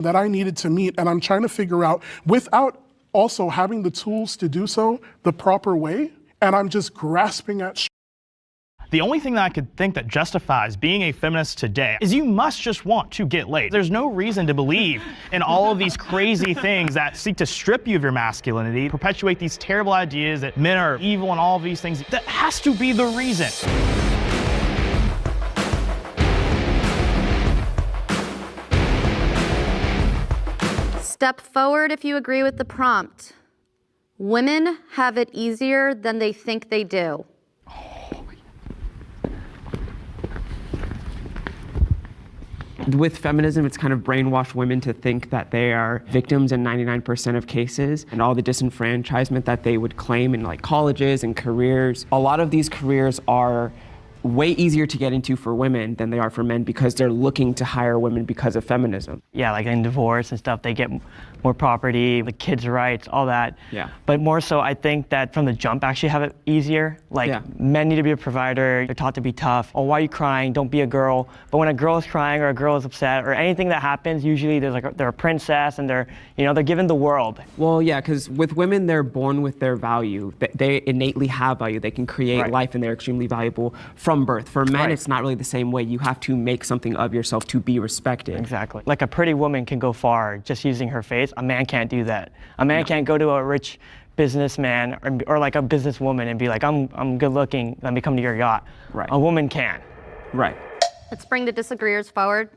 that I needed to meet, and I'm trying to figure out, without also having the tools to do so the proper way, and I'm just grasping at The only thing that I could think that justifies being a feminist today is you must just want to get laid. There's no reason to believe in all of these crazy things that seek to strip you of your masculinity, perpetuate these terrible ideas that men are evil and all of these things. That has to be the reason. Step forward if you agree with the prompt. Women have it easier than they think they do. With feminism, it's kind of brainwashed women to think that they are victims in 99% of cases, and all the disenfranchisement that they would claim in like colleges and careers. A lot of these careers are way easier to get into for women than they are for men because they're looking to hire women because of feminism. Yeah, like in divorce and stuff, they get more property, the kids' rights, all that. Yeah. But more so, I think that from the jump actually have it easier. Like men need to be a provider, they're taught to be tough. Oh, why are you crying? Don't be a girl. But when a girl is crying or a girl is upset or anything that happens, usually they're a princess and they're given the world. Well, yeah, because with women, they're born with their value. They innately have value. They can create life and they're extremely valuable from birth. For men, it's not really the same way. You have to make something of yourself to be respected. Exactly. Like a pretty woman can go far just using her face. A man can't do that. A man can't go to a rich businessman or like a businesswoman and be like, I'm good looking, let me come to your yacht. Right. A woman can. Right. Let's bring the disagreeers forward.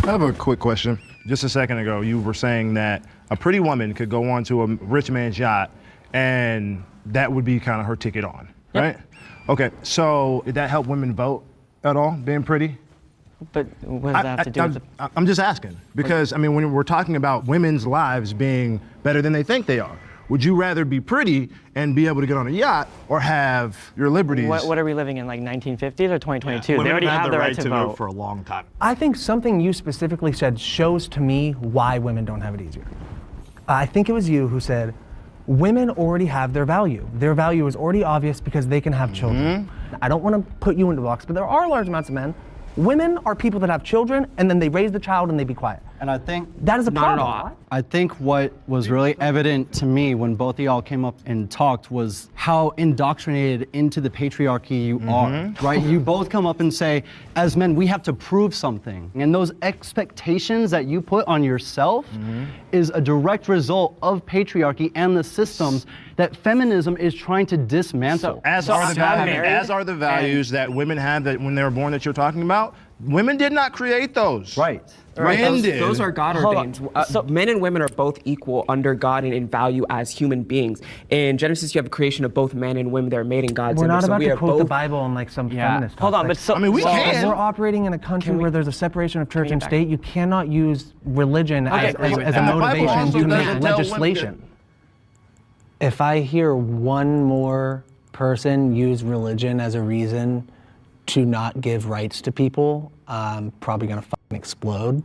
I have a quick question. Just a second ago, you were saying that a pretty woman could go onto a rich man's yacht and that would be kind of her ticket on, right? Okay, so did that help women vote at all, being pretty? But what does that have to do with it? I'm just asking, because I mean, when we're talking about women's lives being better than they think they are, would you rather be pretty and be able to get on a yacht or have your liberties? What are we living in, like 1950s or 2022? Yeah. They already have the right to vote for a long time. I think something you specifically said shows to me why women don't have it easier. I think it was you who said, women already have their value. Their value is already obvious because they can have children. I don't want to put you into a box, but there are large amounts of men. Women are people that have children and then they raise the child and they be quiet. And I think that is a problem. Not at all. I think what was really evident to me when both of y'all came up and talked was how indoctrinated into the patriarchy you are, right? You both come up and say, as men, we have to prove something. And those expectations that you put on yourself is a direct result of patriarchy and the systems that feminism is trying to dismantle. As are the values that women have that when they were born that you're talking about. Women did not create those. Right. Men did. Those are God ordained. Men and women are both equal under God and in value as human beings. In Genesis, you have a creation of both men and women that are made in God's We're image. not about we to are quote both the Bible and like some feminist Hold on, but I mean, we can. We're operating in a country where there's a separation of church and state. You cannot use religion as a motivation to make legislation. If I hear one more person use religion as a reason to not give rights to people, I'm probably gonna fucking explode.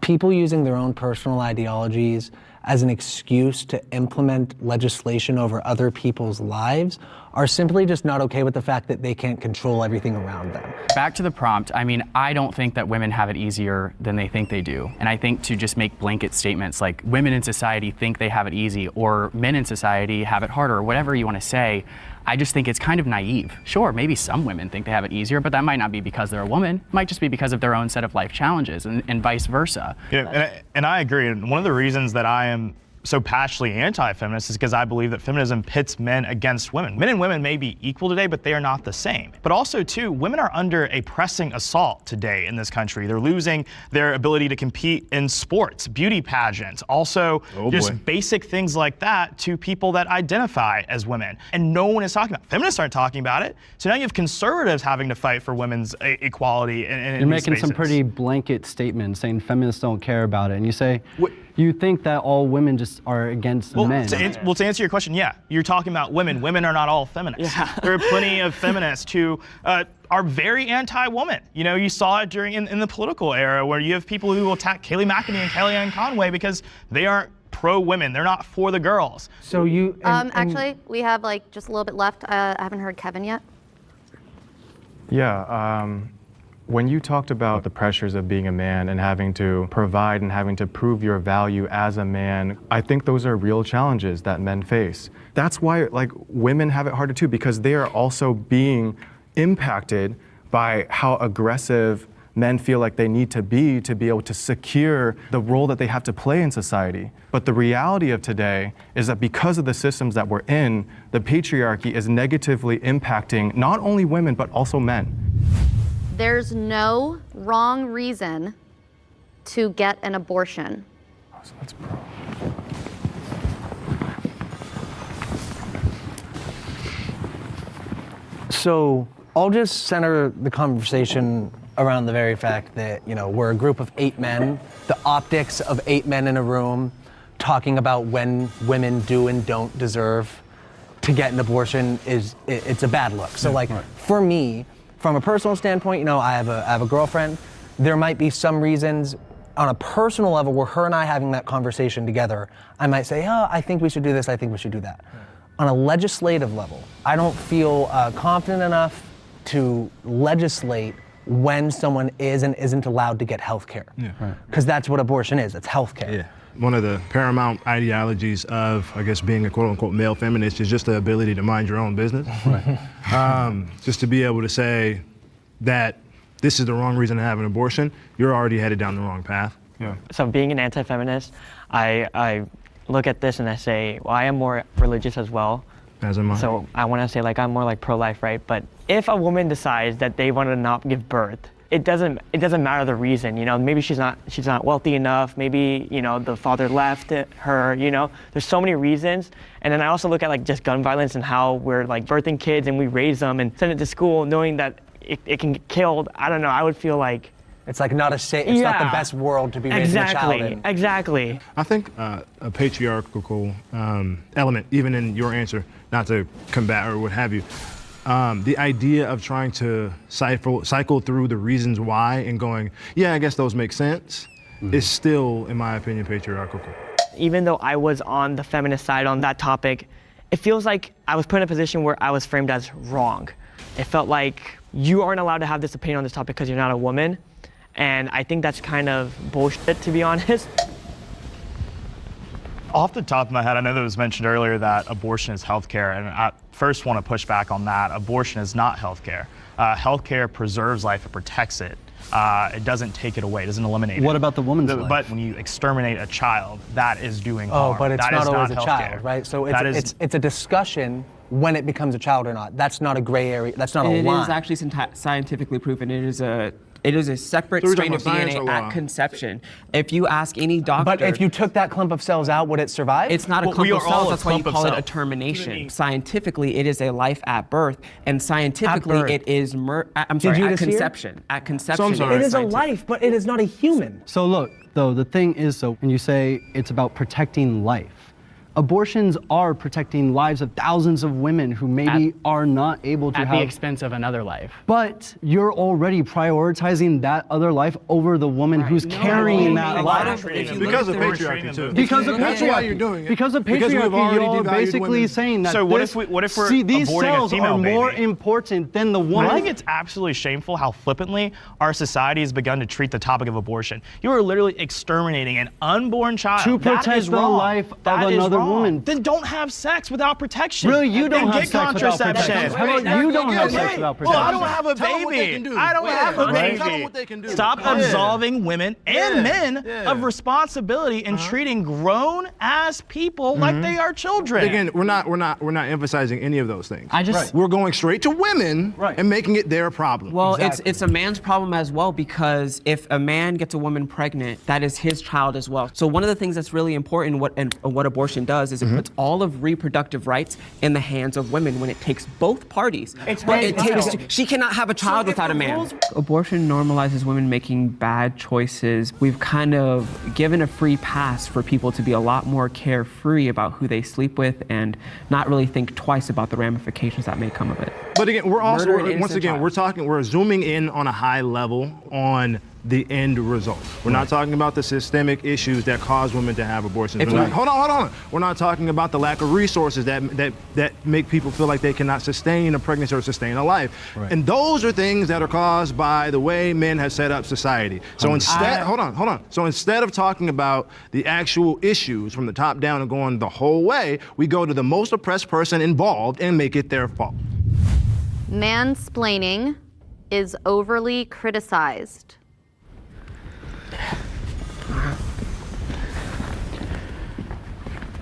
People using their own personal ideologies as an excuse to implement legislation over other people's lives are simply just not okay with the fact that they can't control everything around them. Back to the prompt, I mean, I don't think that women have it easier than they think they do. And I think to just make blanket statements like women in society think they have it easy or men in society have it harder or whatever you want to say, I just think it's kind of naive. Sure, maybe some women think they have it easier, but that might not be because they're a woman. It might just be because of their own set of life challenges and vice versa. Yeah, and I agree. And one of the reasons that I am so passionately anti-feminist is because I believe that feminism pits men against women. Men and women may be equal today, but they are not the same. But also, too, women are under a pressing assault today in this country. They're losing their ability to compete in sports, beauty pageants, also just basic things like that to people that identify as women. And no one is talking about it. Feminists aren't talking about it. So now you have conservatives having to fight for women's equality in You're making spaces. some pretty blanket statements saying feminists don't care about it. And you say, you think that all women just are against men. To answer your question, yeah, you're talking about women. Women are not all feminists. Yeah. There are plenty of feminists who are very anti-woman. You know, you saw it during in the political era where you have people who will attack Kayleigh McEnany and Kellyanne Conway because they aren't pro-women. They're not for the girls. So you... Actually, we have like just a little bit left. I haven't heard Kevin yet. Yeah, When you talked about the pressures of being a man and having to provide and having to prove your value as a man, I think those are real challenges that men face. That's why women have it harder too, because they are also being impacted by how aggressive men feel like they need to be able to secure the role that they have to play in society. But the reality of today is that because of the systems that we're in, the patriarchy is negatively impacting not only women, but also men. There's no wrong reason to get an abortion. So that's pro. So I'll just center the conversation around the very fact that, we're a group of 8 men, the optics of 8 men in a room talking about when women do and don't deserve to get an abortion it's a bad look. So for me, from a personal standpoint, I have a girlfriend. There might be some reasons on a personal level where her and I having that conversation together, I might say, oh, I think we should do this, I think we should do that. On a legislative level, I don't feel confident enough to legislate when someone is and isn't allowed to get health care. Because that's what abortion is, it's health care. Yeah. One of the paramount ideologies of, I guess, being a quote-unquote male feminist is just the ability to mind your own business. Just to be able to say that this is the wrong reason to have an abortion, you're already headed down the wrong path. Yeah. So being an anti-feminist, I look at this and I say, well, I am more religious as well. As am I. So I want to say I'm more pro-life, right? But if a woman decides that they want to not give birth, it doesn't matter the reason. Maybe she's not wealthy enough. Maybe the father left her. There's so many reasons. And then I also look at just gun violence and how we're birthing kids and we raise them and send it to school, knowing that it can get killed. I don't know. I would feel like it's not a safe. It's not the best world to be raising a child in. Exactly. I think a patriarchal element, even in your answer, not to combat or what have you, the idea of trying to cycle through the reasons why and going, yeah, I guess those make sense, is still, in my opinion, patriarchal. Even though I was on the feminist side on that topic, it feels like I was put in a position where I was framed as wrong. It felt like you aren't allowed to have this opinion on this topic because you're not a woman. And I think that's kind of bullshit, to be honest. Off the top of my head, I know that was mentioned earlier that abortion is healthcare, and I first want to push back on that. Abortion is not healthcare. Healthcare preserves life, it protects it. It doesn't take it away, it doesn't eliminate it. What about the woman's life? But when you exterminate a child, that is doing harm. Oh, but it's that not is always not a child, right? So it's a discussion when it becomes a child or not. That's not a gray area, that's not a line. It is actually scientifically proven. It is a separate strain of DNA at conception. If you ask any doctor... But if you took that clump of cells out, would it survive? It's not a clump of cells, that's why you call it a termination. Scientifically, it is a life at birth, and scientifically, it is at conception. At conception, it is a life, but it is not a human. So look, though, the thing is, when you say it's about protecting life, abortions are protecting lives of thousands of women who maybe are not able to at have... the expense of another life. But you're already prioritizing that other life over the woman who's carrying that life. Because of patriarchy, too. Because of patriarchy. That's why you're doing it. Because of patriarchy, you're basically saying that so what if we're these aborting a cells female are more baby? important than the woman. I think it's absolutely shameful how flippantly our society has begun to treat the topic of abortion. You are literally exterminating an unborn child. To protect the life of another woman. Then don't have sex without protection. Really, you don't have get sex without contraception. protection. How about you don't have sex without protection? Well, I don't have a baby. I don't have a baby. Tell them what they can do. Stop absolving women and men of responsibility in treating grown-ass people like they are children. Again, we're not emphasizing any of those things. Right. We're going straight to women and making it their problem. Well, it's a man's problem as well, because if a man gets a woman pregnant, that is his child as well. So one of the things that's really important, what abortion does, is it puts all of reproductive rights in the hands of women when it takes both parties. She cannot have a child without a man. Abortion normalizes women making bad choices. We've kind of given a free pass for people to be a lot more carefree about who they sleep with and not really think twice about the ramifications that may come of it. But again, we're zooming in on a high level on the end result. We're not talking about the systemic issues that cause women to have abortions. Hold on. We're not talking about the lack of resources that make people feel like they cannot sustain a pregnancy or sustain a life. Right. And those are things that are caused by the way men have set up society. So instead, hold on. So instead of talking about the actual issues from the top down and going the whole way, we go to the most oppressed person involved and make it their fault. Mansplaining is overly criticized.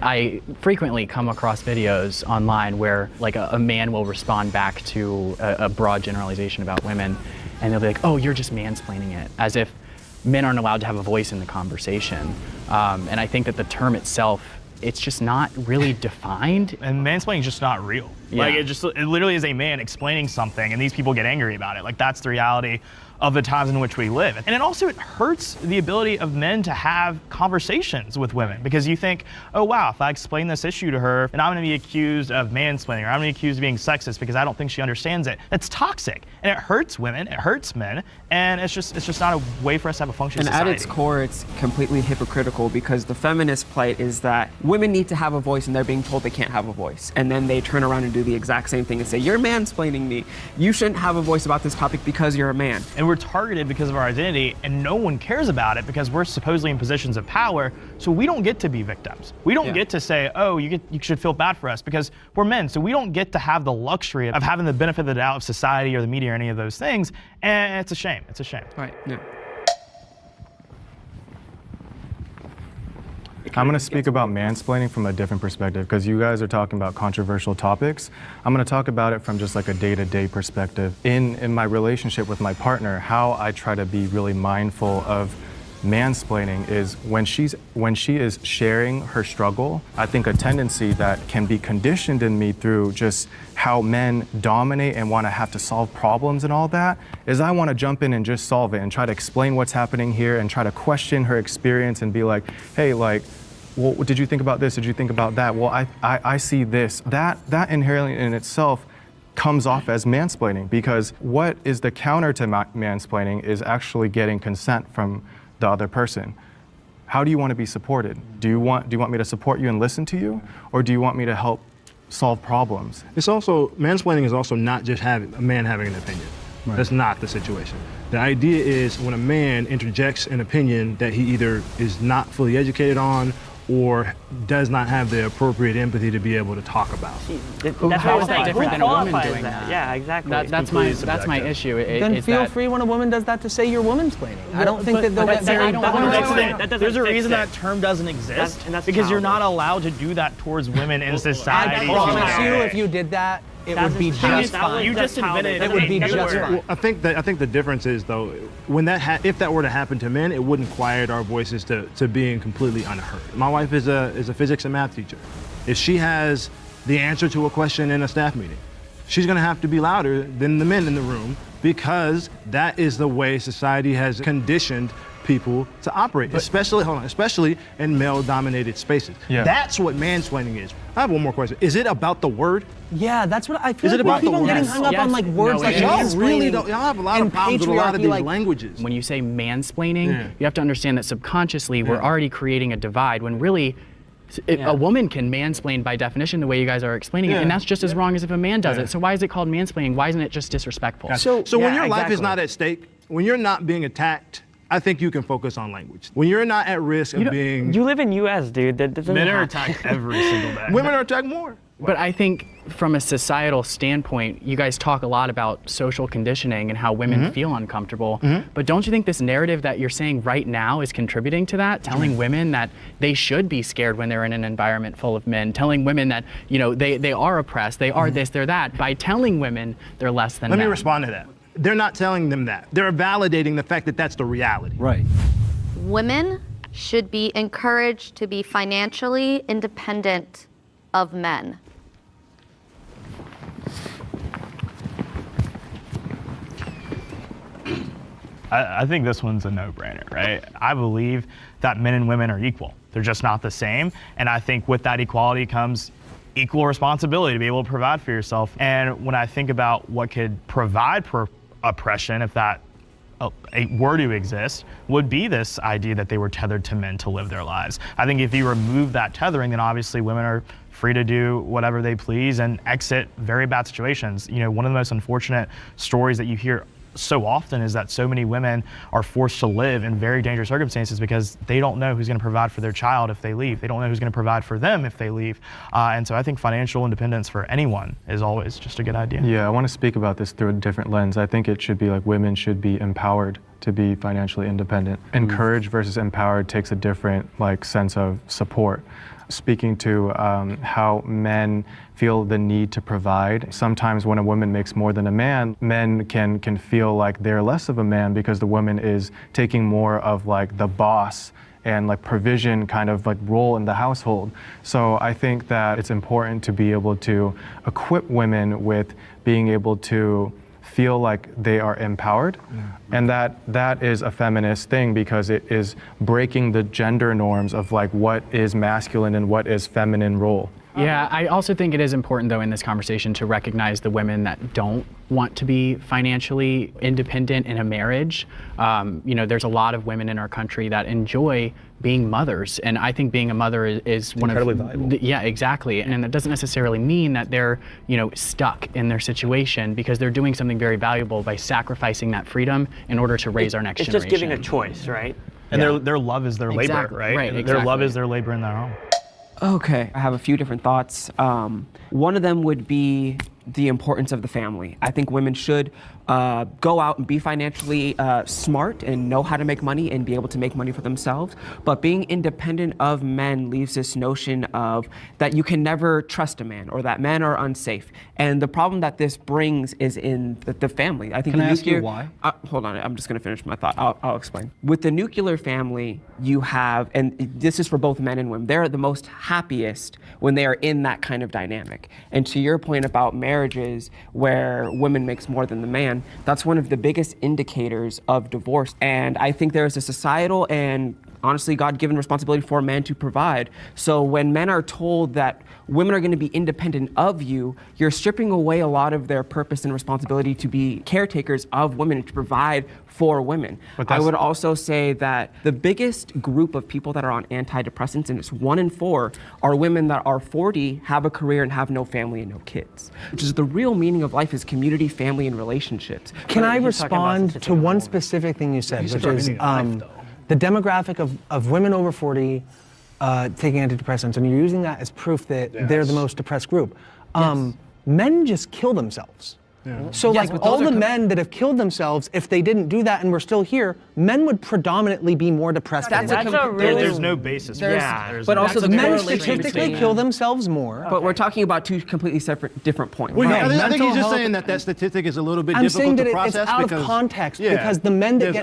I frequently come across videos online where like a man will respond back to a broad generalization about women, and they'll be like, oh, you're just mansplaining it, as if men aren't allowed to have a voice in the conversation. And I think that the term itself, it's just not really defined. And mansplaining is just not real. Yeah. Like it literally is a man explaining something, and these people get angry about it. Like that's the reality of the times in which we live. And it hurts the ability of men to have conversations with women, because you think, oh wow, if I explain this issue to her, then I'm gonna be accused of mansplaining, or I'm gonna be accused of being sexist because I don't think she understands it. That's toxic, and it hurts women, it hurts men, and it's just not a way for us to have a functioning And society. at its core, it's completely hypocritical, because the feminist plight is that women need to have a voice and they're being told they can't have a voice. And then they turn around and do the exact same thing and say, you're mansplaining me. You shouldn't have a voice about this topic because you're a man. And we're targeted because of our identity, and no one cares about it because we're supposedly in positions of power, so we don't get to be victims. We don't get to say, oh, you should feel bad for us, because we're men, so we don't get to have the luxury of having the benefit of the doubt of society or the media or any of those things, and it's a shame. It's a shame. Right. Yeah. I'm going to speak about mansplaining from a different perspective, because you guys are talking about controversial topics. I'm going to talk about it from just like a day-to-day perspective. In my relationship with my partner, how I try to be really mindful of mansplaining is when she is sharing her struggle, I think a tendency that can be conditioned in me through just how men dominate and want to have to solve problems and all that, is I want to jump in and just solve it and try to explain what's happening here and try to question her experience and be like, hey, like, well, did you think about this? Did you think about that? Well, I see this. That inherently in itself comes off as mansplaining, because what is the counter to mansplaining is actually getting consent from the other person. How do you want to be supported? Do you want me to support you and listen to you, or do you want me to help solve problems? It's also, mansplaining is also not just a man having an opinion. Right. That's not the situation. The idea is when a man interjects an opinion that he either is not fully educated on or does not have the appropriate empathy to be able to talk about. How is that different than a woman doing that? Yeah, exactly. That's my issue. Then feel free when a woman does that to say you're womansplaining. I don't think that there's a reason that term doesn't exist, that's because you're childish. not allowed to do that towards women in I society. promise you, if you did that, it would be just fine. You just invented It would be just fine. Well, I think the difference is, though, when if that were to happen to men, it wouldn't quiet our voices to being completely unheard. My wife is a physics and math teacher. If she has the answer to a question in a staff meeting, she's going to have to be louder than the men in the room, because that is the way society has conditioned people to operate, especially in male-dominated spaces. Yeah. That's what mansplaining is. I have one more question. Is it about the word? Yeah, that's what I feel. Is it about we keep the on getting words? hung up on like words No, like it is. Y'all really mansplaining don't. Y'all have a lot of and problems with a lot of patriarchy, these like, languages. When you say mansplaining, Yeah. you have to understand that subconsciously we're already creating a divide, when really a woman can mansplain by definition the way you guys are explaining it, and that's just as wrong as if a man does it. So why is it called mansplaining? Why isn't it just disrespectful? So when your life is not at stake, when you're not being attacked, I think you can focus on language. When you're not at risk of being... You live in U.S., dude. That doesn't Men are happen. attacked every single day. Women are attacked more. But I think from a societal standpoint, you guys talk a lot about social conditioning and how women feel uncomfortable. But don't you think this narrative that you're saying right now is contributing to that? Telling women that they should be scared when they're in an environment full of men. Telling women that, you know, they are oppressed, they are this, they're that. By telling women they're less than Let men. me respond to that. They're not telling them that. They're validating the fact that that's the reality. Right. Women should be encouraged to be financially independent of men. I think this one's a no-brainer, right? I believe that men and women are equal. They're just not the same. And I think with that equality comes equal responsibility to be able to provide for yourself. And when I think about what could provide for oppression, if that were to exist, would be this idea that they were tethered to men to live their lives. I think if you remove that tethering, then obviously women are free to do whatever they please and exit very bad situations. You know, one of the most unfortunate stories that you hear so often is that so many women are forced to live in very dangerous circumstances because they don't know who's going to provide for their child if they leave. They don't know who's going to provide for them if they leave. And so I think financial independence for anyone is always just a good idea. Yeah, I want to speak about this through a different lens. I think it should be like women should be empowered to be financially independent. Encouraged versus empowered takes a different sense of support. Speaking to how men feel the need to provide. Sometimes when a woman makes more than a man, men can feel like they're less of a man because the woman is taking more of the boss and provision kind of role in the household. So I think that it's important to be able to equip women with being able to feel like they are empowered. And that is a feminist thing because it is breaking the gender norms of what is masculine and what is feminine role. Yeah, I also think it is important, though, in this conversation to recognize the women that don't want to be financially independent in a marriage. There's a lot of women in our country that enjoy being mothers, and I think being a mother is one incredibly valuable. Yeah, exactly, and that doesn't necessarily mean that they're stuck in their situation because they're doing something very valuable by sacrificing that freedom in order to raise our next generation. It's just giving a choice, right? And their love is their labor, right? Right, Their love is their labor in their home. Okay, I have a few different thoughts. One of them would be the importance of the family. I think women should go out and be financially smart and know how to make money and be able to make money for themselves. But being independent of men leaves this notion of that you can never trust a man or that men are unsafe. And the problem that this brings is in the family. I think Can I ask you why? Hold on, I'm just going to finish my thought. I'll explain. With the nuclear family, you have, and this is for both men and women, they're the most happiest when they are in that kind of dynamic. And to your point about marriages where women makes more than the man, that's one of the biggest indicators of divorce. And I think there is a societal and honestly God-given responsibility for a man to provide. So when men are told that women are going to be independent of you, you're stripping away a lot of their purpose and responsibility to be caretakers of women and to provide for women. I would also say that the biggest group of people that are on antidepressants, and it's 1 in 4, are women that are 40, have a career, and have no family and no kids. Which is the real meaning of life is community, family, and relationships. Can I respond to one specific thing you said, which is the demographic of women over 40 taking antidepressants, and you're using that as proof that they're the most depressed group. Men just kill themselves. Yeah. So all the men that have killed themselves, if they didn't do that and we're still here, men would predominantly be more depressed. There's no basis for that. But also the men statistically kill themselves more. But we're talking about two completely different points. Well, I think he's just saying that statistic is a little bit difficult to process. It's out of context because the men that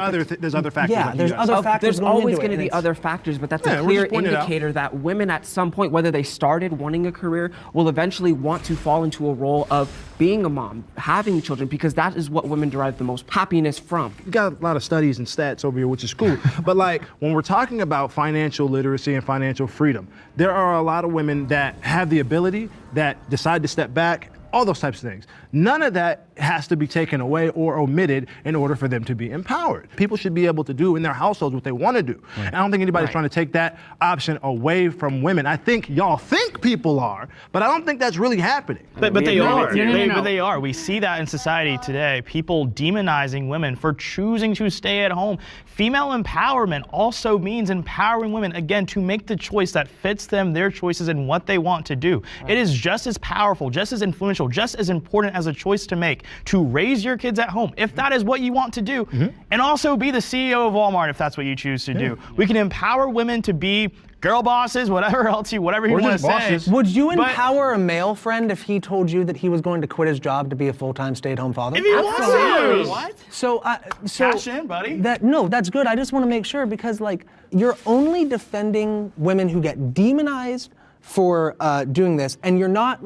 there's other factors. Yeah, there's other factors. There's always going to be other factors, but that's a clear indicator that women at some point, whether they started wanting a career, will eventually want to fall into a role of being a mom, having children, because that is what women derive the most happiness from. We got a lot of studies and stats over here, which is cool. But when we're talking about financial literacy and financial freedom, there are a lot of women that have the ability, that decide to step back, all those types of things. None of that has to be taken away or omitted in order for them to be empowered. People should be able to do in their households what they want to do. Right. And I don't think anybody's trying to take that option away from women. I think y'all think people are, but I don't think that's really happening. But they are. But they are. We see that in society today. People demonizing women for choosing to stay at home. Female empowerment also means empowering women, again, to make the choice that fits them, their choices, and what they want to do. Right. It is just as powerful, just as influential, just as important as a choice to make to raise your kids at home, if that is what you want to do, and also be the CEO of Walmart if that's what you choose to do. We can empower women to be girl bosses, whatever you want to say. Would you empower a male friend if he told you that he was going to quit his job to be a full-time stay-at-home father? If he wants to. What? So cash in, buddy. That's good. I just want to make sure because you're only defending women who get demonized for doing this, and you're not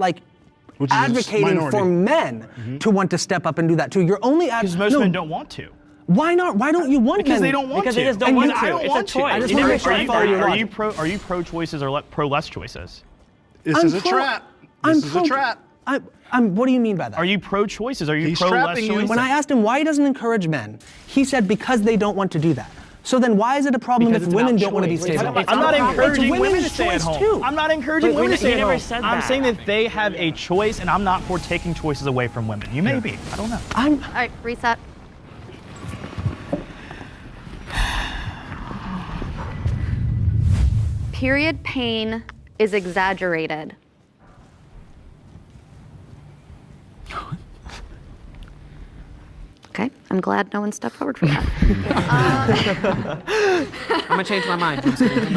advocating for men to want to step up and do that too. You're only because most men don't want to. Why not? Why don't you want because men? they don't want because to. They just don't want to. I don't want to. I just want to make sure I follow your Are logic. you pro choices or pro less choices? This is a trap. This is a trap. What do you mean by that? Are you pro-choices? Are you He's pro-less trapping you. choices? When I asked him why he doesn't encourage men, he said because they don't want to do that. So then why is it a problem Because if it's women about don't want to be choice. stable? I'm not encouraging It's women to women's stay at choice home. too. I'm not encouraging But women to he stay at never home. said I'm that. saying that they have a choice, and I'm not for taking choices away from women. You may be. I don't know. All right, reset. Period pain is exaggerated. Okay, I'm glad no one stepped forward for that. I'm gonna change my mind. I'm kidding.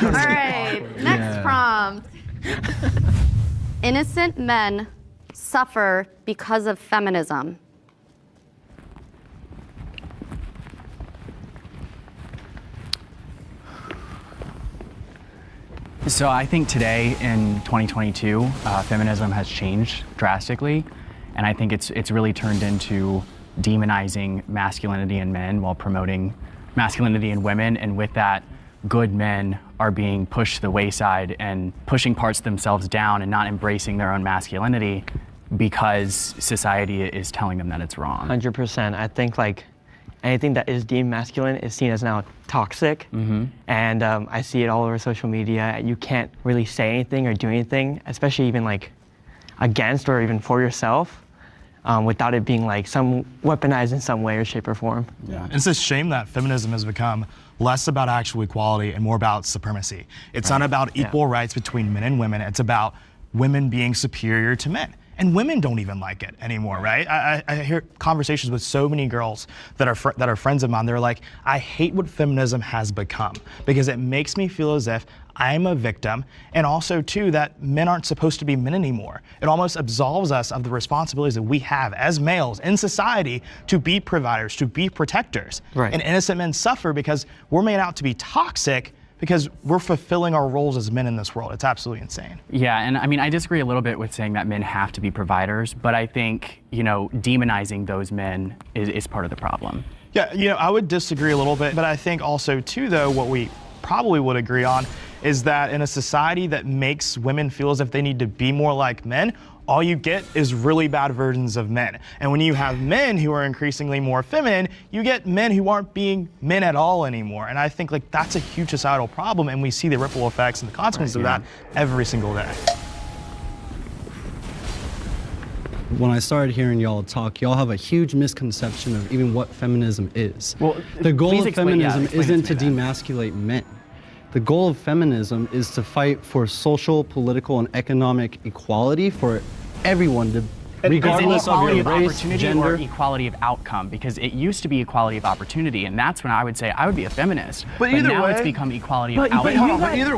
All right, next prompt. Innocent men suffer because of feminism. So I think today in 2022, feminism has changed drastically, and I think it's really turned into demonizing masculinity in men while promoting masculinity in women, and with that, good men are being pushed to the wayside and pushing parts of themselves down and not embracing their own masculinity because society is telling them that it's wrong. 100%. I think like anything that is deemed masculine is seen as now toxic. And I see it all over social media. You can't really say anything or do anything, especially even like against or even for yourself, without it being like some weaponized in some way or shape or form. Yeah. It's a shame that feminism has become less about actual equality and more about supremacy. It's not about equal rights between men and women. It's about women being superior to men. And women don't even like it anymore, right? I hear conversations with so many girls that are friends of mine. They're like, I hate what feminism has become because it makes me feel as if I'm a victim, and also too that men aren't supposed to be men anymore. It almost absolves us of the responsibilities that we have as males in society to be providers, to be protectors. Right. And innocent men suffer because we're made out to be toxic because we're fulfilling our roles as men in this world. It's absolutely insane. Yeah, and I mean, I disagree a little bit with saying that men have to be providers, but I think, demonizing those men is part of the problem. Yeah, I would disagree a little bit, but I think also too, though, what we probably would agree on is that in a society that makes women feel as if they need to be more like men, all you get is really bad versions of men. And when you have men who are increasingly more feminine, you get men who aren't being men at all anymore. And I think like that's a huge societal problem, and we see the ripple effects and the consequences of that every single day. When I started hearing y'all talk, y'all have a huge misconception of even what feminism is. Well, the goal please of explain- yeah, feminism explain it isn't to to me then. demasculate men. The goal of feminism is to fight for social, political, and economic equality for everyone, regardless of equality your of race, opportunity gender. or equality of outcome, because it used to be equality of opportunity, and that's when I would say I would be a feminist. But either now way- it's become equality But- of but outcome. Hold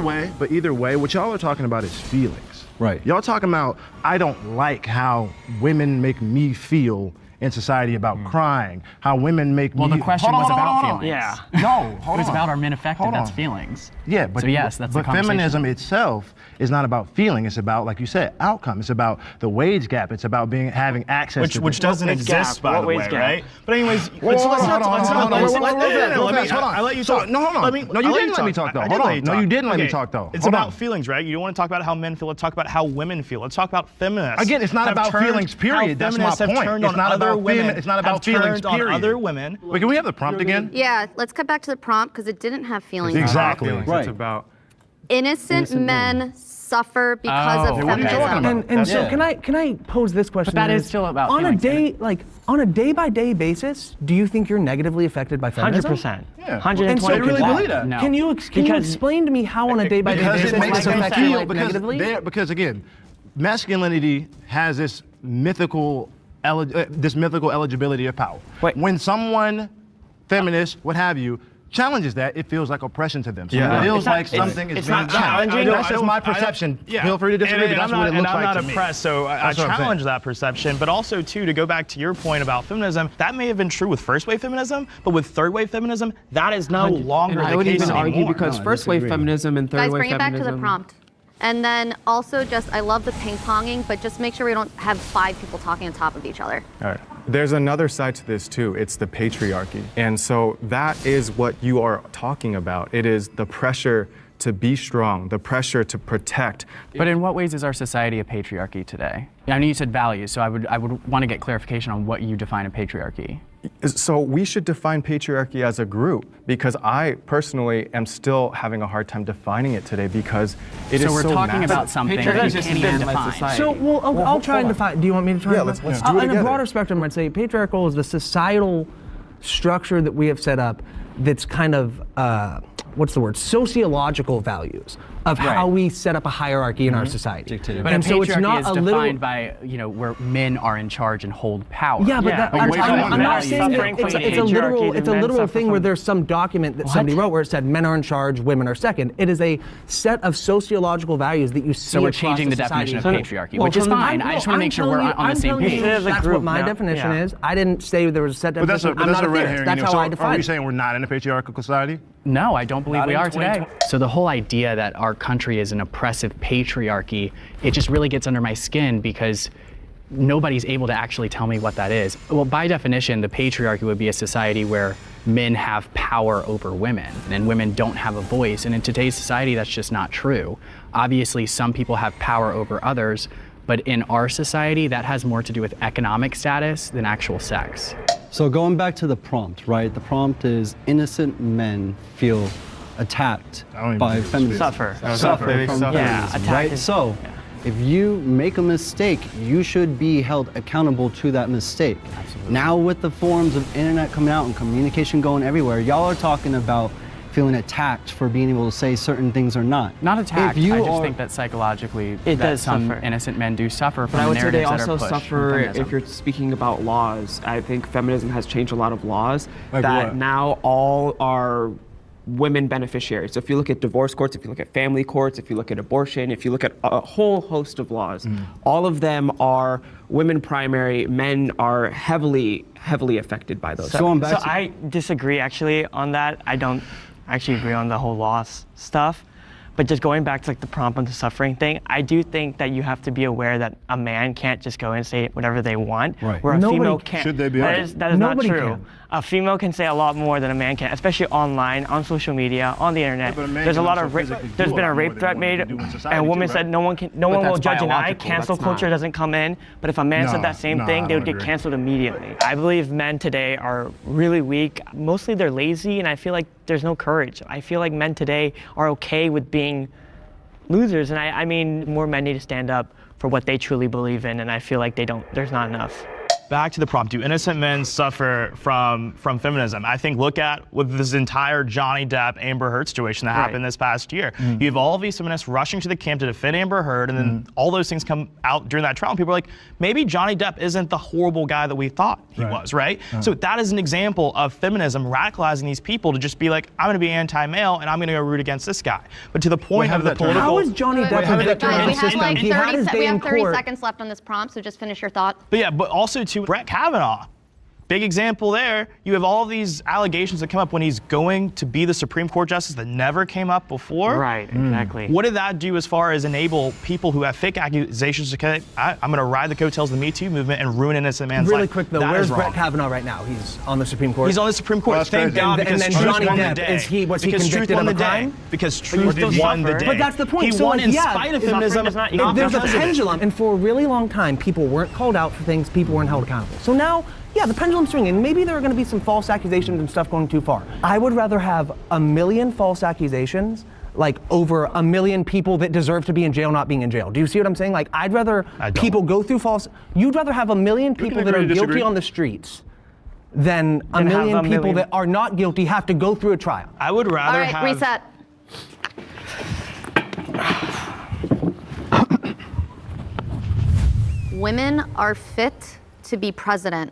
on, but either way, what y'all are talking about is feelings. Right. Y'all talking about, I don't like how women make me feel in society about crying, how women make Well, me... the question Hold on, was hold on, about hold on. feelings. Yeah. No, hold on. It was about are men affected? Hold That's on. feelings. Yeah, but So yes, that's the but conversation. feminism itself is not about feeling. It's about, like you said, outcome. It's about the wage gap. It's about having access to Which doesn't wage exist, gap? by What the wage way, gap? right? But anyways, Hold on, hold on, hold on, hold on, hold on, let hold you on. So, talk. no, hold on. Let me- No, you I'll didn't let me talk, though. I did Hold on. let you No, talk. you didn't let me Okay. talk, though. It's Hold about on. feelings, right? You don't want to talk about how men feel. Let's talk about how women feel. Let's talk about feminists. Again, it's not have about turned- feelings, period. how That's my feminists have point. turned It's on not other about women. it's not about have feelings, turned on period. other women. Wait, can we have the prompt again? Yeah, let's cut back to the prompt because it didn't have feelings. Exactly. Feelings. Right. It's about Innocent men suffer because Oh, of what are you feminism. talking about? And so Yeah. can I pose this question? But that then? is still about on a feelings, day on a day-by-day basis. Do you think you're negatively affected by feminism? 100%. Yeah. 120%. And so They really believe that. No. Can you Because- explain to me how on a day-by-day Because basis it makes this them affects your feel life negatively? because again, masculinity has this mythical eligibility of power. Wait. When someone, feminist, what have you, challenges that, it feels like oppression to them. So Yeah. it feels It's not- like something is it's being not challenged. challenging. That's just my perception. Feel free to disagree, but that's what it looks like to me. I'm not oppressed, so I That's what I'm challenge saying. that perception. But also, too, to go back to your point about feminism, that may have been true with first-wave feminism, but with third-wave feminism, that is no longer And I the would case even argue anymore. because No, I first wave disagree. feminism and third Guys, wave bring it back feminism. to the prompt. And then also I love the ping-ponging, but just make sure we don't have 5 people talking on top of each other. All right. There's another side to this too. It's the patriarchy. And so that is what you are talking about. It is the pressure to be strong, the pressure to protect. But in what ways is our society a patriarchy today? I know you said values, so I would want to get clarification on what you define a patriarchy. So we should define patriarchy as a group, because I personally am still having a hard time defining it today because it is so we're talking massive. about something that you can't even define. So, I'll try and define. Do you want me to try? Yeah, and let's do it In a together. broader spectrum, I'd say patriarchal is the societal structure that we have set up that's kind of, what's the word, sociological values of how we set up a hierarchy in our society. But and a so it's patriarchy not is a defined literal. by, where men are in charge and hold power. Yeah, but Yeah. I'm not values. saying that Suffering from it's a patriarchy, literal, then it's a men literal suffer thing where from- there's some document that somebody wrote where it said men are in charge, women are second. It is a set of sociological values that you see So we're across changing the society. definition of patriarchy, which is from the- fine. I just want to make sure we're on the same page. That's what my definition is. I didn't say there was a set But that's definition. a, I'm that's not a red theorist. herring. That's you know. how So I are define we it. saying we're not in a patriarchal society? No, I don't believe Not we in are today. 2020. So the whole idea that our country is an oppressive patriarchy, it just really gets under my skin because nobody's able to actually tell me what that is. Well, by definition, the patriarchy would be a society where men have power over women and women don't have a voice. And in today's society, that's just not true. Obviously, some people have power over others, but in our society, that has more to do with economic status than actual sex. So going back to the prompt, right? The prompt is innocent men feel attacked I don't even by think it's feminism. Suffer. Suffer They from suffer. Yeah, feminism, attacked right? is- So if you make a mistake, you should be held accountable to that mistake. Now with the forms of internet coming out and communication going everywhere, y'all are talking about feeling attacked for being able to say certain things or not. Not attacked. If you I just are- think that psychologically, It that does some suffer. innocent men do suffer from But I the would say they narratives that also are pushed from suffer feminism. if you're speaking about laws. I think feminism has changed a lot of laws Like that what? now all are women beneficiaries. So if you look at divorce courts, if you look at family courts, if you look at abortion, if you look at a whole host of laws, all of them are women primary. Men are heavily affected by those. So going back So to- I disagree actually on that. I don't actually agree on the whole loss stuff. But just going back to like the prompt on the suffering thing, I do think that you have to be aware that a man can't just go and say whatever they want, Right. where a Nobody female can. can't. Should they be That able is not Nobody true. can. A female can say a lot more than a man can, especially online, on social media, on the internet. but a man There's a can lot also of physically do there's a been a lot rape more threat than made, women do in society and a woman too, said right? no one will that's judge an eye. biological, Cancel that's culture not- doesn't come in. But if a man No, said that same no, thing, I they would don't get agree. canceled immediately. I believe men today are really weak. Mostly they're lazy, and I feel like there's no courage. I feel like men today are okay with being losers, and I mean more men need to stand up for what they truly believe in, and I feel like there's not enough. Back to the prompt. Do innocent men suffer from feminism? I think look at with this entire Johnny Depp Amber Heard situation that happened this past year. You have all of these feminists rushing to the camp to defend Amber Heard, and then all those things come out during that trial. And people are like, maybe Johnny Depp isn't the horrible guy that we thought he was, right? So that is an example of feminism radicalizing these people to just be like, I'm going to be anti-male and I'm going to go root against this guy. But to the point have of the that turned political. How is Johnny Wait, Depp wait, a wait, victim guys, of we the have system? like He had his day we in have 30 court. seconds left on this prompt, so just finish your thought. But yeah, but also to Brett Kavanaugh. Big example there. You have all these allegations that come up when he's going to be the Supreme Court justice that never came up before. Right, exactly. What did that do as far as enable people who have fake accusations to say, I'm going to ride the coattails of the Me Too movement and ruin innocent man's life? Really quick though, That where's is Brett wrong. Kavanaugh right now? He's on the Supreme Court. He's on the Supreme Court. Well, that's Thank crazy. God, And because then truth Johnny won the Depp, day. was he Because truth convicted won of the a day. crime? Because you truth still won the suffer. day. But that's the point. He So, won like, in yeah, spite of suffering feminism. does not equal There's a because of it. pendulum, and for a really long time, people weren't called out for things, people weren't held accountable. So now, yeah, the pendulum's swinging. Maybe there are going to be some false accusations and stuff going too far. I would rather have 1 million false accusations, like over 1 million people that deserve to be in jail not being in jail. Do you see what I'm saying? Like, I'd rather people go through false. You'd rather have 1 million people that agree are to guilty disagree. on the streets than a Than have million 1 people million. that are not guilty have to go through a trial. I would All rather right, have. reset. Women are fit to be president.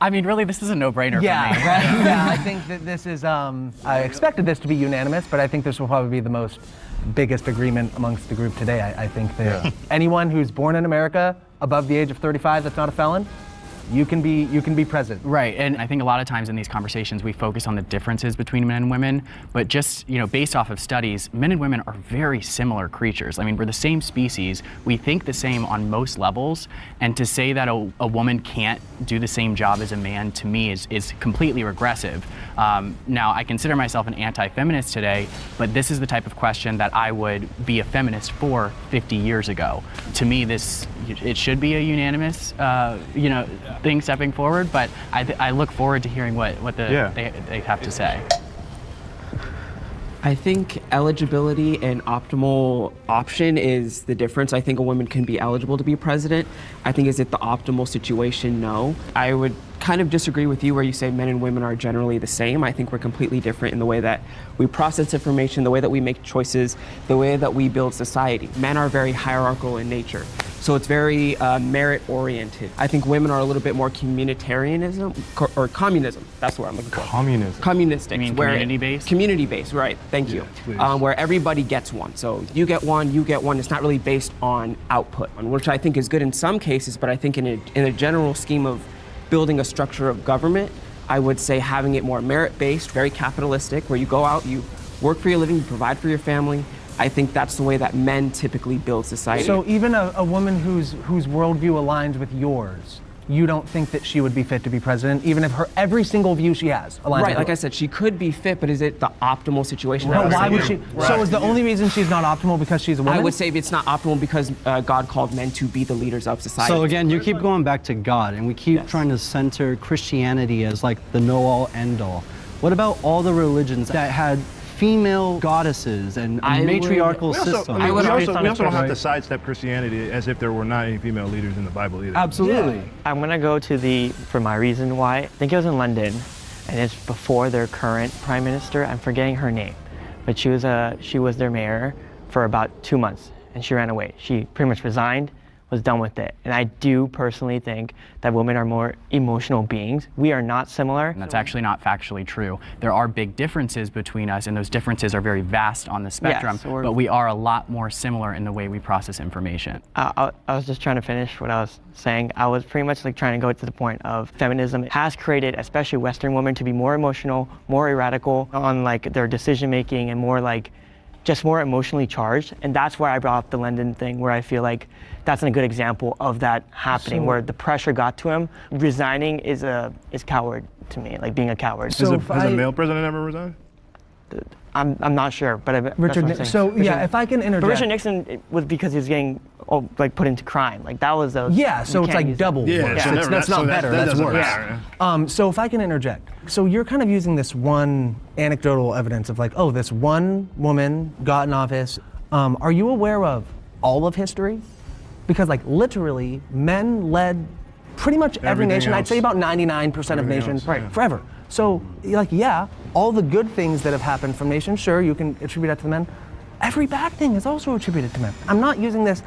I mean, really, this is a no-brainer Yeah, for me. right. Yeah, I think that this is. I expected this to be unanimous, but I think this will probably be the biggest agreement amongst the group today. I think that anyone who's born in America above the age of 35 that's not a felon You can be president. Right, and I think a lot of times in these conversations we focus on the differences between men and women, but just, based off of studies, men and women are very similar creatures. I mean, we're the same species, we think the same on most levels, and to say that a woman can't do the same job as a man, to me, is completely regressive. Now, I consider myself an anti-feminist today, but this is the type of question that I would be a feminist for 50 years ago. To me, it should be a unanimous, thing stepping forward, but I look forward to hearing what they have to say. I think eligibility and optimal option is the difference. I think a woman can be eligible to be president. I think is it the optimal situation? No. I would kind of disagree with you where you say men and women are generally the same. I think we're completely different in the way that we process information, the way that we make choices, the way that we build society. Men are very hierarchical in nature. So it's very merit-oriented. I think women are a little bit more communitarianism or communism. That's what I'm looking for. Communism. Communistic. You mean community-based? Community-based, right. Thank you. Where everybody gets one. So you get one, you get one. It's not really based on output, which I think is good in some cases, but I think in a general scheme of building a structure of government, I would say having it more merit-based, very capitalistic, where you go out, you work for your living, you provide for your family. I think that's the way that men typically build society. So even a woman whose worldview aligns with yours, you don't think that she would be fit to be president, even if every single view she has aligns right, with like yours? I said, she could be fit, but is it the optimal situation? No, why would she? Right. So is the only reason she's not optimal because she's a woman? I would say it's not optimal because God called men to be the leaders of society. So again, you keep going back to God, and we keep trying to center Christianity as like the know-all, end-all. What about all the religions that had female goddesses and matriarchal systems? We also don't have to sidestep Christianity as if there were not any female leaders in the Bible either. Absolutely. I'm gonna go to for my reason why. I think it was in London, and it's before their current prime minister. I'm forgetting her name, but she was their mayor for about 2 months, and she ran away. She pretty much resigned, was done with it. And I do personally think that women are more emotional beings. We are not similar. And that's actually not factually true. There are big differences between us, and those differences are very vast on the spectrum, but we are a lot more similar in the way we process information. I was just trying to finish what I was saying. I was pretty much like trying to go to the point of feminism has created, especially Western women, to be more emotional, more erratical on like their decision making, and more like just more emotionally charged. And that's why I brought up the London thing, where I feel like that's a good example of that happening, where the pressure got to him. Resigning is coward to me, like being a coward. Has a male president ever resigned? I'm not sure, but Richard. So yeah, if I can interject. But Richard Nixon, it was because he was getting put into crime. Like that was a so it's like double. Yeah, so that's not better. That's worse. Matter. So if I can interject. So you're kind of using this one anecdotal evidence of like, oh, this one woman got in office. Are you aware of all of history? Because like literally, men led pretty much every nation. I'd say about 99% of nations forever. So like, yeah, all the good things that have happened from nations, sure, you can attribute that to the men. Every bad thing is also attributed to men. I'm not using this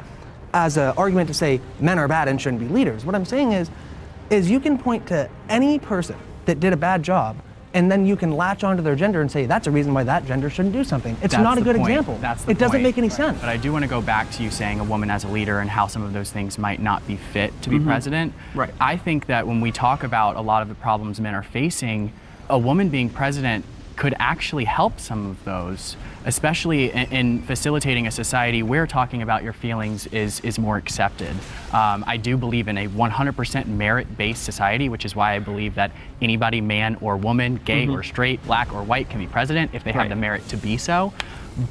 as an argument to say men are bad and shouldn't be leaders. What I'm saying is you can point to any person that did a bad job, and then you can latch onto their gender and say that's a reason why that gender shouldn't do something. It's not a good example. It doesn't make any sense. But I do want to go back to you saying a woman as a leader and how some of those things might not be fit to be president. Right. I think that when we talk about a lot of the problems men are facing, a woman being president could actually help some of those, especially in facilitating a society where talking about your feelings is more accepted. I do believe in a 100% merit-based society, which is why I believe that anybody, man or woman, gay or straight, black or white, can be president if they have the merit to be so.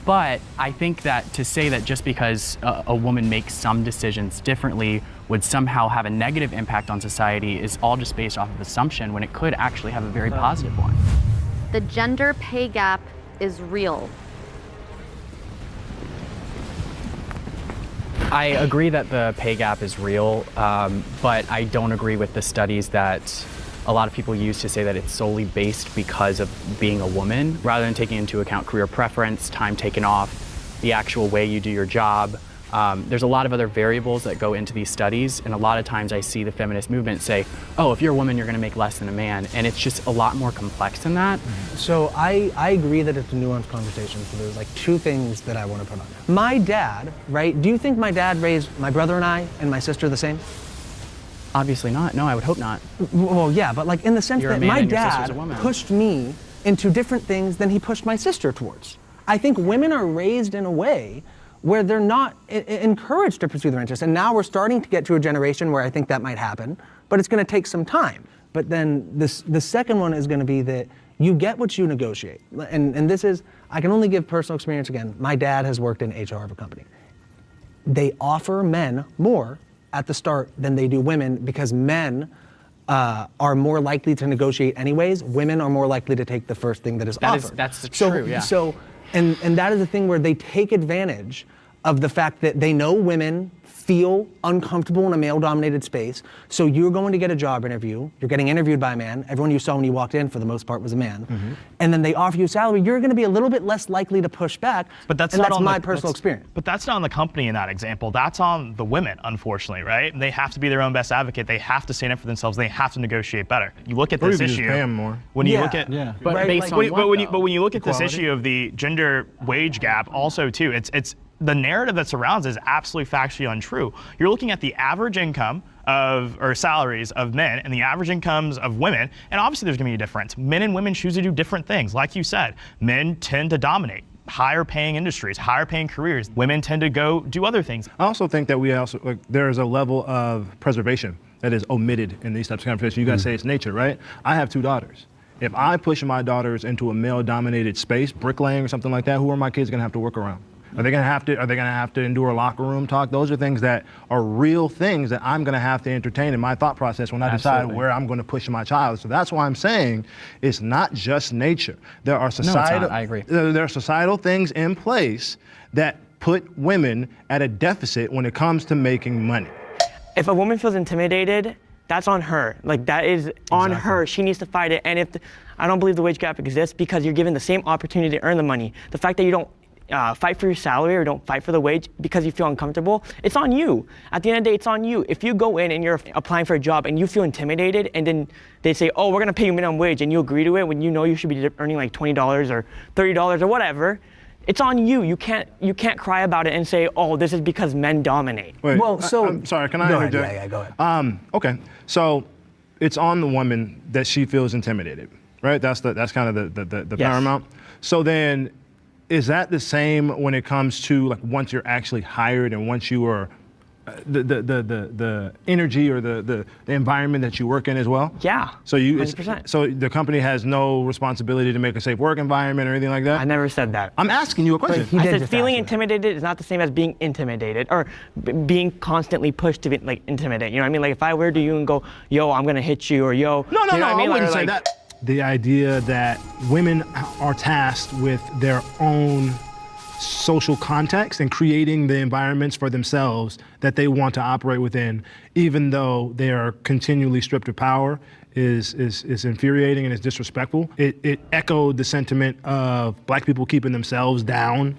But I think that to say that just because a woman makes some decisions differently would somehow have a negative impact on society is all just based off of assumption, when it could actually have a very positive one. The gender pay gap is real. I agree that the pay gap is real, but I don't agree with the studies that a lot of people use to say that it's solely based because of being a woman, rather than taking into account career preference, time taken off, the actual way you do your job. There's a lot of other variables that go into these studies, and a lot of times I see the feminist movement say, oh, if you're a woman, you're gonna make less than a man, and it's just a lot more complex than that. So I agree that it's a nuanced conversation, so there's like two things that I want to put on. My dad, right, do you think my dad raised my brother and I and my sister the same? Obviously not. No, I would hope not. Well, yeah, but like in the sense You're a that man my and your sister's dad a woman. pushed me into different things than he pushed my sister towards. I think women are raised in a way where they're not encouraged to pursue their interests. And now we're starting to get to a generation where I think that might happen, but it's going to take some time. But then the second one is going to be that you get what you negotiate. And this is, I can only give personal experience again. My dad has worked in HR of a company. They offer men more at the start than they do women because men are more likely to negotiate anyways. Women are more likely to take the first thing that is offered. That's true, yeah. So, and that is the thing where they take advantage of the fact that they know women feel uncomfortable in a male-dominated space. So you're going to get a job interview. You're getting interviewed by a man. Everyone you saw when you walked in, for the most part, was a man. Mm-hmm. And then they offer you a salary. You're going to be a little bit less likely to push back. But that's and not that's on my the, personal that's- experience. But that's not on the company in that example. That's on the women, unfortunately, right? They have to be their own best advocate. They have to stand up for themselves. They have to negotiate better. You look at Or this you just issue. pay 'em more. When you Yeah. look at Yeah. But Right, based like- on what, but when you look at this Equality? issue of the gender wage gap, also too, it's the narrative that surrounds it is absolutely factually untrue. You're looking at the average income or salaries of men and the average incomes of women, and obviously there's going to be a difference. Men and women choose to do different things. Like you said, men tend to dominate higher paying industries, higher paying careers. Women tend to go do other things. I also think that there's a level of preservation that is omitted in these types of conversations. You guys say it's nature, right? I have 2 daughters. If I push my daughters into a male-dominated space, bricklaying or something like that, who are my kids going to have to work around? Are they going to have to endure locker room talk? Those are things that are real things that I'm going to have to entertain in my thought process when I decide Absolutely. where I'm going to push my child. So that's why I'm saying it's not just nature. There are it's societal. not. I agree. There are societal things in place that put women at a deficit when it comes to making money. If a woman feels intimidated, that's on her. Like, that is on her. She needs to fight it. And I don't believe the wage gap exists because you're given the same opportunity to earn the money. The fact that you don't fight for your salary or don't fight for the wage because you feel uncomfortable, it's on you. At the end of the day, it's on you. If you go in and you're applying for a job and you feel intimidated and then they say, oh, we're gonna pay you minimum wage, and you agree to it when you know you should be earning like $20 or $30 or whatever, it's on you. You can't cry about it and say, oh, this is because men dominate. Wait, Well, so- I'm sorry, can I Go ahead, interject? yeah, go ahead. Okay, so it's on the woman that she feels intimidated, right? That's kind of the Yes. paramount. So then, is that the same when it comes to like once you're actually hired and once you are the energy or the environment that you work in as well? Yeah, So 100%. so the company has no responsibility to make a safe work environment or anything like that? I never said that. I'm asking you a question. He I did said just feeling ask that. intimidated is not the same as being intimidated or being constantly pushed to be like intimidate. You know what I mean? Like if I were to you and go, yo, I'm gonna hit you, or yo, No, you know what I mean? wouldn't Or, say like, that. The idea that women are tasked with their own social context and creating the environments for themselves that they want to operate within, even though they are continually stripped of power, is infuriating and is disrespectful. It echoed the sentiment of black people keeping themselves down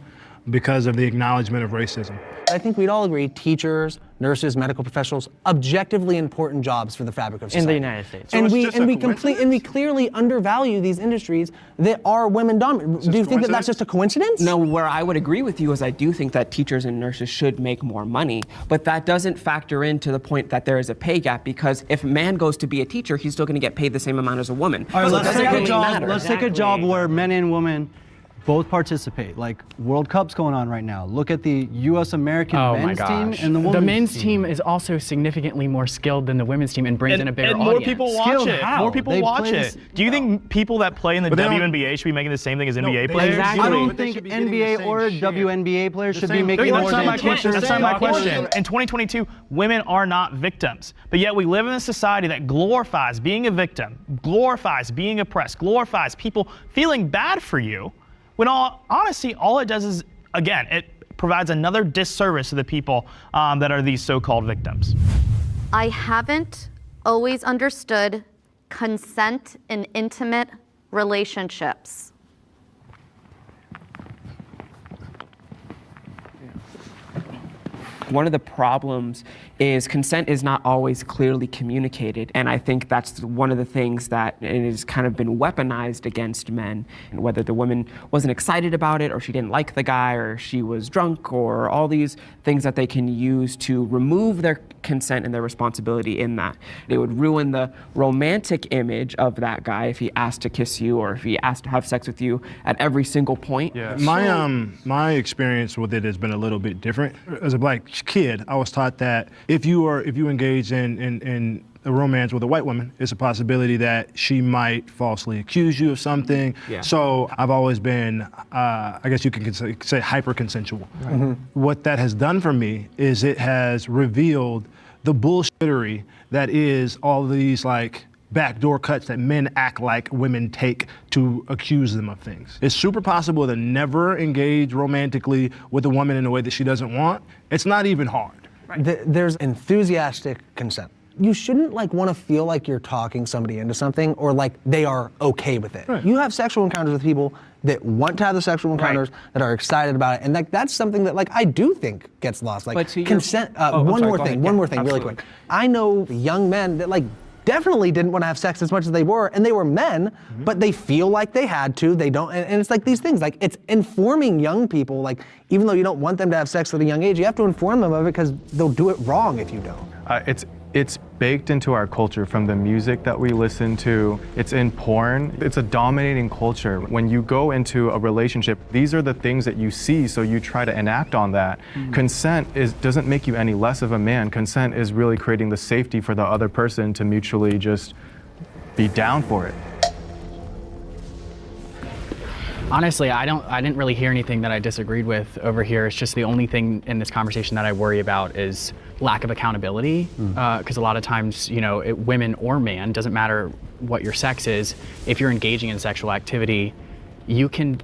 because of the acknowledgement of racism. I think we'd all agree teachers, nurses, medical professionals, objectively important jobs for the fabric of society. in the United States. And it's we just and a we we clearly undervalue these industries that are women dominant. Do you think that that's just a coincidence? No, where I would agree with you is I do think that teachers and nurses should make more money, but that doesn't factor into the point that there is a pay gap because if a man goes to be a teacher, he's still going to get paid the same amount as a woman. All right, So it let's doesn't take a really job. matter. Let's take a job where men and women both participate. Like World Cup's going on right now. Look at the U.S. American men's team and the women's men's team is also significantly more skilled than the women's team and brings in a bigger and more audience. people watch Skilled it. how? More people They watch play it. this- Do you think people that play in the But they don't- WNBA should be making the same thing as NBA they- players? Exactly. I don't But they think should be getting the NBA same or share. WNBA players The should be same- making No, more that's not than my question. teachers. That's not my and doctors. question. In 2022, women are not victims. But yet we live in a society that glorifies being a victim, glorifies being oppressed, glorifies people feeling bad for you, when honestly, all it does is, again, it provides another disservice to the people that are these so-called victims. I haven't always understood consent in intimate relationships. One of the problems is consent is not always clearly communicated, and I think that's one of the things that it has kind of been weaponized against men, and whether the woman wasn't excited about it, or she didn't like the guy, or she was drunk, or all these things that they can use to remove their consent and their responsibility in that. It would ruin the romantic image of that guy if he asked to kiss you or if he asked to have sex with you at every single point. Yeah. My experience with it has been a little bit different. As a black kid, I was taught that if you engage in a romance with a white woman, it's a possibility that she might falsely accuse you of something. Yeah. So I've always been, I guess you can say hyper consensual. Right. What that has done for me is it has revealed the bullshittery that is all these like backdoor cuts that men act like women take to accuse them of things. It's super possible to never engage romantically with a woman in a way that she doesn't want. It's not even hard. There's enthusiastic consent. You shouldn't like want to feel like you're talking somebody into something or like they are okay with it. Right. You have sexual encounters with people that want to have the sexual encounters, that are excited about it, and like that's something that like I do think gets lost. Like consent. One more thing, really quick. I know young men that like definitely didn't want to have sex as much as they were, and they were men, but they feel like they had to, they don't, and it's like these things, like it's informing young people, like even though you don't want them to have sex at a young age, you have to inform them of it because they'll do it wrong if you don't. It's baked into our culture from the music that we listen to. It's in porn. It's a dominating culture. When you go into a relationship, these are the things that you see, so you try to enact on that. Consent doesn't make you any less of a man. Consent is really creating the safety for the other person to mutually just be down for it. Honestly, I didn't really hear anything that I disagreed with over here. It's just the only thing in this conversation that I worry about is lack of accountability. Because a lot of times, you know, women or man, doesn't matter what your sex is, if you're engaging in sexual activity, you can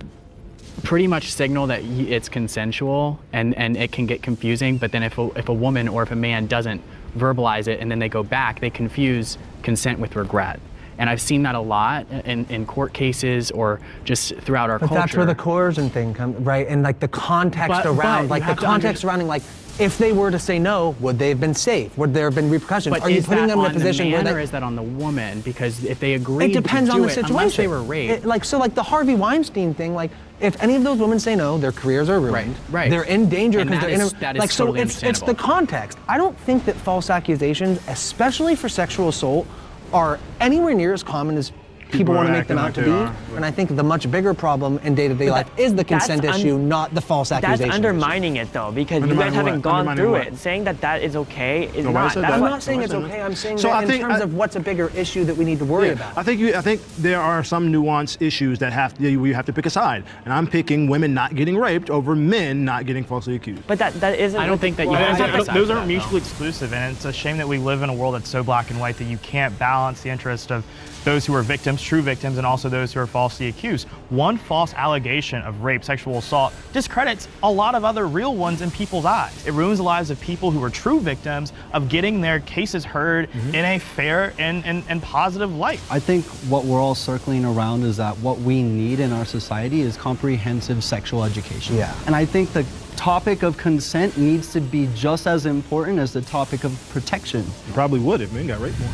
pretty much signal that it's consensual, and it can get confusing. But then if a woman or if a man doesn't verbalize it and then they go back, they confuse consent with regret. And I've seen that a lot in court cases or just throughout our culture. But that's where the coercion thing comes, right? And like the context around, like the context surrounding, like if they were to say no, would they have been safe? Would there have been repercussions? But are you putting them in a position where or is that on the woman? Because if they agree, it depends on the situation. Unless they were raped. Like the Harvey Weinstein thing, like if any of those women say no, their careers are ruined. Right. They're in danger because they're in a, that is like so. Totally It's the context. I don't think that false accusations, especially for sexual assault, are anywhere near as common as people want to make them out to be. And I think the much bigger problem in day-to-day life is the consent issue, not the false accusation. That's undermining it though, because you guys haven't gone through it. Saying that is okay is not. I'm not saying it's okay. I'm saying that in terms of what's a bigger issue that we need to worry about. I think there are some nuanced issues that you have to pick a side, and I'm picking women not getting raped over men not getting falsely accused. But that isn't. I don't think that you. Those aren't mutually exclusive, and it's a shame that we live in a world that's so black and white that you can't balance the interest of those who are victims, true victims, and also those who are falsely accused. One false allegation of rape, sexual assault, discredits a lot of other real ones in people's eyes. It ruins the lives of people who are true victims of getting their cases heard in a fair and positive light. I think what we're all circling around is that what we need in our society is comprehensive sexual education. Yeah. And I think the topic of consent needs to be just as important as the topic of protection. You probably would if men got raped more.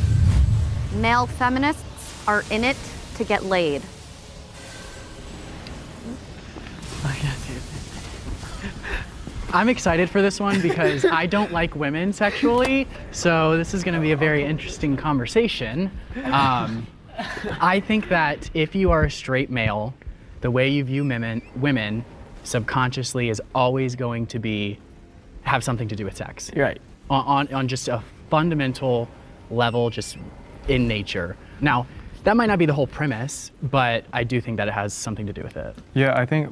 Male feminists are in it to get laid. I'm excited for this one because I don't like women sexually, so this is going to be a very interesting conversation. I think that if you are a straight male, the way you view women subconsciously is always going to have something to do with sex. You're right. On just a fundamental level, just in nature. Now, that might not be the whole premise, but I do think that it has something to do with it. Yeah, I think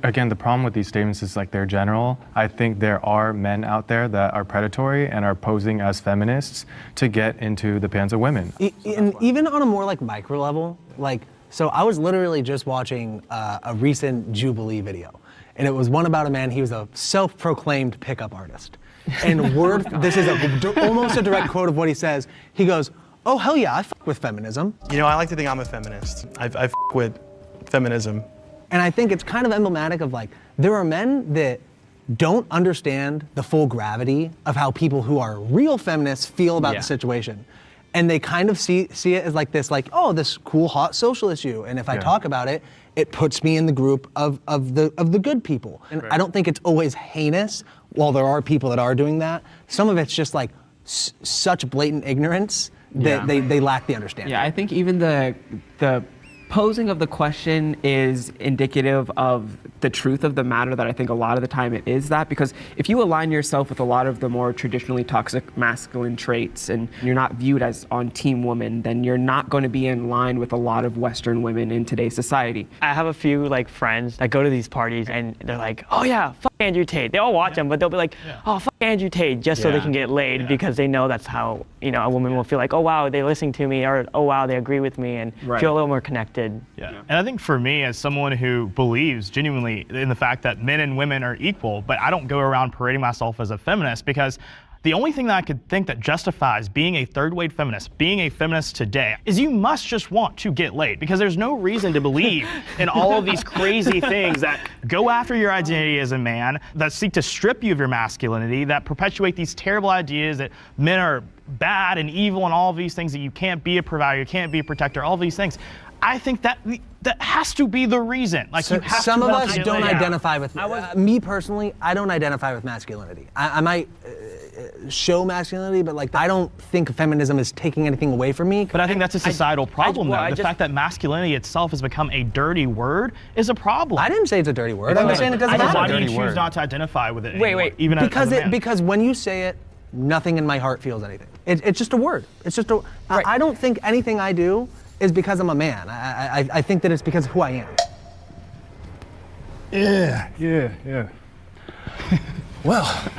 again, the problem with these statements is like they're general. I think there are men out there that are predatory and are posing as feminists to get into the pants of women. And even on a more like micro level, like, so I was literally just watching a recent Jubilee video, and it was one about a man, he was a self-proclaimed pickup artist. And this is almost a direct quote of what he says. He goes, "Oh, hell yeah, I fuck with feminism." You know, I like to think I'm a feminist. I fuck with feminism. And I think it's kind of emblematic of like, there are men that don't understand the full gravity of how people who are real feminists feel about the situation. And they kind of see it as like this, like, oh, this cool, hot social issue. And if I talk about it, it puts me in the group of the good people. And I don't think it's always heinous, while there are people that are doing that. Some of it's just like such blatant ignorance that they lack the understanding. Yeah, I think even the posing of the question is indicative of the truth of the matter, that I think a lot of the time it is that, because if you align yourself with a lot of the more traditionally toxic masculine traits and you're not viewed as on team woman, then you're not going to be in line with a lot of Western women in today's society. I have a few like friends that go to these parties and they're like, oh yeah, fuck Andrew Tate. They all watch them, but they'll be like, oh, fuck Andrew Tate, just so they can get laid, because they know that's how, you know, a woman will feel like, oh wow, they're listening to me, or oh wow, they agree with me, and feel a little more connected. Yeah. And I think for me, as someone who believes genuinely in the fact that men and women are equal, but I don't go around parading myself as a feminist, because the only thing that I could think that justifies being a third-wave feminist, being a feminist today, is you must just want to get laid, because there's no reason to believe in all of these crazy things that go after your identity as a man, that seek to strip you of your masculinity, that perpetuate these terrible ideas that men are bad and evil and all of these things, that you can't be a provider, you can't be a protector, all of these things. I think that has to be the reason. Like, you have some to of want us to get don't laid. identify with. Me personally, I don't identify with masculinity. I might show masculinity, but like I don't think feminism is taking anything away from me. But I think that's a societal problem, though. The fact that masculinity itself has become a dirty word is a problem. I didn't say it's a dirty word. I'm saying it doesn't matter. Why do you choose not to identify with it anymore, even because as a man? because when you say it, nothing in my heart feels anything. It's just a word. It's just a. I don't think anything I do is because I'm a man. I think that it's because of who I am. Yeah. Well,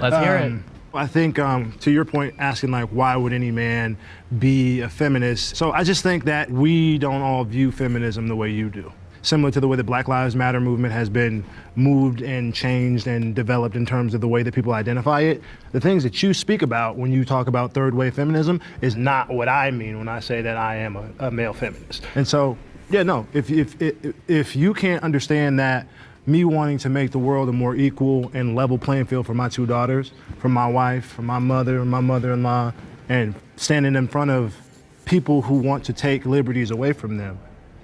Let's hear it. I think to your point, asking like, why would any man be a feminist? So I just think that we don't all view feminism the way you do. Similar to the way the Black Lives Matter movement has been moved and changed and developed in terms of the way that people identify it. The things that you speak about when you talk about third wave feminism is not what I mean when I say that I am a male feminist. And so, yeah, no, if you can't understand that me wanting to make the world a more equal and level playing field for my two daughters, for my wife, for my mother and my mother-in-law, and standing in front of people who want to take liberties away from them,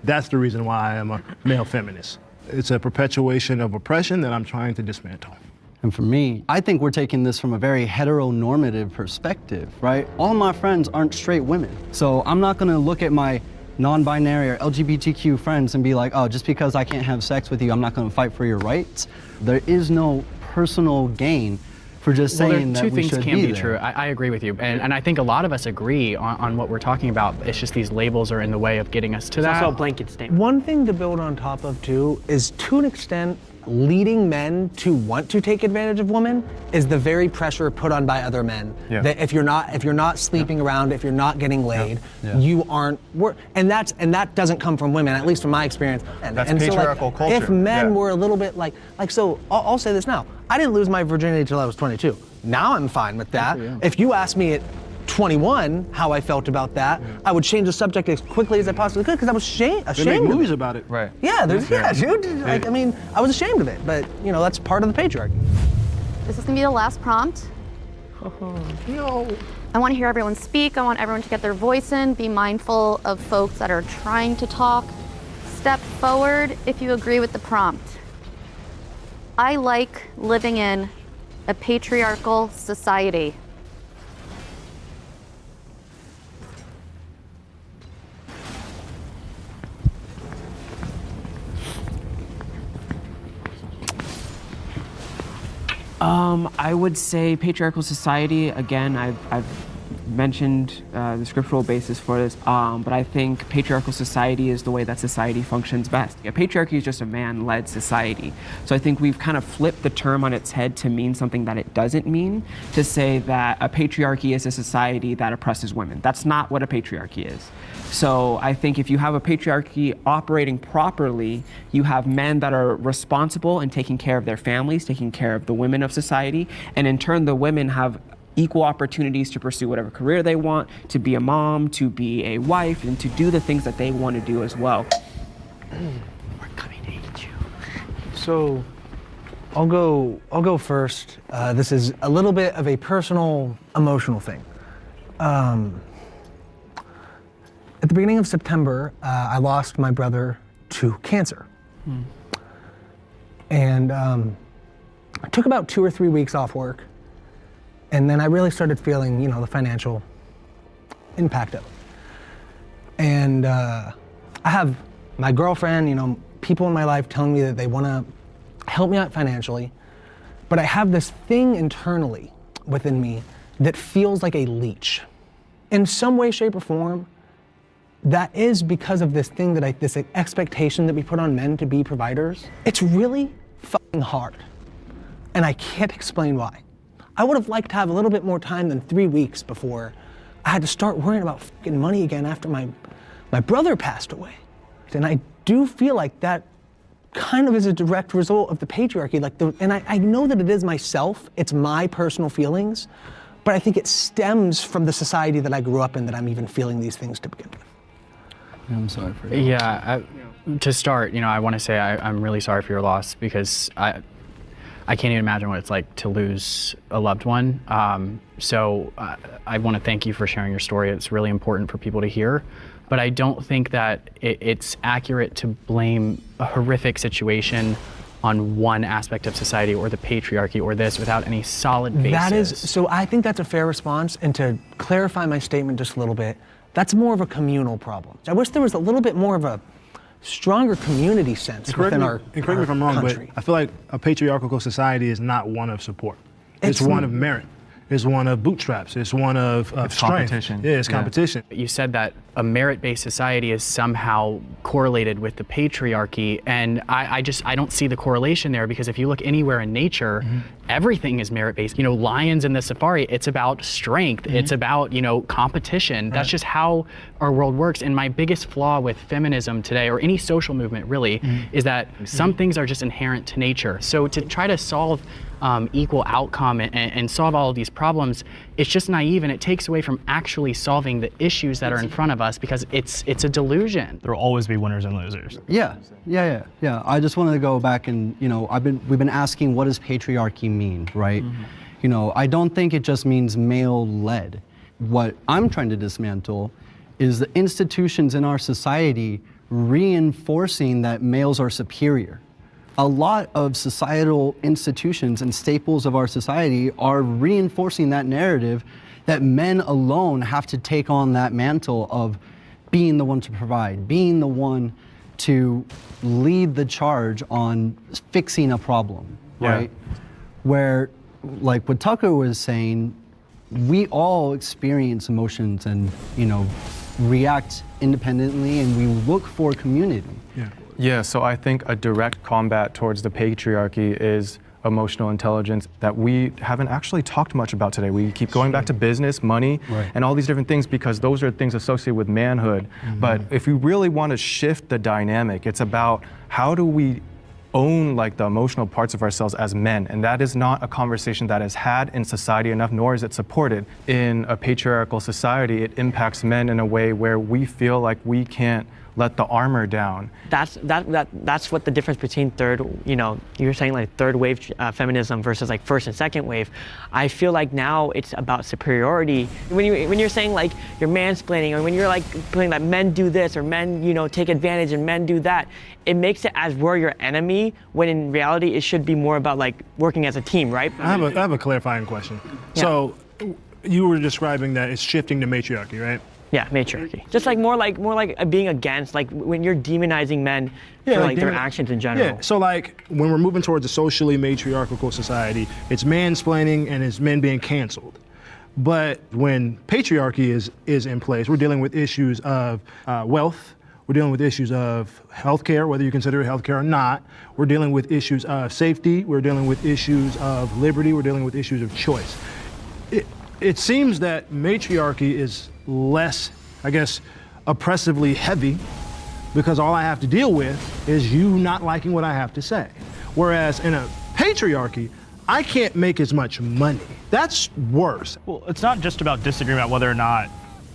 that's the reason why I am a male feminist. It's a perpetuation of oppression that I'm trying to dismantle. And for me, I think we're taking this from a very heteronormative perspective, right? All my friends aren't straight women. So I'm not gonna look at my non-binary or LGBTQ friends and be like, oh, just because I can't have sex with you, I'm not gonna fight for your rights. There is no personal gain for just saying that we should be there. Two things can be true. I agree with you. And I think a lot of us agree on what we're talking about. It's just these labels are in the way of getting us to that. It's also a blanket statement. One thing to build on top of too is, to an extent, leading men to want to take advantage of women is the very pressure put on by other men. Yeah. That if you're not sleeping around, if you're not getting laid, you aren't and that doesn't come from women, at least from my experience. That's and patriarchal culture. If men were a little bit like so, I'll say this now. I didn't lose my virginity till I was 22. Now I'm fine with that. If you asked me at 21 how I felt about that, I would change the subject as quickly as I possibly could, because I was ashamed. They make of movies it. about it. Right. Yeah, dude. Like, I mean, I was ashamed of it, but you know, that's part of the patriarchy. This is gonna be the last prompt. No. I want to hear everyone speak. I want everyone to get their voice in. Be mindful of folks that are trying to talk. Step forward if you agree with the prompt. I like living in a patriarchal society. I would say patriarchal society. Again, I've mentioned the scriptural basis for this, but I think patriarchal society is the way that society functions best. Yeah, patriarchy is just a man-led society. So I think we've kind of flipped the term on its head to mean something that it doesn't mean, to say that a patriarchy is a society that oppresses women. That's not what a patriarchy is. So I think if you have a patriarchy operating properly, you have men that are responsible and taking care of their families, taking care of the women of society, and in turn the women have equal opportunities to pursue whatever career they want, to be a mom, to be a wife, and to do the things that they want to do as well. We're coming to eat you. So, I'll go first. This is a little bit of a personal, emotional thing. At the beginning of September, I lost my brother to cancer. And I took about 2 or 3 weeks off work. And then I really started feeling, the financial impact of it. And I have my girlfriend, people in my life telling me that they want to help me out financially. But I have this thing internally within me that feels like a leech. In some way, shape, or form, that is because of this thing this expectation that we put on men to be providers. It's really fucking hard. And I can't explain why. I would have liked to have a little bit more time than 3 weeks before I had to start worrying about fucking money again after my brother passed away. And I do feel like that kind of is a direct result of the patriarchy. And I know that it is myself, it's my personal feelings, but I think it stems from the society that I grew up in that I'm even feeling these things to begin with. I'm sorry for that. Yeah, to start, I want to say I'm really sorry for your loss, because I can't even imagine what it's like to lose a loved one. So I want to thank you for sharing your story. It's really important for people to hear. But I don't think that it's accurate to blame a horrific situation on one aspect of society or the patriarchy or this without any solid basis. So I think that's a fair response. And to clarify my statement just a little bit, that's more of a communal problem. I wish there was a little bit more of a stronger community sense within our country. And correct me if I'm wrong, but I feel like a patriarchal society is not one of support. It's one of merit. It's one of bootstraps. It's one of strength. Competition. Yeah, it's competition. You said that a merit-based society is somehow correlated with the patriarchy, and I don't see the correlation there, because if you look anywhere in nature, everything is merit-based. Lions in the safari, it's about strength. It's about, competition. That's just how our world works. And my biggest flaw with feminism today, or any social movement really, is that some things are just inherent to nature. So to try to solve equal outcome and solve all of these problems, it's just naive, and it takes away from actually solving the issues that are in front of us, because it's a delusion. There will always be winners and losers. Yeah. I just wanted to go back and, we've been asking, what does patriarchy mean, right? I don't think it just means male-led. What I'm trying to dismantle is the institutions in our society reinforcing that males are superior. A lot of societal institutions and staples of our society are reinforcing that narrative that men alone have to take on that mantle of being the one to provide, being the one to lead the charge on fixing a problem, right? Where, like what Tucker was saying, we all experience emotions and, react independently, and we look for community. Yeah, so I think a direct combat towards the patriarchy is emotional intelligence that we haven't actually talked much about today. We keep going back to business, money, and all these different things, because those are things associated with manhood. But if we really want to shift the dynamic, it's about how do we own the emotional parts of ourselves as men, and that is not a conversation that is had in society enough, nor is it supported. In a patriarchal society, it impacts men in a way where we feel like we can't let the armor down. That's what the difference between you're saying third wave feminism versus first and second wave. I feel like now it's about superiority. When you're saying you're mansplaining, or when you're putting that men do this, or men take advantage and men do that, it makes it as we're your enemy, when in reality it should be more about working as a team, right? I have a clarifying question. Yeah. So you were describing that it's shifting to matriarchy, right? Yeah, matriarchy. Just more like being against, when you're demonizing men for their actions in general. Yeah, so when we're moving towards a socially matriarchal society, it's mansplaining and it's men being canceled. But when patriarchy is in place, we're dealing with issues of wealth. We're dealing with issues of healthcare, whether you consider it healthcare or not. We're dealing with issues of safety. We're dealing with issues of liberty. We're dealing with issues of choice. It seems that matriarchy is less, oppressively heavy, because all I have to deal with is you not liking what I have to say. Whereas in a patriarchy, I can't make as much money. That's worse. Well, it's not just about disagreeing about whether or not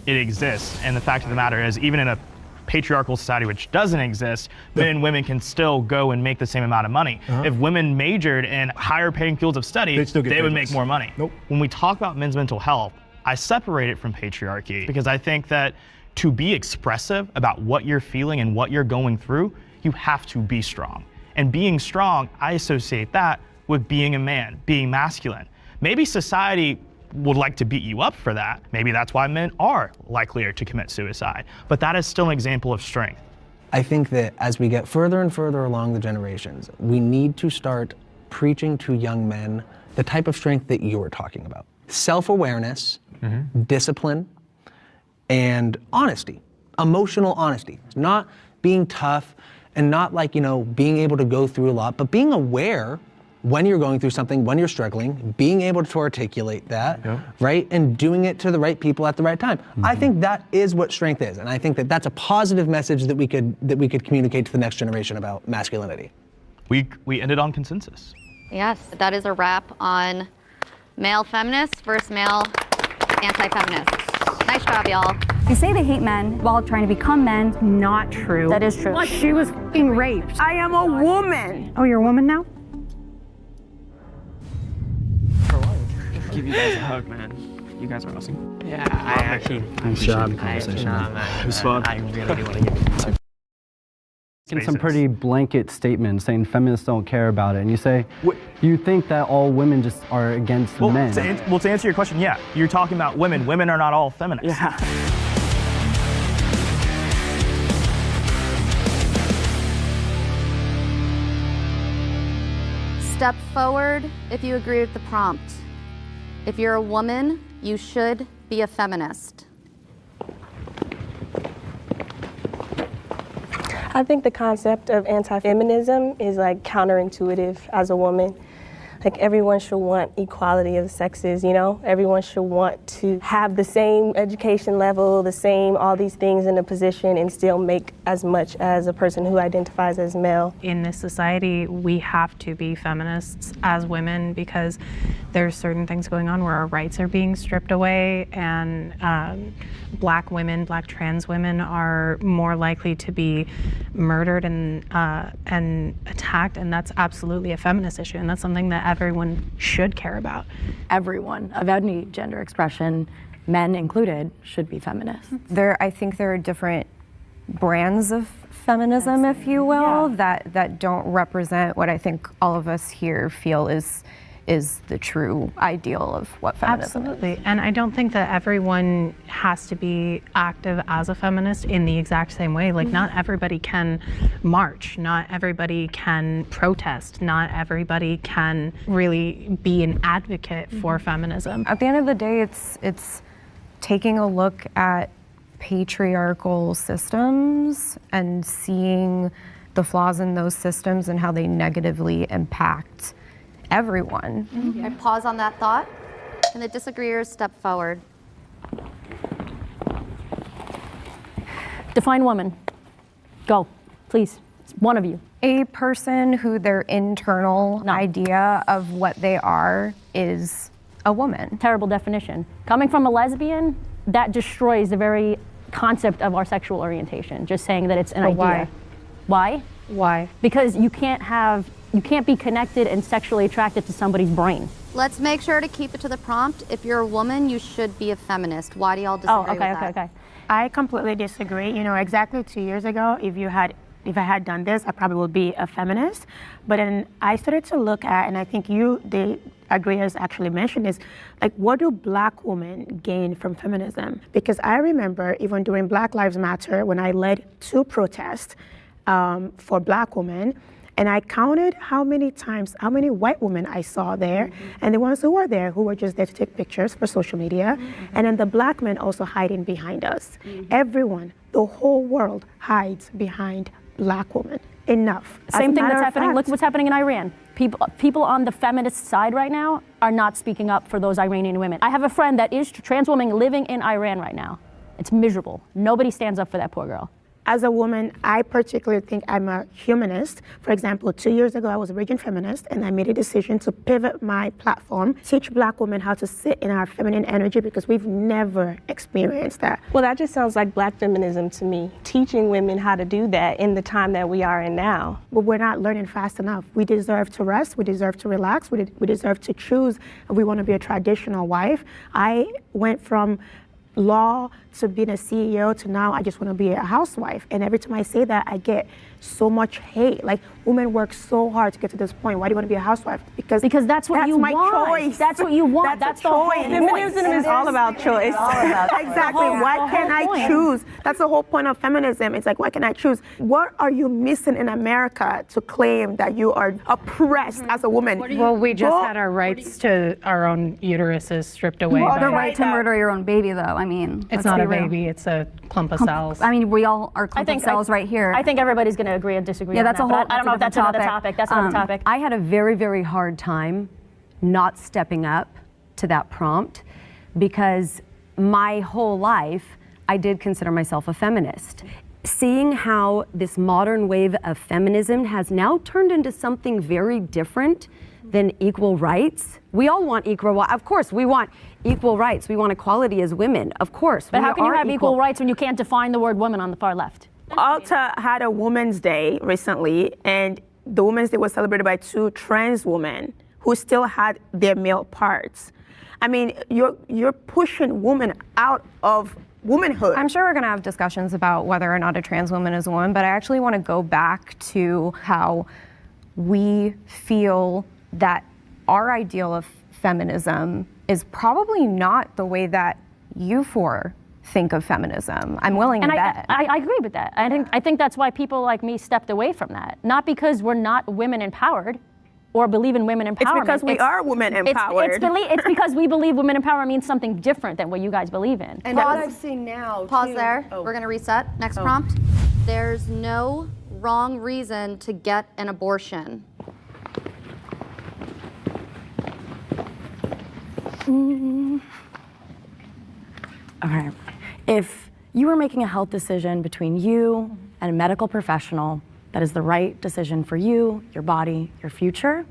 it exists. And the fact of the matter is, even in a patriarchal society, which doesn't exist, men and women can still go and make the same amount of money. If women majored in higher paying fields of study, they would make more money. When we talk about men's mental health, I separate it from patriarchy because I think that to be expressive about what you're feeling and what you're going through, you have to be strong. And being strong, I associate that with being a man, being masculine. Maybe society would like to beat you up for that. Maybe that's why men are likelier to commit suicide. But that is still an example of strength. I think that as we get further and further along the generations, we need to start preaching to young men the type of strength that you were talking about. Self-awareness, discipline, and honesty, emotional honesty. Not being tough and not like, being able to go through a lot, but being aware when you're going through something, when you're struggling, being able to articulate that, right? And doing it to the right people at the right time. I think that is what strength is. And I think that that's a positive message that we could communicate to the next generation about masculinity. We ended on consensus. Yes, that is a wrap on male feminists versus male anti-feminists. Nice job, y'all. They say they hate men while trying to become men. Not true. That is true. She was f***ing raped. I am a woman. Oh, you're a woman now? Give you guys a hug, man. You guys are awesome. Yeah, I'm sure having a conversation. It was fun. I really do want to give Making some pretty blanket statements saying feminists don't care about it, and you say you think that all women just are against men. To answer your question, yeah, you're talking about women. Women are not all feminists. Yeah. Step forward if you agree with the prompt. If you're a woman, you should be a feminist. I think the concept of anti-feminism is like counterintuitive as a woman. Like everyone should want equality of sexes, Everyone should want to have the same education level, the same all these things in a position and still make as much as a person who identifies as male. In this society, we have to be feminists as women because there's certain things going on where our rights are being stripped away, and Black women, Black trans women are more likely to be murdered and attacked, and that's absolutely a feminist issue, and that's something that everyone should care about. Everyone of any gender expression, men included, should be feminists. I think there are different brands of feminism, if you will, that don't represent what I think all of us here feel is the true ideal of what feminism Absolutely. And I don't think that everyone has to be active as a feminist in the exact same way. Like, not everybody can march, not everybody can protest, not everybody can really be an advocate for feminism. At the end of the day, it's taking a look at patriarchal systems and seeing the flaws in those systems and how they negatively impact everyone. I pause on that thought, and the disagreeers step forward. Define woman. Go, please. It's one of you. A person who their internal idea of what they are is a woman. Terrible definition. Coming from a lesbian, that destroys the very concept of our sexual orientation. Just saying that it's an idea. Why? Why? Why? Because you can't be connected and sexually attracted to somebody's brain. Let's make sure to keep it to the prompt. If you're a woman, you should be a feminist. Why do y'all disagree with that? Okay. I completely disagree. Exactly 2 years ago, if I had done this, I probably would be a feminist. But then I started to look at, and I think the agreeers actually mentioned is, like, what do Black women gain from feminism? Because I remember even during Black Lives Matter, when I led 2 protests for Black women, and I counted how many white women I saw there, and the ones who were there, who were just there to take pictures for social media, and then the Black men also hiding behind us. Everyone, the whole world hides behind Black women. Enough. Same thing that's happening. Look what's happening in Iran. People on the feminist side right now are not speaking up for those Iranian women. I have a friend that is a trans woman living in Iran right now. It's miserable. Nobody stands up for that poor girl. as a woman, I particularly think I'm a humanist. For example, 2 years ago, I was a raging feminist, and I made a decision to pivot my platform, teach Black women how to sit in our feminine energy because we've never experienced that. Well, that just sounds like Black feminism to me, teaching women how to do that in the time that we are in now. But we're not learning fast enough. We deserve to rest, we deserve to relax, we deserve to choose if we want to be a traditional wife. I went from law to being a CEO to now I just want to be a housewife. And every time I say that, I get so much hate. Like, women work so hard to get to this point. Why do you want to be a housewife? Because that's what you my want. choice. That's what you want. That's the whole choice. point. Feminism is all about choice. Exactly. Why can't I choose? That's the whole point of feminism. It's like, why can't I choose? What are you missing in America to claim that you are oppressed as a woman? Well, we just had our rights to our own uteruses stripped away. Well, by the right to murder your own baby, though. I mean, It's not a baby, it's a clump of cells. I mean, we all are clump of cells right here. I think everybody's going to agree and disagree. Yeah, on that's that, a whole. but I don't know if that's another topic. That's another topic. I had a very, very hard time not stepping up to that prompt because my whole life I did consider myself a feminist. Seeing how this modern wave of feminism has now turned into something very different than equal rights. We all want equal, of course, we want equal rights. We want equality as women, of course. But how can you have equal rights when you can't define the word woman on the far left? Alta had a Women's Day recently, and the Women's Day was celebrated by 2 trans women who still had their male parts. I mean, you're pushing women out of womanhood. I'm sure we're going to have discussions about whether or not a trans woman is a woman, but I actually want to go back to how we feel that our ideal of feminism is probably not the way that you four think of feminism. I'm willing to bet. I agree with that. I think that's why people like me stepped away from that. Not because we're not women empowered or believe in women empowerment. It's because we are women empowered. It's because we believe women empowerment means something different than what you guys believe in. And what I've seen now. Pause there. We're going to reset. Next prompt. There's no wrong reason to get an abortion. Okay. If you were making a health decision between you and a medical professional that is the right decision for you, your body, your future,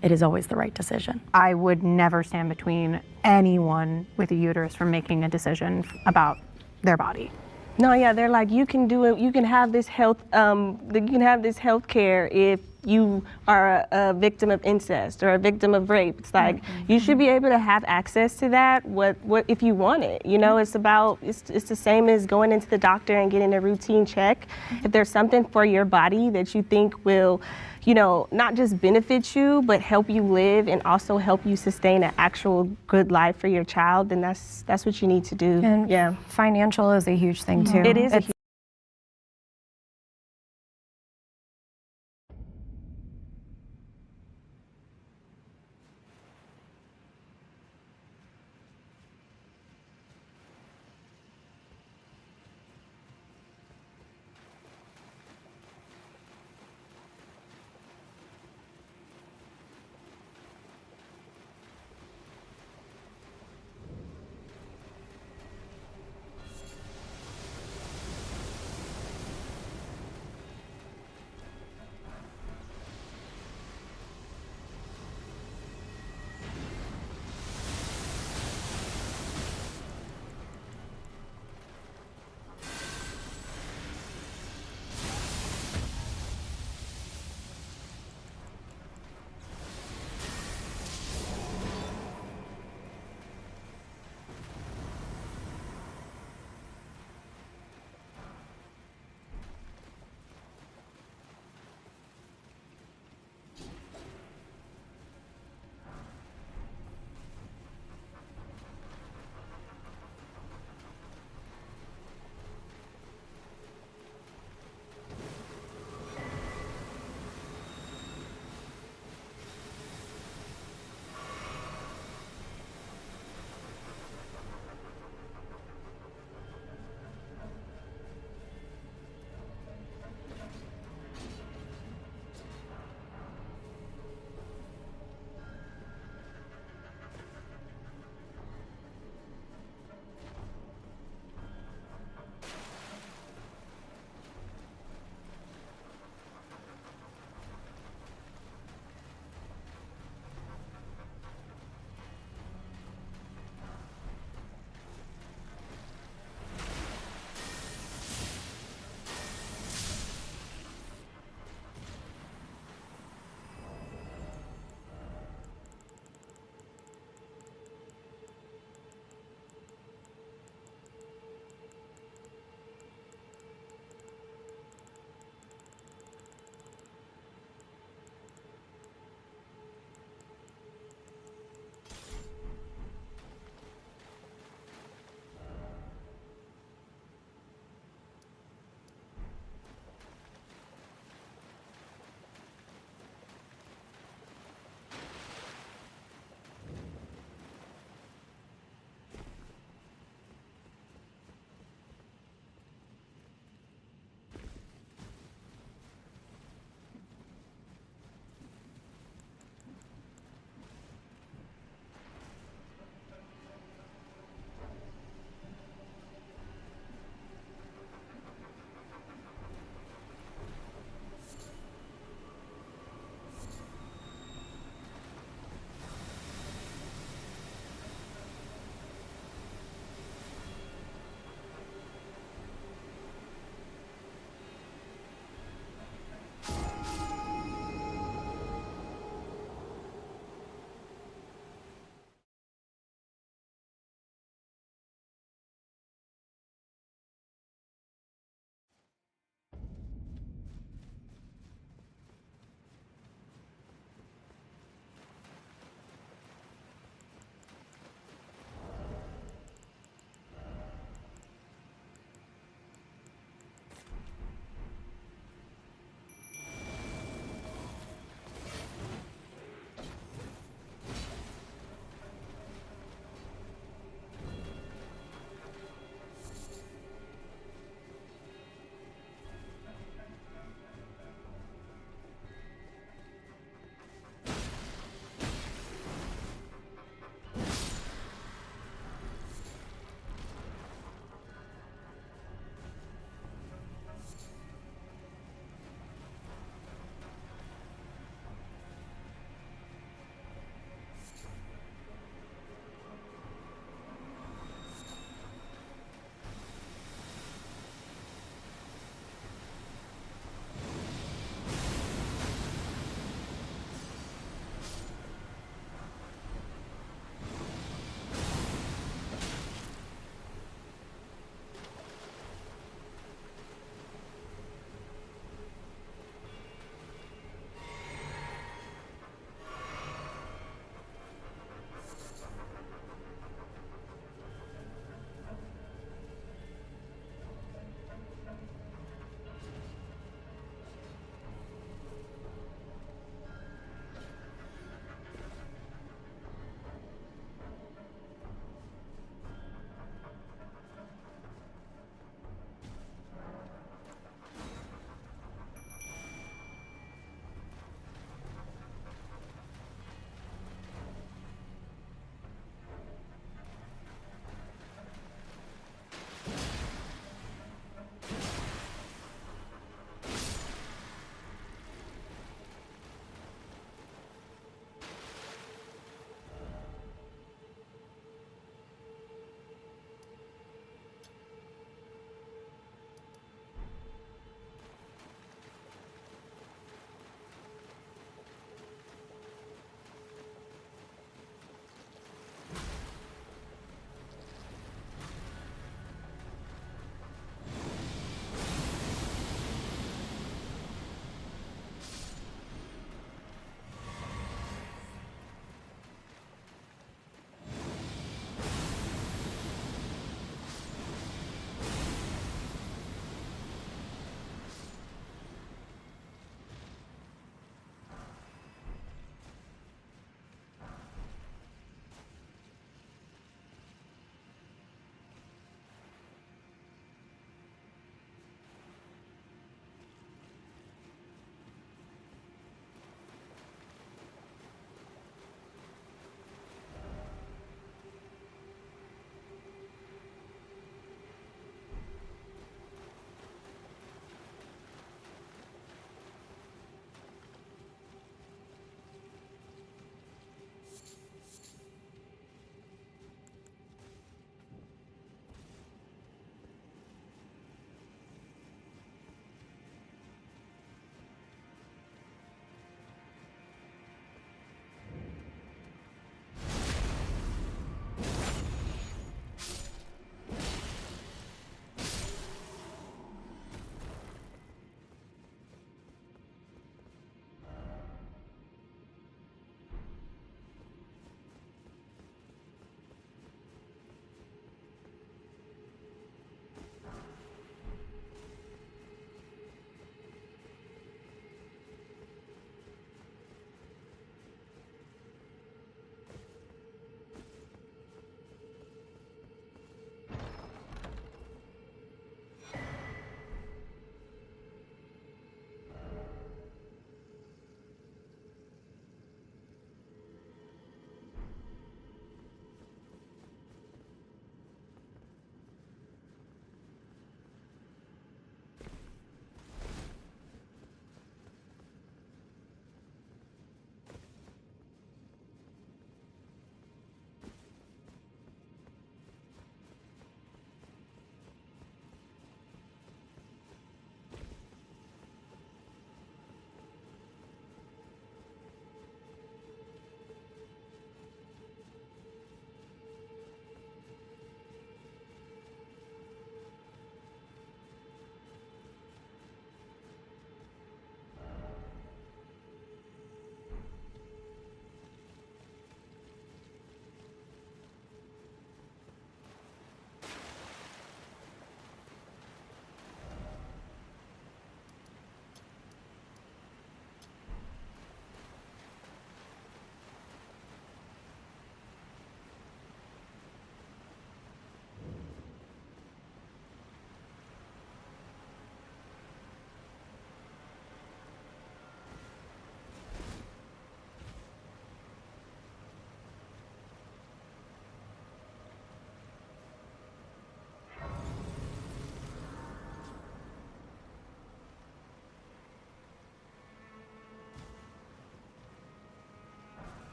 it is always the right decision. I would never stand between anyone with a uterus from making a decision about their body. No, yeah, they're like, you can do it. You can have this health. You can have this health care if you are a victim of incest or a victim of rape. It's like you should be able to have access to that. What if you want it? You know, it's about. It's the same as going into the doctor and getting a routine check. If there's something for your body that you think will, you know, not just benefit you, but help you live and also help you sustain an actual good life for your child, then that's what you need to do. And yeah, financial is a huge thing too. It is.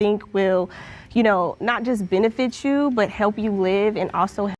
think will, not just benefit you, but help you live and also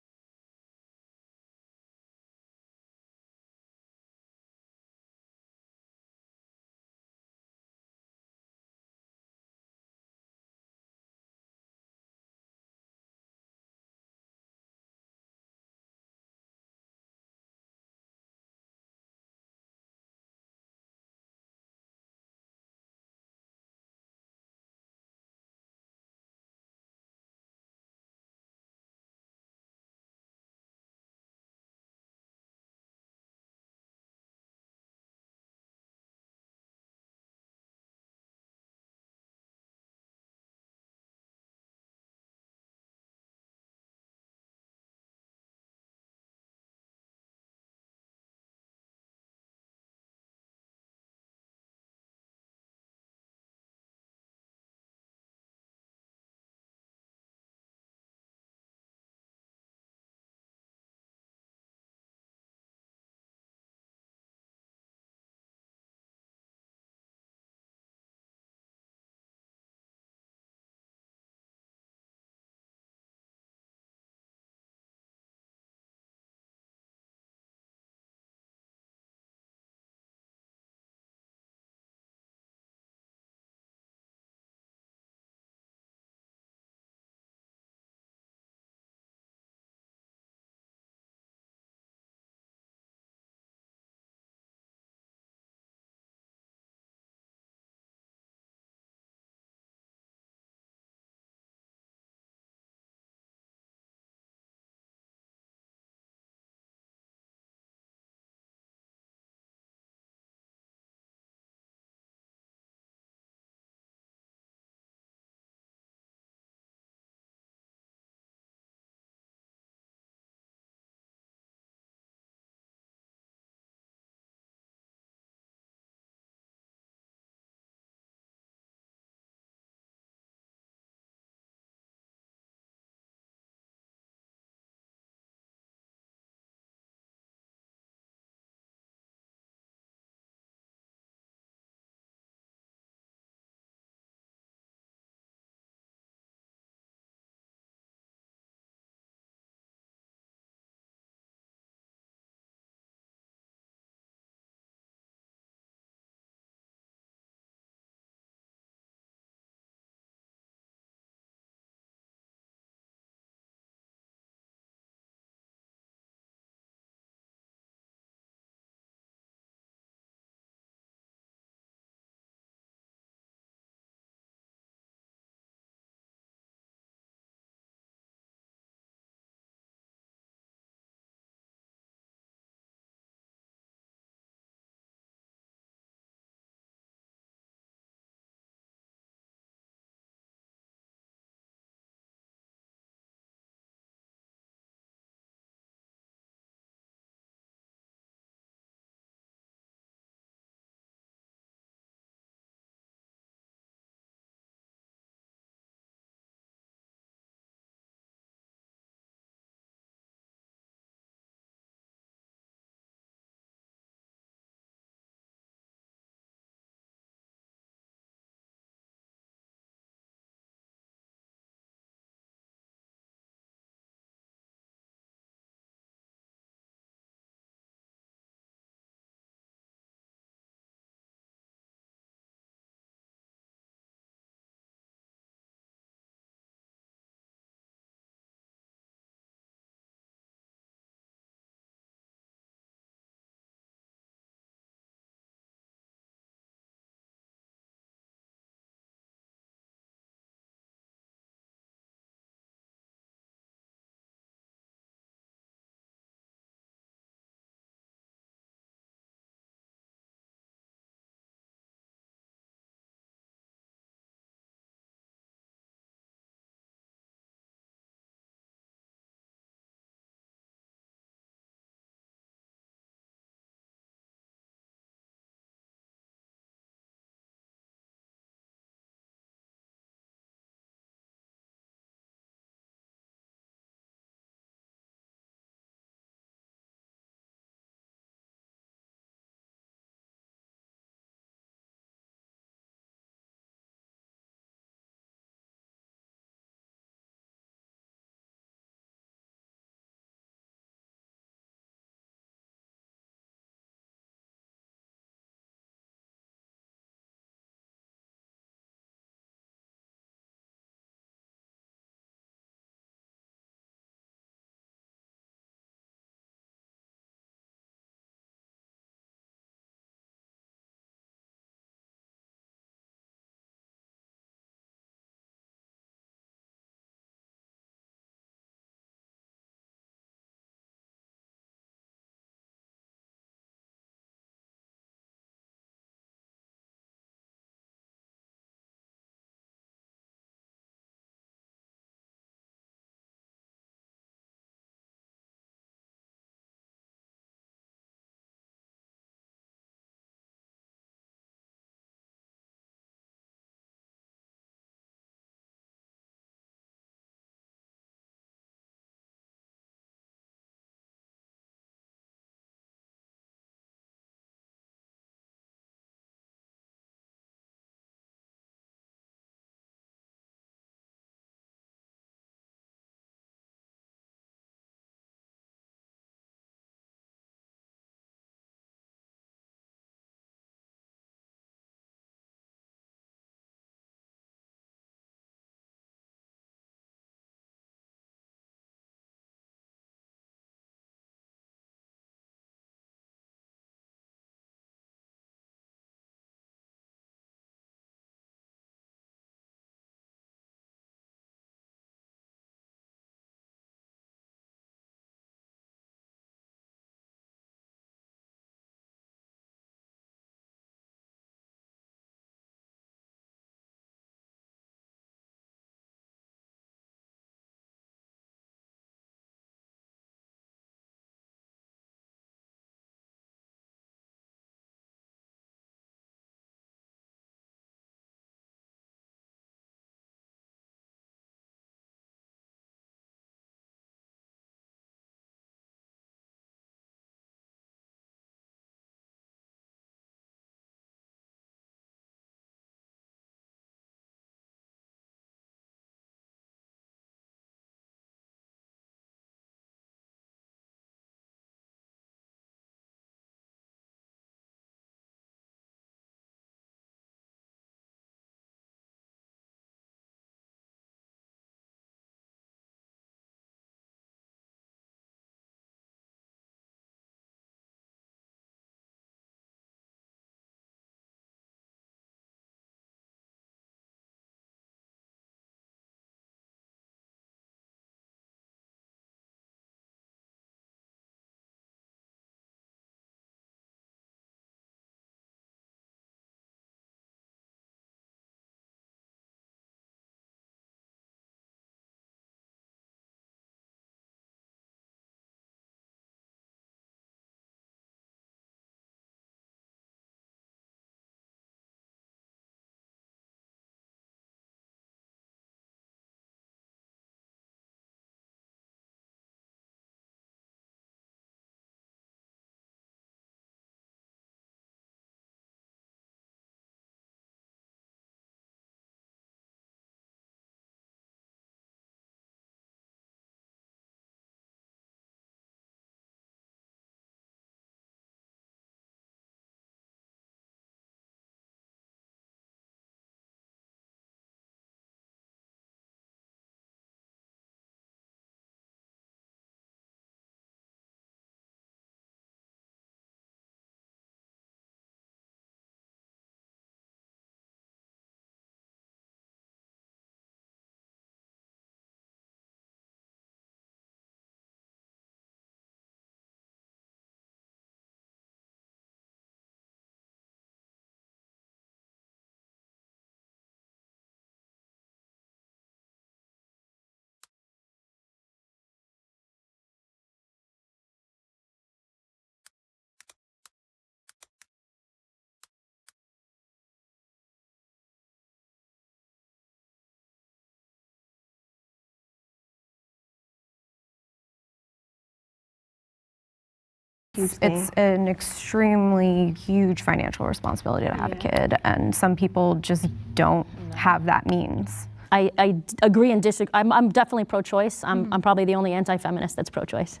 It's an extremely huge financial responsibility to have a kid, and some people just don't have that means. I agree and disagree. I'm definitely pro-choice. I'm probably the only anti-feminist that's pro-choice.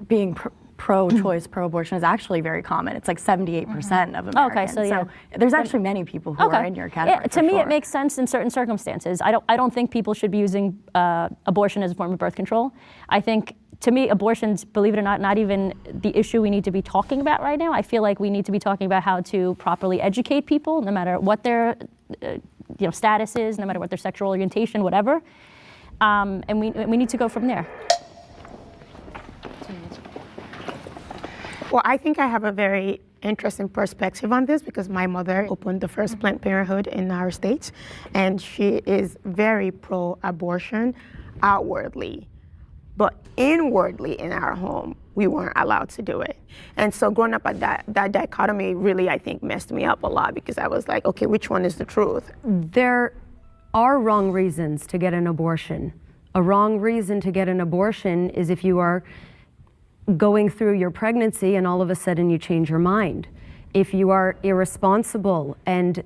Being pro-choice, pro-abortion is actually very common. It's like 78% of Americans. Okay, so yeah. There's actually many people who are in your category. Yeah, to me, it makes sense in certain circumstances. I don't think people should be using abortion as a form of birth control. I think, to me, abortion's, believe it or not even the issue we need to be talking about right now. I feel like we need to be talking about how to properly educate people, no matter what their status is, no matter what their sexual orientation, whatever. And we need to go from there. Well, I think I have a very interesting perspective on this because my mother opened the first Planned Parenthood in our state, and she is very pro-abortion outwardly. But inwardly in our home, we weren't allowed to do it. And so growing up at that dichotomy really, I think, messed me up a lot because I was like, okay, which one is the truth? There are wrong reasons to get an abortion. A wrong reason to get an abortion is if you are going through your pregnancy and all of a sudden you change your mind. If you are irresponsible and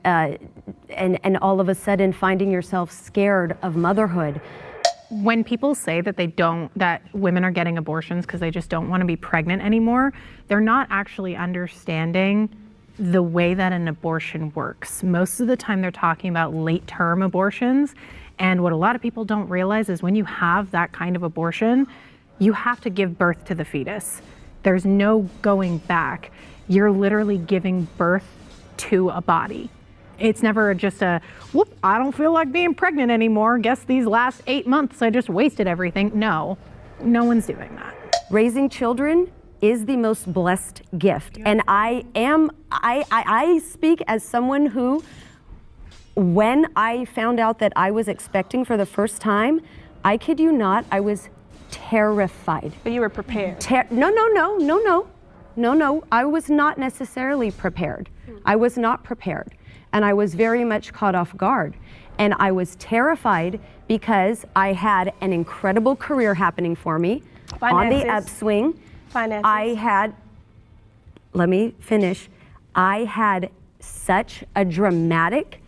all of a sudden finding yourself scared of motherhood. When people say that women are getting abortions because they just don't want to be pregnant anymore, they're not actually understanding the way that an abortion works. Most of the time they're talking about late-term abortions, and what a lot of people don't realize is when you have that kind of abortion, you have to give birth to the fetus. There's no going back. You're literally giving birth to a body. It's never just a, whoop, I don't feel like being pregnant anymore. Guess these last 8 months I just wasted everything. No one's doing that. Raising children is the most blessed gift. And I speak as someone who, when I found out that I was expecting for the first time, I kid you not, I was terrified. But you were prepared. No, I was not necessarily prepared. I was not prepared. And I was very much caught off guard. And I was terrified because I had an incredible career happening for me on the upswing. Finances. Let me finish. I had such a dramatic,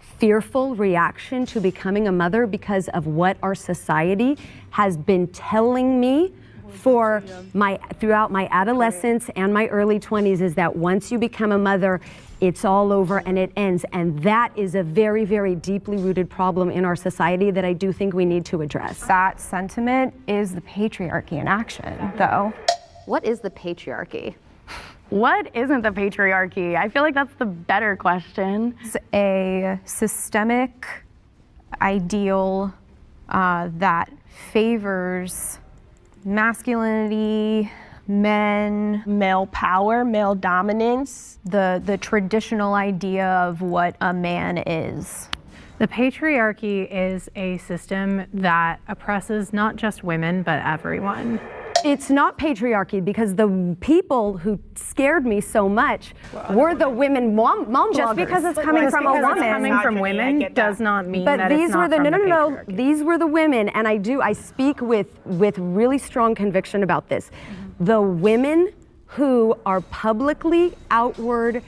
fearful reaction to becoming a mother because of what our society has been telling me throughout my adolescence and my early 20s, is that once you become a mother, it's all over and it ends. And that is a very, very deeply rooted problem in our society that I do think we need to address. That sentiment is the patriarchy in action, though. What is the patriarchy? What isn't the patriarchy? I feel like that's the better question. It's a systemic ideal that favors masculinity, men, male power, male dominance, the traditional idea of what a man is. The patriarchy is a system that oppresses not just women, but everyone. It's not patriarchy because the people who scared me so much were the women mom bloggers. Just because it's coming from a woman. Coming from women does not mean that it's not from the patriarchy. These were the women, and I speak with really strong conviction about this. The women who are publicly outward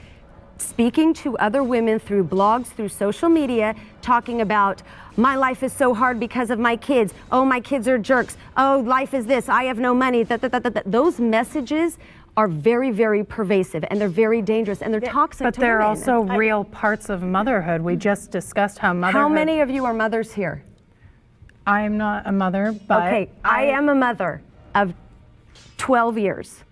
speaking to other women through blogs, through social media, talking about my life is so hard because of my kids. Oh, my kids are jerks. Oh, life is this. I have no money. Those messages are very, very pervasive, and they're very dangerous, and they're toxic But to they're women. also real parts of motherhood. We just discussed how motherhood... How many of you are mothers here? I am not a mother, but... Okay, I am a mother of 12 years.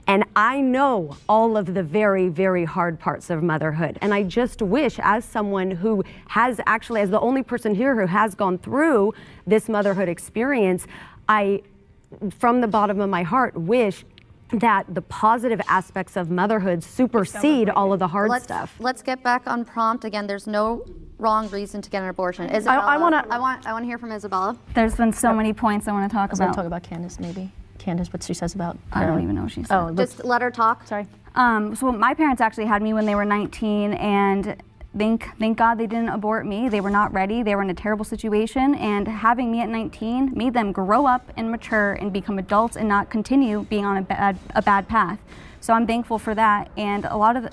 And I know all of the very, very hard parts of motherhood. And I just wish, as someone who has actually, as the only person here who has gone through this motherhood experience, I, from the bottom of my heart, wish that the positive aspects of motherhood supersede all of the hard stuff. Let's get back on prompt. Again, there's no wrong reason to get an abortion. Isabella, I want to hear from Isabella. There's been so many points I want to talk about. I want to talk about Candace, maybe. Candace, what she says about I don't even know what she said. Just let her talk. Sorry. So my parents actually had me when they were 19, and thank God they didn't abort me. They were not ready. They were in a terrible situation, and having me at 19 made them grow up and mature and become adults and not continue being on a bad path. So I'm thankful for that. And a lot of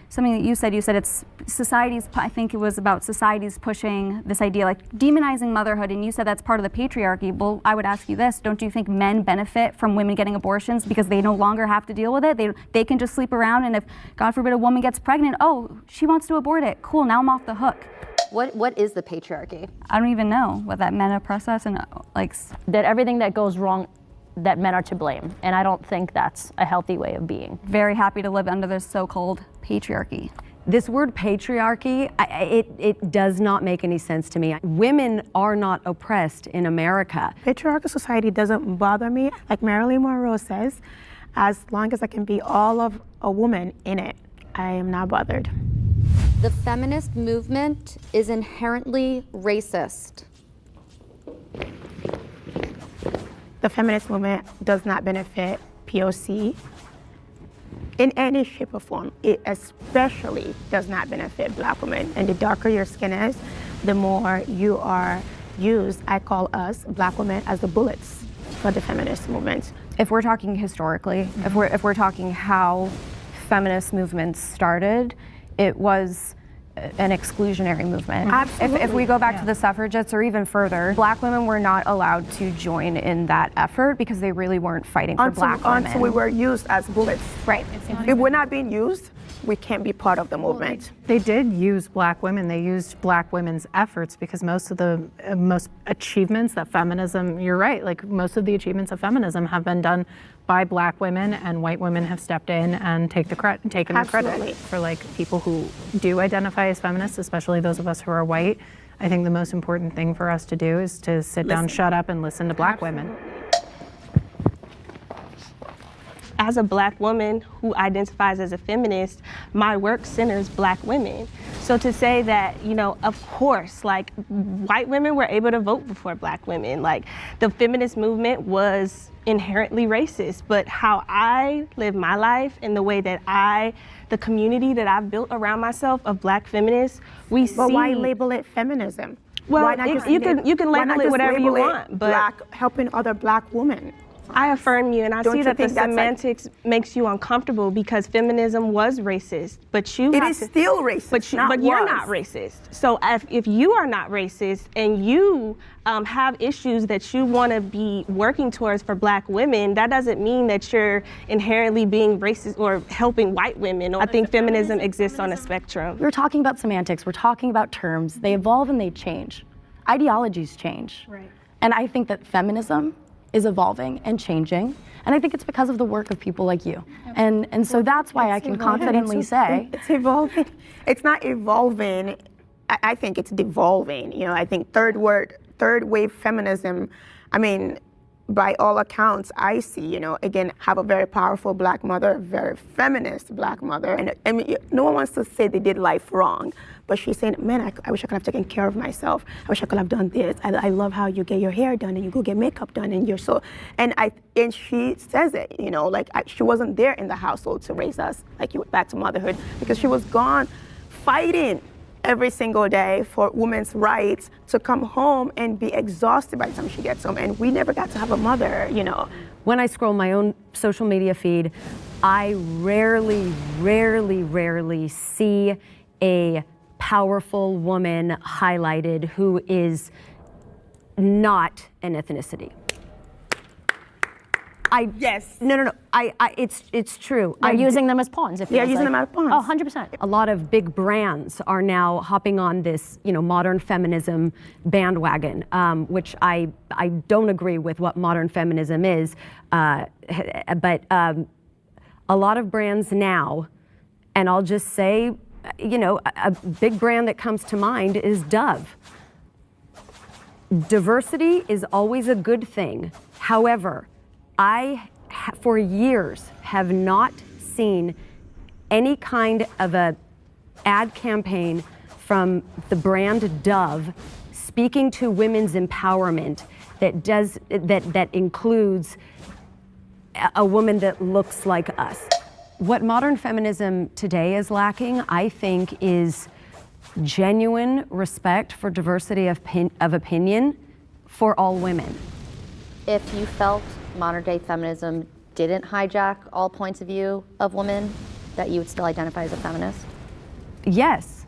something that you said it's society's, I think it was about society's pushing this idea, like demonizing motherhood, and you said that's part of the patriarchy. Well, I would ask you this, don't you think men benefit from women getting abortions because they no longer have to deal with it? They can just sleep around, and if, God forbid, a woman gets pregnant, oh, she wants to abort it. Cool, now I'm off the hook. What is the patriarchy? I don't even know what that men oppress us and that everything that goes wrong, that men are to blame. And I don't think that's a healthy way of being. Very happy to live under this so-called patriarchy. This word patriarchy, it does not make any sense to me. Women are not oppressed in America. Patriarchal society doesn't bother me. Like Marilyn Monroe says, as long as I can be all of a woman in it, I am not bothered. The feminist movement is inherently racist. The feminist movement does not benefit POC in any shape or form. It especially does not benefit Black women. And the darker your skin is, the more you are used. I call us Black women as the bullets for the feminist movement. If we're talking historically, if we're talking how feminist movements started, it was an exclusionary movement. Absolutely. If we go back to the suffragettes or even further, Black women were not allowed to join in that effort because they really weren't fighting for Black women. Until we were used as bullets. Right. If we're not being used, we can't be part of the movement. They did use Black women. They used Black women's efforts because most of the most achievements that feminism, you're right, like most of the achievements of feminism have been done by Black women, and white women have stepped in and taken the credit for like people who do identify as feminists, especially those of us who are white. I think the most important thing for us to do is to sit down, shut up, and listen to Black women. As a Black woman who identifies as a feminist, my work centers Black women. So to say that, of course, like white women were able to vote before Black women, like the feminist movement was inherently racist, but how I live my life and the way that the community that I've built around myself of Black feminists, we see. But why label it feminism? Well, you can label it whatever you want, but helping other Black women. I affirm you, and I see that the semantics makes you uncomfortable because feminism was racist, but it is still racist. But you're not racist. So if you are not racist and you have issues that you want to be working towards for Black women, that doesn't mean that you're inherently being racist or helping white women. I think feminism exists on a spectrum. We're talking about semantics. We're talking about terms. They evolve and they change. Ideologies change. Right. And I think that feminism is evolving and changing, and I think it's because of the work of people like you. And so that's why I can confidently say it's evolving. It's not evolving. I think it's devolving. I think third wave feminism. I mean, by all accounts, I see, again, have a very powerful Black mother, a very feminist Black mother. And I mean, no one wants to say they did life wrong, but she's saying, man, I wish I could have taken care of myself. I wish I could have done this. I love how you get your hair done and you go get makeup done and you're so, and she says it, she wasn't there in the household to raise us, back to motherhood, because she was gone fighting every single day for women's rights to come home and be exhausted by the time she gets home. And we never got to have a mother, When I scroll my own social media feed, I rarely see a powerful woman highlighted who is not an ethnicity. Yes. No. It's true. They're using them as pawns. Using them as pawns. Oh, 100%. A lot of big brands are now hopping on this, modern feminism bandwagon, which I don't agree with what modern feminism is. But a lot of brands now, and I'll just say, a big brand that comes to mind is Dove. Diversity is always a good thing. However, I, for years, have not seen any kind of a ad campaign from the brand Dove speaking to women's empowerment that includes a woman that looks like us. What modern feminism today is lacking, I think, is genuine respect for diversity of opinion for all women. If you felt modern day feminism didn't hijack all points of view of women, that you would still identify as a feminist? Yes.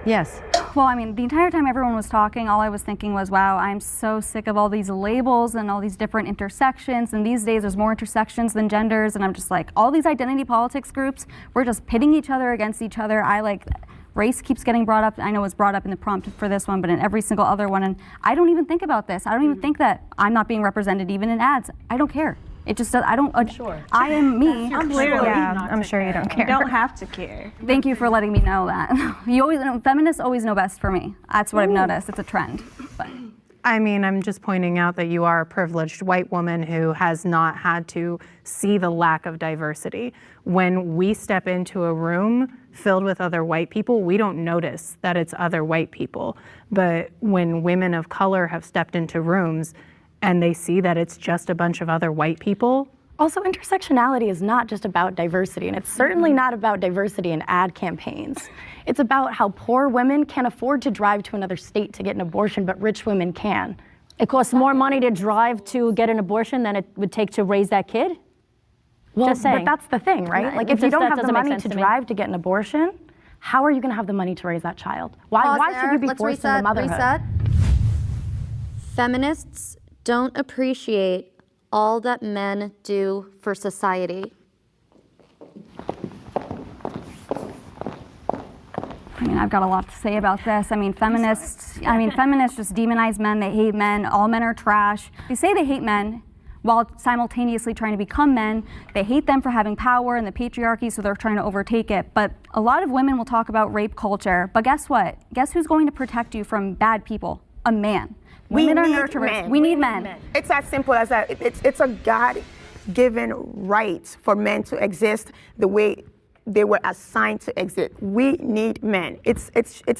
Yes. Well, I mean, the entire time everyone was talking, all I was thinking was, wow, I'm so sick of all these labels and all these different intersections. And these days there's more intersections than genders. And I'm just like, all these identity politics groups, we're just pitting each other against each other. Race keeps getting brought up. I know it's brought up in the prompt for this one, but in every single other one. And I don't even think about this. I don't even think that I'm not being represented even in ads. I don't care. It just does. I don't. Sure. I am me. I'm sure you don't care. You don't have to care. Thank you for letting me know that. You always know, feminists always know best for me. That's what I've noticed. It's a trend. But. I mean, I'm just pointing out that you are a privileged white woman who has not had to see the lack of diversity. When we step into a room filled with other white people, we don't notice that it's other white people. But when women of color have stepped into rooms and they see that it's just a bunch of other white people. Also, intersectionality is not just about diversity, and it's certainly not about diversity in ad campaigns. It's about how poor women can't afford to drive to another state to get an abortion, but rich women can. It costs more money to drive to get an abortion than it would take to raise that kid? Well, Just saying. but that's the thing, right? Like, if you don't have the money to drive to get an abortion, how are you going to have the money to raise that child? Why should you be forced into motherhood? Reset. Feminists don't appreciate all that men do for society. I mean, I've got a lot to say about this. I mean, feminists just demonize men. They hate men. All men are trash. They say they hate men while simultaneously trying to become men. They hate them for having power and the patriarchy, so they're trying to overtake it. But a lot of women will talk about rape culture. But guess what? Guess who's going to protect you from bad people? A man. Women are nurturers. We need men. It's as simple as that. It's a God-given right for men to exist the way they were assigned to exist. We need men. It's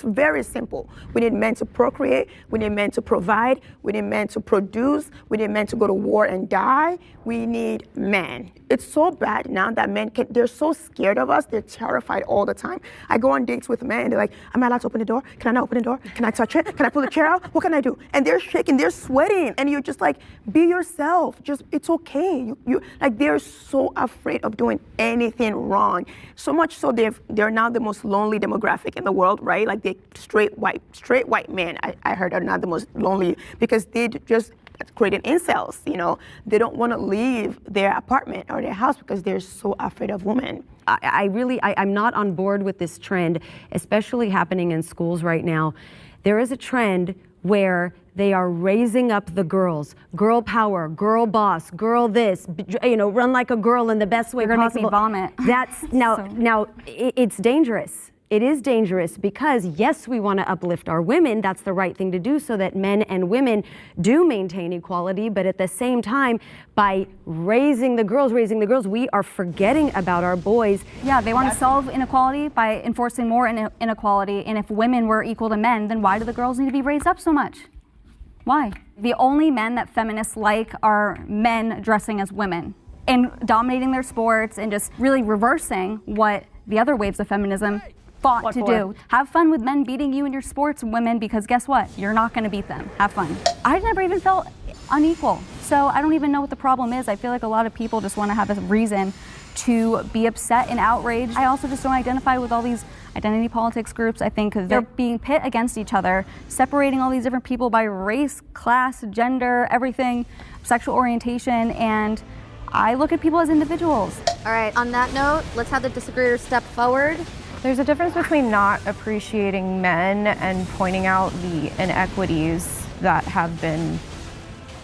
very simple. We need men to procreate. We need men to provide. We need men to produce. We need men to go to war and die. We need men. It's so bad now that they're so scared of us. They're terrified all the time. I go on dates with men and they're like, am I allowed to open the door? Can I not open the door? Can I touch it? Can I pull the chair out? What can I do? And they're shaking, they're sweating. And you're just like, be yourself. It's okay. They're so afraid of doing anything wrong. So much so they're now the most lonely demographic in the world, right? Like the straight white men, I heard, are now the most lonely because they just creating incels, They don't want to leave their apartment or their house because they're so afraid of women. I'm not on board with this trend, especially happening in schools right now. There is a trend where they are raising up the girls. Girl power, girl boss, girl this, run like a girl in the best way possible. You're gonna make me vomit. That's now it's dangerous. It is dangerous because yes, we want to uplift our women. That's the right thing to do so that men and women do maintain equality. But at the same time, by raising the girls, we are forgetting about our boys. Yeah, they want to solve inequality by enforcing more inequality. And if women were equal to men, then why do the girls need to be raised up so much? Why? The only men that feminists like are men dressing as women and dominating their sports and just really reversing what the other waves of feminism fought to do. Have fun with men beating you in your sports, women, because guess what? You're not going to beat them. Have fun. I never even felt unequal, so I don't even know what the problem is. I feel like a lot of people just want to have a reason to be upset and outraged. I also just don't identify with all these identity politics groups. I think they're being pit against each other, separating all these different people by race, class, gender, everything, sexual orientation, and I look at people as individuals. All right, on that note, let's have the disagreeers step forward. There's a difference between not appreciating men and pointing out the inequities that have been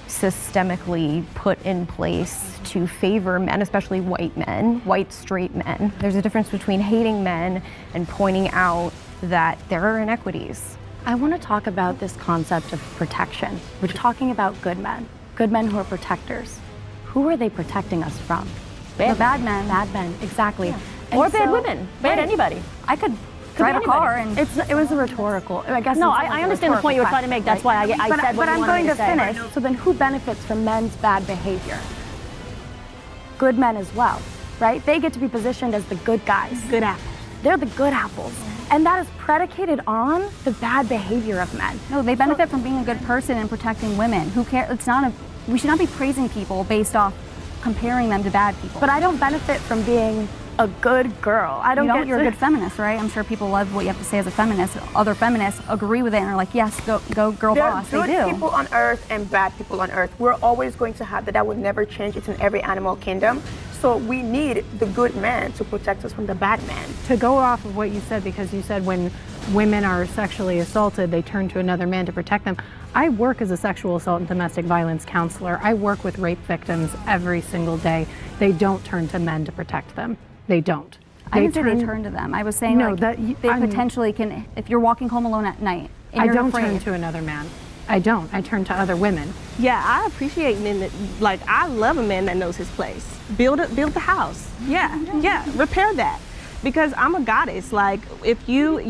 systemically put in place to favor men, especially white men, white straight men. There's a difference between hating men and pointing out that there are inequities. I want to talk about this concept of protection. We're talking about good men who are protectors. Who are they protecting us from? The bad men. Bad men, exactly. Yeah. And Or bad women, bad anybody. I could drive a car and... It was a rhetorical, I guess. No, I understand the point you were trying to make. That's why I said what you wanted me to say. But I'm going to finish. So then who benefits from men's bad behavior? Good men as well, right? They get to be positioned as the good guys. Good apples. They're the good apples. And that is predicated on the bad behavior of men. No, they benefit from being a good person and protecting women. Who cares? We should not be praising people based off comparing them to bad people. But I don't benefit from being a good girl. I don't You know, get you're to- a good feminist, right? I'm sure people love what you have to say as a feminist. Other feminists agree with it and are like, yes, go girl There are boss. They good do. people on earth and bad people on earth. We're always going to have that. That will never change. It's in every animal kingdom. So we need the good man to protect us from the bad man. To go off of what you said, because you said when women are sexually assaulted, they turn to another man to protect them. I work as a sexual assault and domestic violence counselor. I work with rape victims every single day. They don't turn to men to protect them. They don't. I didn't say they turn to them. I was saying No, like, that they I'm- potentially can, if you're walking home alone at night and I you're don't afraid. turn to another man. I don't. I turn to other women. Yeah, I appreciate men that, like, I love a man that knows his place. Build the house. Yeah, repair that. Because I'm a goddess. Like, if you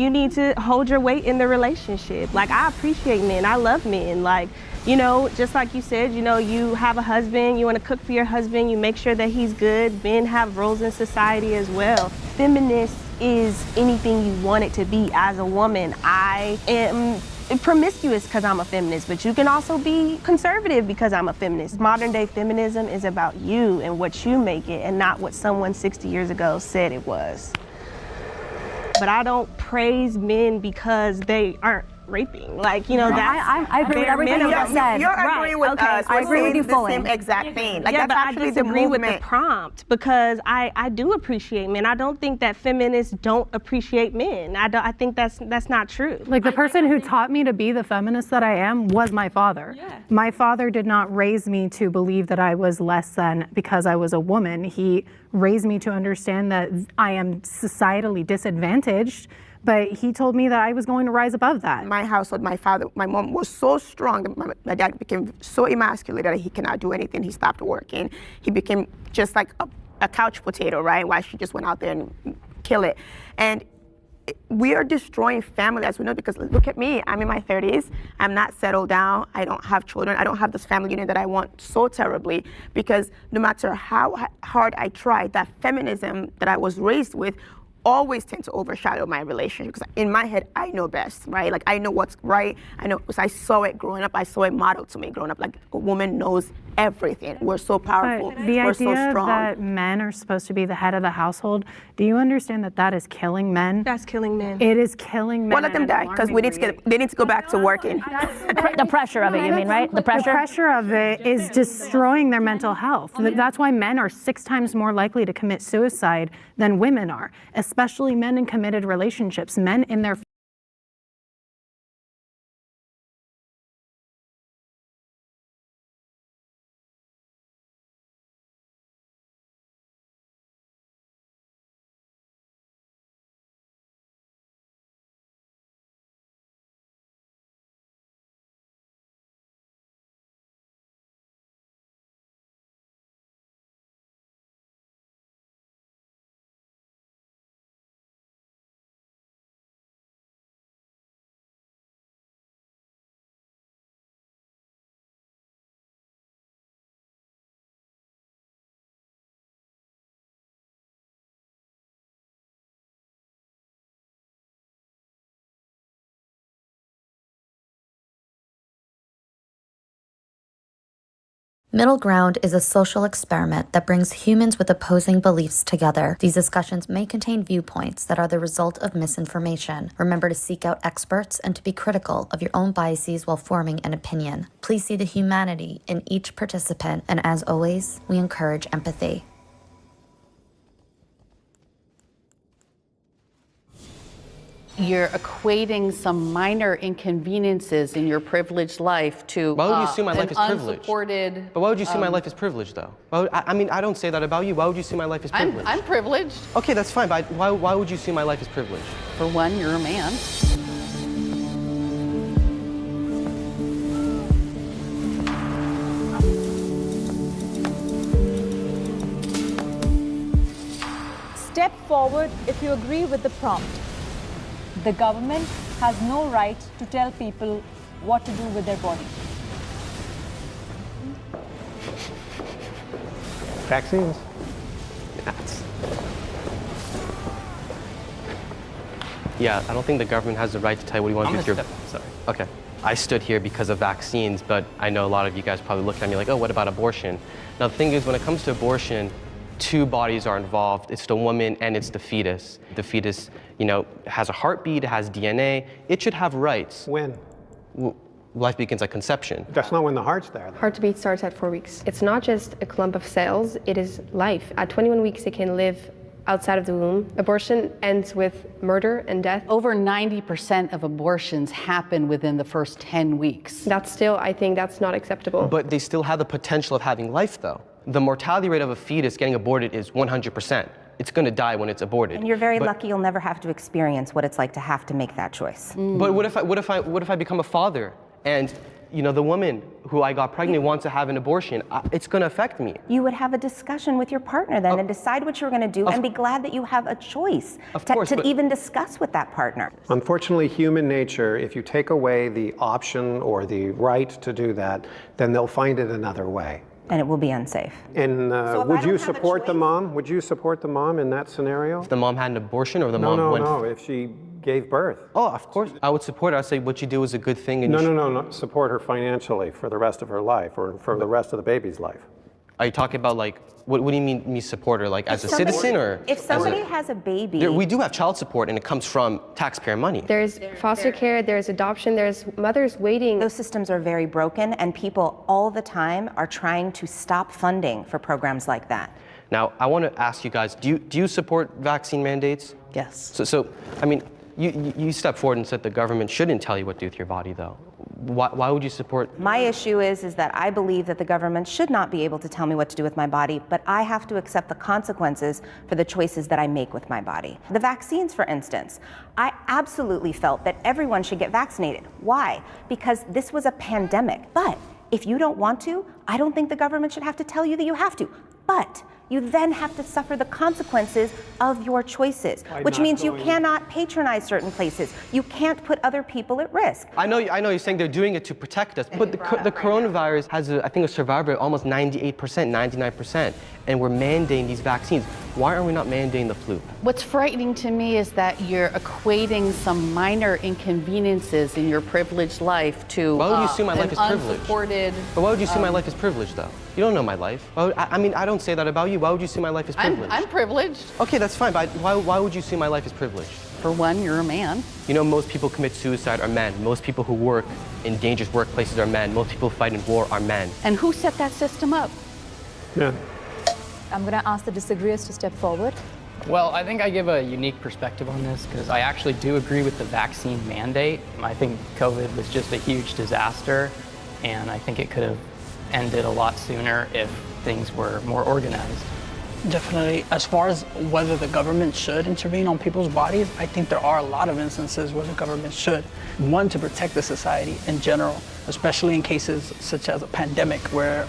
need to hold your weight in the relationship. Like, I appreciate men. I love men. Like, you know, just like you said, you know, you have a husband, you want to cook for your husband, you make sure that he's good. Men have roles in society as well. Feminist is anything you want it to be as a woman. I am promiscuous because I'm a feminist, but you can also be conservative because I'm a feminist. Modern day feminism is about you and what you make it and not what someone 60 years ago said it was. But I don't praise men because they aren't raping. Like, you know, that's... I agree with everything you just said. You're agreeing with us. I agree with you fully. The same exact thing. Like, yeah, that's but I actually the disagree with the movement. prompt because I do appreciate men. I don't think that feminists don't appreciate men. I think that's not true. Like the person who taught me to be the feminist that I am was my father. Yeah. My father did not raise me to believe that I was less than because I was a woman. He raised me to understand that I am societally disadvantaged, but he told me that I was going to rise above that. My household, my mom was so strong that my dad became so emasculated that he cannot do anything. He stopped working. He became just like a couch potato, right? Why she just went out there and kill it. And we are destroying family, as we know, because look at me. I'm in my 30s. I'm not settled down. I don't have children. I don't have this family unit that I want so terribly, because no matter how hard I tried, that feminism that I was raised with always tend to overshadow my relationship, because in my head I know best, right? Like, I know what's right. I know, because I saw it growing up. I saw it modeled to me growing up. Like, a woman knows everything. We're so powerful. But the We're idea so strong. that men are supposed to be the head of the household, do you understand that that is killing men? That's killing men. It is killing men. Well, let them die, because they need to go back to working. The pressure of it, you mean, right? The pressure? The pressure of it is destroying their mental health. That's why men are 6 times more likely to commit suicide than women are, especially men in committed relationships. Men in their Middle Ground is a social experiment that brings humans with opposing beliefs together. These discussions may contain viewpoints that are the result of misinformation. Remember to seek out experts and to be critical of your own biases while forming an opinion. Please see the humanity in each participant, and as always, we encourage empathy. You're equating some minor inconveniences in your privileged life to Why would you assume my life an is privileged? unsupported. But why would you see my life as privileged, though? I mean, I don't say that about you. Why would you see my life as privileged? I'm privileged. Okay, that's fine, but why would you see my life as privileged? For one, you're a man. Step forward if you agree with the prompt. The government has no right to tell people what to do with their body. Vaccines. Yeah, I don't think the government has the right to tell you what you want to do with your... Sorry. Okay. I stood here because of vaccines, but I know a lot of you guys probably looked at me like, oh, what about abortion? Now, the thing is, when it comes to abortion, two bodies are involved. It's the woman and it's the fetus. The fetus, you know, has a heartbeat, it has DNA. It should have rights. When? Life begins at conception. That's not when the heart's there. Heartbeat starts at 4 weeks. It's not just a clump of cells, it is life. At 21 weeks, it can live outside of the womb. Abortion ends with murder and death. Over 90% of abortions happen within the first 10 weeks. That's still, I think that's not acceptable. But they still have the potential of having life, though. The mortality rate of a fetus getting aborted is 100%. It's going to die when it's aborted. And you're very lucky you'll never have to experience what it's like to have to make that choice. But what if I become a father and, you know, the woman who I got pregnant wants to have an abortion? It's going to affect me. You would have a discussion with your partner then and decide what you're going to do and be glad that you have a choice to even discuss with that partner. Unfortunately, human nature, if you take away the option or the right to do that, then they'll find it another way. And it will be unsafe. And would you support the mom? Would you support the mom in that scenario? If the mom had an abortion or the mom went... No, if she gave birth. Oh, of course. I would support her. I'd say what you do is a good thing. And No. Support her financially for the rest of her life or for the rest of the baby's life. Are you talking about like, what do you mean me support her? Like as a citizen or? If somebody has a baby. We do have child support and it comes from taxpayer money. There's foster care, there's adoption, there's mothers waiting. Those systems are very broken and people all the time are trying to stop funding for programs like that. Now, I want to ask you guys, do you support vaccine mandates? Yes. So I mean, you step forward and said the government shouldn't tell you what to do with your body though. Why would you support? My issue is that I believe that the government should not be able to tell me what to do with my body, but I have to accept the consequences for the choices that I make with my body. The vaccines, for instance, I absolutely felt that everyone should get vaccinated. Why? Because this was a pandemic. But if you don't want to, I don't think the government should have to tell you that you have to. But you then have to suffer the consequences of your choices, which means you cannot patronize certain places. You can't put other people at risk. I know you're saying they're doing it to protect us, but the coronavirus has, I think, a survival rate almost 98%, 99%, and we're mandating these vaccines. Why are we not mandating the flu? What's frightening to me is that you're equating some minor inconveniences in your privileged life to why would you assume my life is privileged? Unsupported. But why would you assume my life is privileged, though? You don't know my life. I mean, I don't say that about you. Why would you assume my life is privileged? I'm privileged. Okay, that's fine, but why would you assume my life is privileged? For one, you're a man. You know, most people commit suicide are men. Most people who work in dangerous workplaces are men. Most people who fight in war are men. And who set that system up? Yeah. I'm going to ask the disagreeers to step forward. Well, I think I give a unique perspective on this because I actually do agree with the vaccine mandate. I think COVID was just a huge disaster, and I think it could have ended a lot sooner if things were more organized. Definitely. As far as whether the government should intervene on people's bodies, I think there are a lot of instances where the government should. One, to protect the society in general, especially in cases such as a pandemic where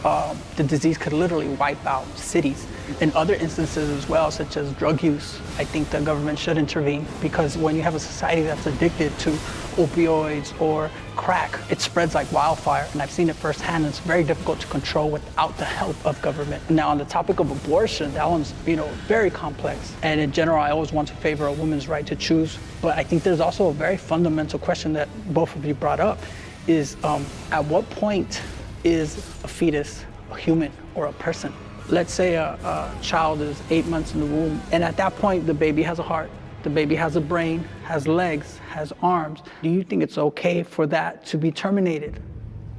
the disease could literally wipe out cities. In other instances as well, such as drug use, I think the government should intervene because when you have a society that's addicted to opioids or crack, it spreads like wildfire, and I've seen it firsthand. It's very difficult to control without the help of government. Now, on the topic of abortion, that one's very complex, and in general, I always want to favor a woman's right to choose. But I think there's also a very fundamental question that both of you brought up: is at what point is a fetus a human or a person? Let's say a child is 8 months in the womb, and at that point, the baby has a heart. The baby has a brain, has legs, has arms. Do you think it's okay for that to be terminated?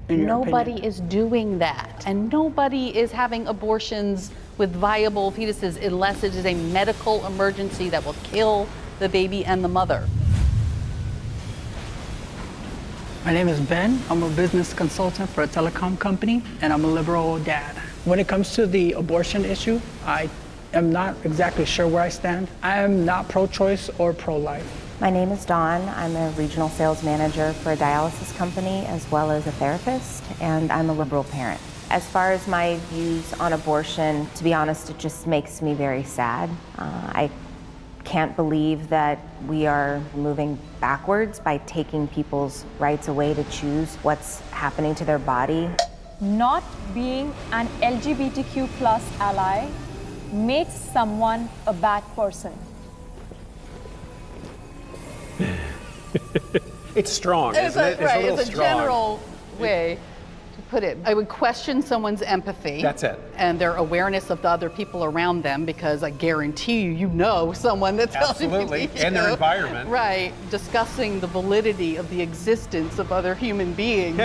Nobody is doing that. And nobody is having abortions with viable fetuses unless it is a medical emergency that will kill the baby and the mother. My name is Ben. I'm a business consultant for a telecom company, and I'm a liberal dad. When it comes to the abortion issue, I'm not exactly sure where I stand. I am not pro-choice or pro-life. My name is Dawn. I'm a regional sales manager for a dialysis company as well as a therapist, and I'm a liberal parent. As far as my views on abortion, to be honest, it just makes me very sad. I can't believe that we are moving backwards by taking people's rights away to choose what's happening to their body. Not being an LGBTQ+ ally makes someone a bad person. It's strong, isn't it? Right, a little it's a strong. general way to put it. I would question someone's empathy. That's it. And their awareness of the other people around them, because I guarantee you know someone that's Absolutely, LGBT. and their environment. Right. Discussing the validity of the existence of other human beings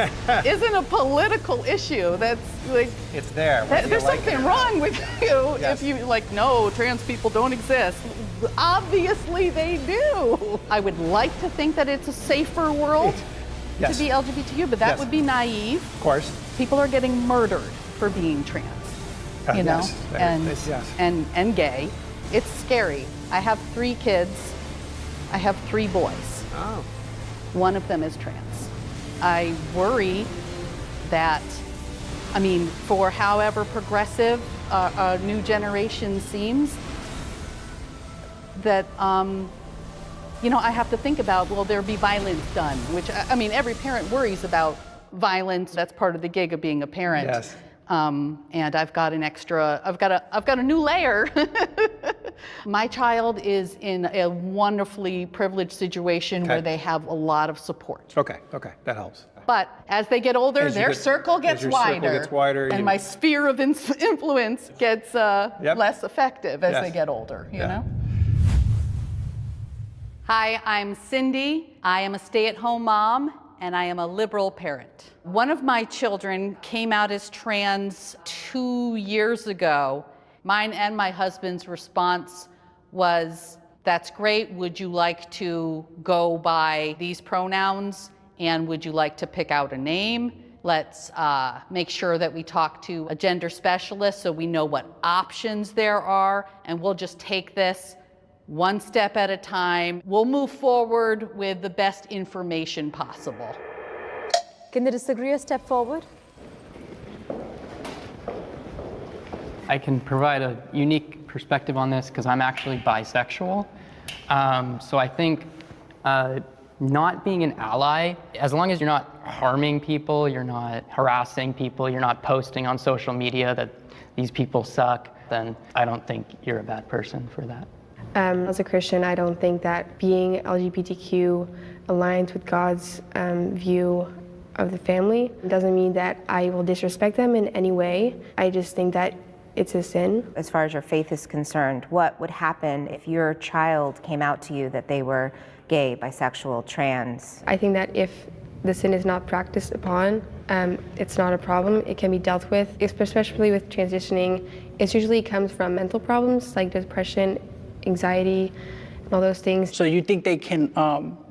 isn't a political issue. That's like, it's there. there's something wrong with you if you like, no, trans people don't exist. Obviously they do. I would like to think that it's a safer world to be LGBTQ, but that would be naive. Of course. People are getting murdered for being trans, you know, and gay. It's scary. I have 3 kids. I have 3 boys. Oh. One of them is trans. I worry that, I mean, for however progressive a new generation seems, that, you know, I have to think about, will there be violence done? Which, I mean, every parent worries about violence. That's part of the gig of being a parent. Yes. And I've got a new layer. My child is in a wonderfully privileged situation where they have a lot lot Okay, that helps. But as they get older, their circle gets wider, and my sphere of influence gets less effective as they get older, you know? Hi, I'm Cindy. I am a stay-at-home mom, and I am a liberal parent. One of my children came out as trans 2 years ago. Mine and my husband's response was, that's great. Would you like to go by these pronouns? And would you like to pick out a name? Let's make sure that we talk to a gender specialist so we know what options there are, and we'll just take this one step at a time. We'll move forward with the best information possible. Can the disagreeer step forward? I can provide a unique perspective on this because I'm actually bisexual. So I think not being an ally, as long as you're not harming people, you're not harassing people, you're not posting on social media that these people suck, then I don't think you're a bad person for that. As a Christian, I don't think that being LGBTQ aligns with God's view of the family. It doesn't mean that I will disrespect them in any way. I just think that it's a sin. As far as your faith is concerned, what would happen if your child came out to you that they were gay, bisexual, trans? I think that if the sin is not practiced upon, it's not a problem. It can be dealt with, especially with transitioning. It usually comes from mental problems like depression, anxiety, and all those things. So you think they can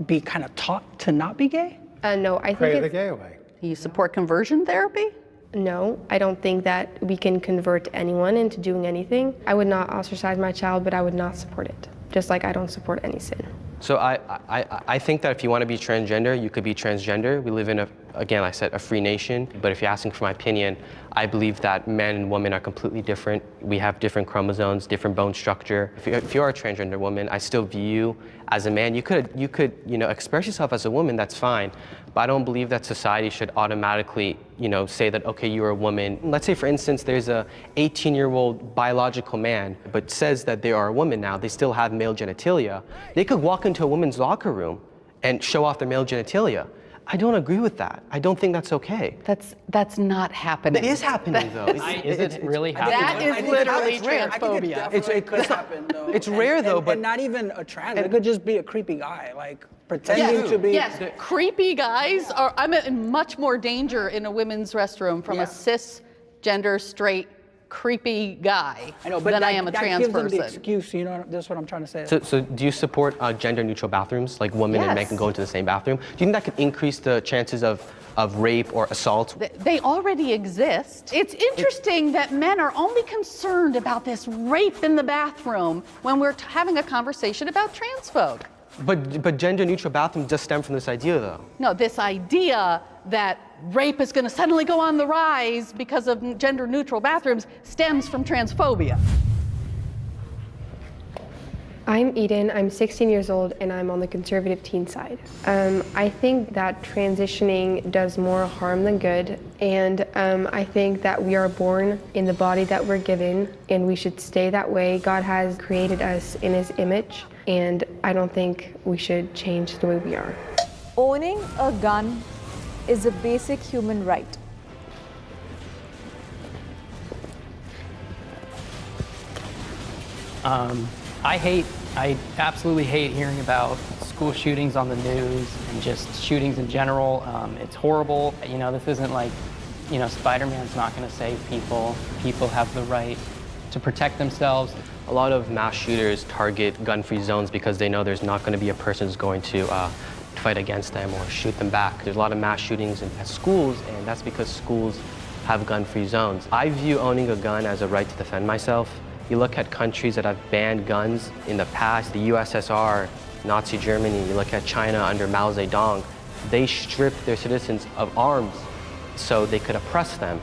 be kind of taught to not be gay? No, I think Pray the gay away. Do you support conversion therapy? No, I don't think that we can convert anyone into doing anything. I would not ostracize my child, but I would not support it, just like I don't support any sin. So I think that if you want to be transgender, you could be transgender. We live in a free nation. But if you're asking for my opinion, I believe that men and women are completely different. We have different chromosomes, different bone structure. If you're a transgender woman, I still view you as a man. You could express yourself as a woman, that's fine. But I don't believe that society should automatically, say that, okay, you're a woman. Let's say, for instance, there's a 18-year-old biological man, but says that they are a woman now. They still have male genitalia. They could walk into a woman's locker room and show off their male genitalia. I don't agree with that. I don't think that's okay. That's not happening. It is happening, though. Is it really happening? That is literally transphobia. It's rare, though, but and not even a trans. It could just be a creepy guy, like pretending to be. Yes, creepy guys are. I'm in much more danger in a women's restroom from a cisgender, straight, creepy guy than I am a trans person. That gives them the excuse, that's what I'm trying to say. So do you support gender-neutral bathrooms, like women and men can go into the same bathroom? Do you think that could increase the chances of rape or assault? They already exist. It's interesting that men are only concerned about this rape in the bathroom when we're having a conversation about trans folk. But gender-neutral bathrooms just stem from this idea, though. No, this idea that rape is going to suddenly go on the rise because of gender-neutral bathrooms stems from transphobia. I'm Eden, I'm 16 years old, and I'm on the conservative teen side. I think that transitioning does more harm than good, and I think that we are born in the body that we're given, and we should stay that way. God has created us in His image, and I don't think we should change the way we are. Owning a gun is a basic human right. I absolutely hate hearing about school shootings on the news and just shootings in general. It's horrible. You know, this isn't like, you know, Spider-Man's not going to save people. People have the right to protect themselves. A lot of mass shooters target gun-free zones because they know there's not going to be a person who's going to fight against them or shoot them back. There's a lot of mass shootings at schools, and that's because schools have gun-free zones. I view owning a gun as a right to defend myself. You look at countries that have banned guns in the past, the USSR, Nazi Germany, you look at China under Mao Zedong, they stripped their citizens of arms so they could oppress them.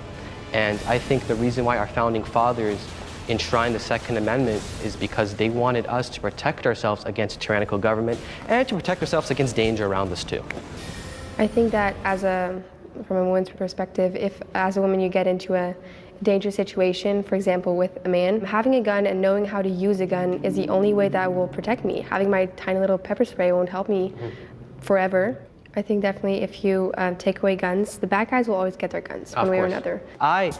And I think the reason why our founding fathers enshrined the Second Amendment is because they wanted us to protect ourselves against tyrannical government and to protect ourselves against danger around us too. I think that from a woman's perspective, if as a woman you get into a dangerous situation, for example, with a man, having a gun and knowing how to use a gun is the only way that will protect me. Having my tiny little pepper spray won't help me forever. I think definitely if you take away guns, the bad guys will always get their guns one way or another. I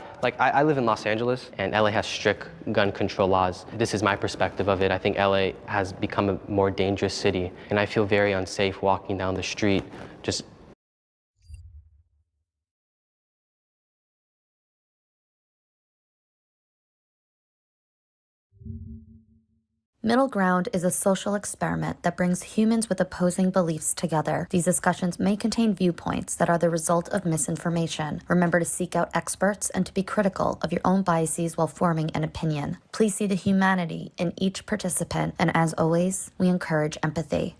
live in Los Angeles, and LA has strict gun control laws. This is my perspective of it. I think LA has become a more dangerous city, and I feel very unsafe walking down the street, just Middle Ground is a social experiment that brings humans with opposing beliefs together. These discussions may contain viewpoints that are the result of misinformation. Remember to seek out experts and to be critical of your own biases while forming an opinion. Please see the humanity in each participant, and as always, we encourage empathy.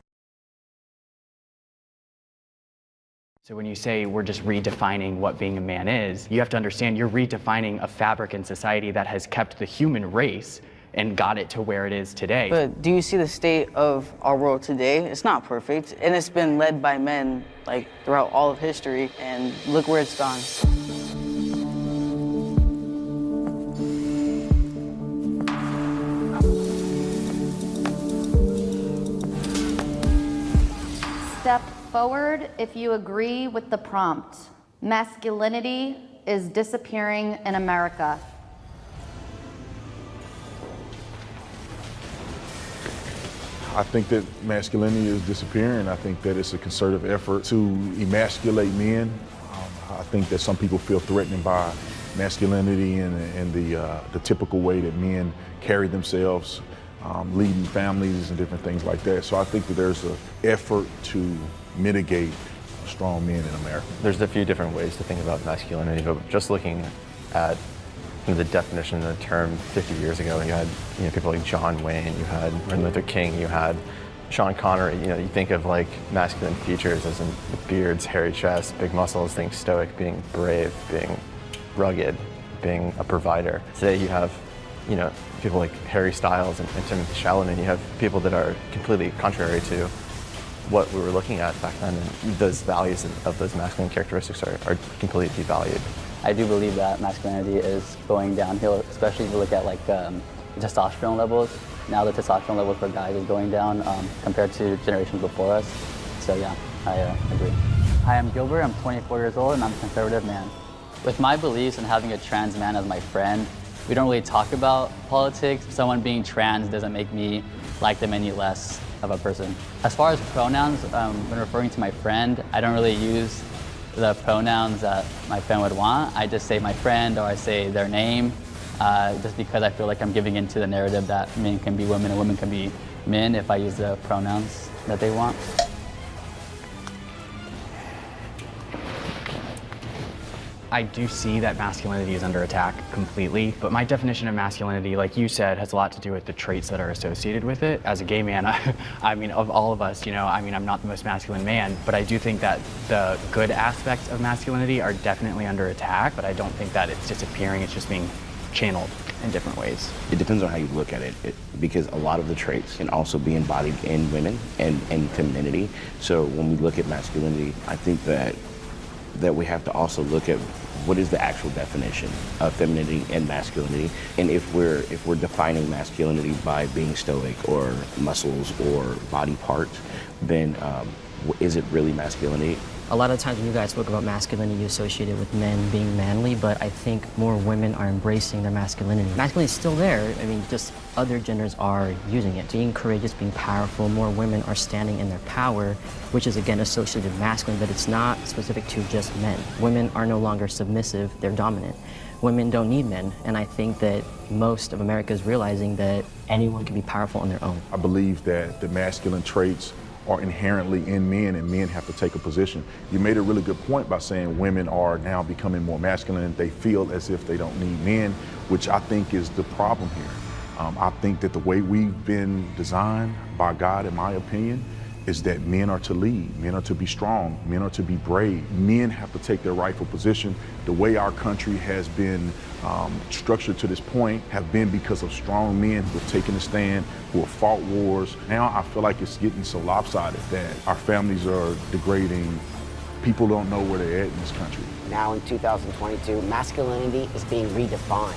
So when you say we're just redefining what being a man is, you have to understand you're redefining a fabric in society that has kept the human race and got it to where it is today. But do you see the state of our world today? It's not perfect, and it's been led by men like throughout all of history, and look where it's gone. Step forward if you agree with the prompt. Masculinity is disappearing in America. I think that masculinity is disappearing. I think that it's a concerted effort to emasculate men. I think that some people feel threatened by masculinity and the typical way that men carry themselves, leading families and different things like that. So I think that there's an effort to mitigate strong men in America. There's a few different ways to think about masculinity, but just looking at the definition of the term 50 years ago, you had people like John Wayne, you had Martin Luther King, you had Sean Connery. You think of like masculine features as in beards, hairy chest, big muscles, think stoic, being brave, being rugged, being a provider. Today you have people like Harry Styles and Timothy Chalamet, and you have people that are completely contrary to what we were looking at back then, and those values of those masculine characteristics are completely devalued. I do believe that masculinity is going downhill, especially if you look at like testosterone levels. Now the testosterone level for guys is going down compared to generations before us. So yeah, I agree. Hi, I'm Gilbert, I'm 24 years old and I'm a conservative man. With my beliefs and having a trans man as my friend, we don't really talk about politics. Someone being trans doesn't make me like them any less of a person. As far as pronouns, when referring to my friend, I don't really use the pronouns that my friend would want. I just say my friend or I say their name, just because I feel like I'm giving into the narrative that men can be women and women can be men if I use the pronouns that they want. I do see that masculinity is under attack completely, but my definition of masculinity, like you said, has a lot to do with the traits that are associated with it. As a gay man, I mean, of all of us, I'm not the most masculine man, but I do think that the good aspects of masculinity are definitely under attack, but I don't think that it's disappearing, it's just being channeled in different ways. It depends on how you look at it, because a lot of the traits can also be embodied in women and femininity. So when we look at masculinity, I think that we have to also look at what is the actual definition of femininity and masculinity, and if we're defining masculinity by being stoic or muscles or body parts, then is it really masculinity? A lot of times when you guys spoke about masculinity, you associate it with men being manly, but I think more women are embracing their masculinity. Masculinity is still there. I mean, just other genders are using it. Being courageous, being powerful, more women are standing in their power, which is again associated with masculine, but it's not specific to just men. Women are no longer submissive, they're dominant. Women don't need men, and I think that most of America is realizing that anyone can be powerful on their own. I believe that the masculine traits are inherently in men, and men have to take a position. You made a really good point by saying women are now becoming more masculine and they feel as if they don't need men, which I think is the problem here. I think that the way we've been designed by God, in my opinion, is that men are to lead, men are to be strong, men are to be brave. Men have to take their rightful position. The way our country has been structured to this point have been because of strong men who have taken a stand, who have fought wars. Now I feel like it's getting so lopsided that our families are degrading. People don't know where they're at in this country. Now in 2022, masculinity is being redefined.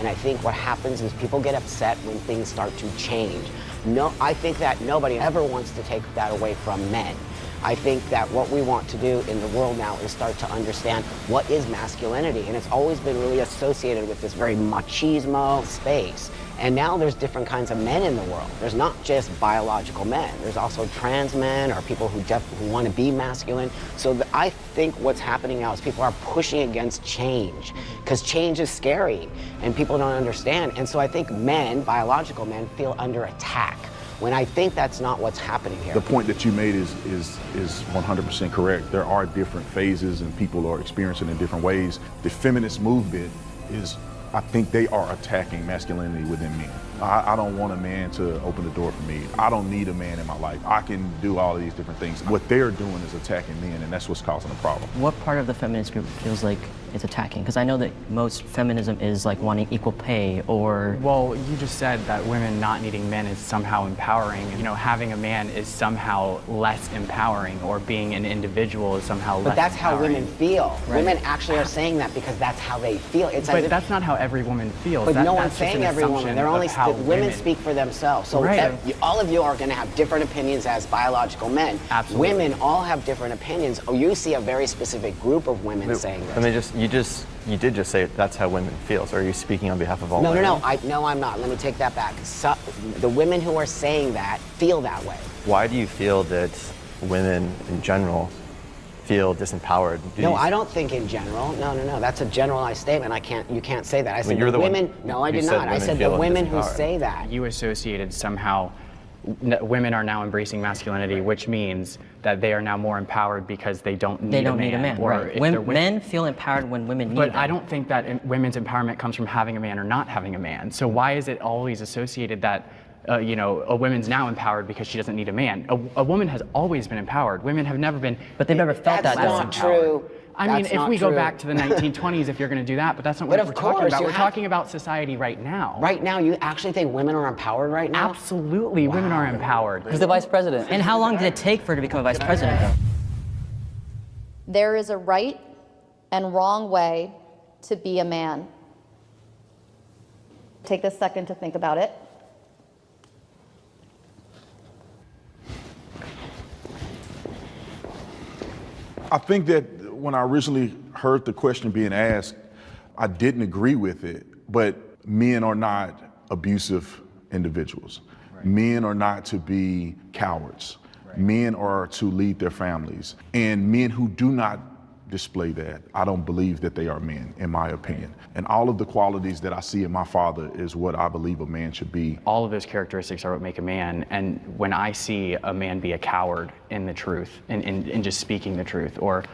And I think what happens is people get upset when things start to change. No, I think that nobody ever wants to take that away from men. I think that what we want to do in the world now is start to understand what is masculinity. And it's always been really associated with this very machismo space. And now there's different kinds of men in the world. There's not just biological men. There's also trans men or people who want to be masculine. So I think what's happening now is people are pushing against change because change is scary and people don't understand. And so I think men, biological men, feel under attack when I think that's not what's happening here. The point that you made is 100% correct. There are different phases and people are experiencing in different ways. The feminist movement is, I think they are attacking masculinity within men. I don't want a man to open the door for me. I don't need a man in my life. I can do all of these different things. What they're doing is attacking men, and that's what's causing the problem. What part of the feminist group feels like it's attacking? Because I know that most feminism is like wanting equal pay or... Well, you just said that women not needing men is somehow empowering. You know, having a man is somehow less empowering, or being an individual is somehow less But that's how empowering. women feel. Right. Women actually are saying that because that's how they feel. It's But that's not how every woman feels. But no That's one's just saying an every woman. assumption They're only of how women speak for themselves. So Right. all of you are going to have different opinions as biological men. Absolutely. Women all have different opinions. Oh, you see a very specific group of women saying this. I mean, you did just say that's how women feel. So are you speaking on behalf of all No, women? no, I'm not. Let me take that back. So, the women who are saying that feel that way. Why do you feel that women in general feel disempowered? No, I don't think in general. No. That's a generalized statement. You can't say that. I said you're the the one women. No, I who did said not. I women said the feel women who disempowered. say that. You associated somehow women are now embracing masculinity, which means that they are now more empowered because they don't need a man. They don't need a man, Or right. if When they're men feel empowered when women need But them. I don't think that women's empowerment comes from having a man or not having a man. So why is it always associated that a woman's now empowered because she doesn't need a man? A woman has always been empowered. Women have never been. But they've never felt that. That's not true. I mean, That's if not we go true. back to the 1920s, if you're going to do that, but that's not But what of we're talking course, about. you We're have- talking about society right now. Right now, you actually think women are empowered right now? Absolutely, women are empowered. Who's the vice president? And how long did it take for her to become a vice president, though? There is a right and wrong way to be a man. Take a second to think about it. I think that when I originally heard the question being asked, I didn't agree with it, but men are not abusive individuals. Right. Men are not to be cowards. Right. Men are to lead their families. And men who do not display that, I don't believe that they are men, in my opinion. And all of the qualities that I see in my father is what I believe a man should be. All of those characteristics are what make a man. And when I see a man be a coward in the truth, in just speaking the truth, or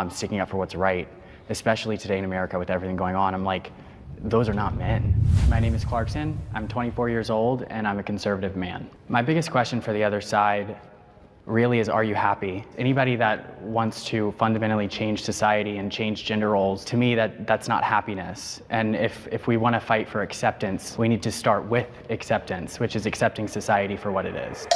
sticking up for what's right, especially today in America with everything going on, I'm like, those are not men. My name is Clarkson. I'm 24 years old, and I'm a conservative man. My biggest question for the other side really is, are you happy? Anybody that wants to fundamentally change society and change gender roles, to me, that's not happiness. And if we want to fight for acceptance, we need to start with acceptance, which is accepting society for what it is.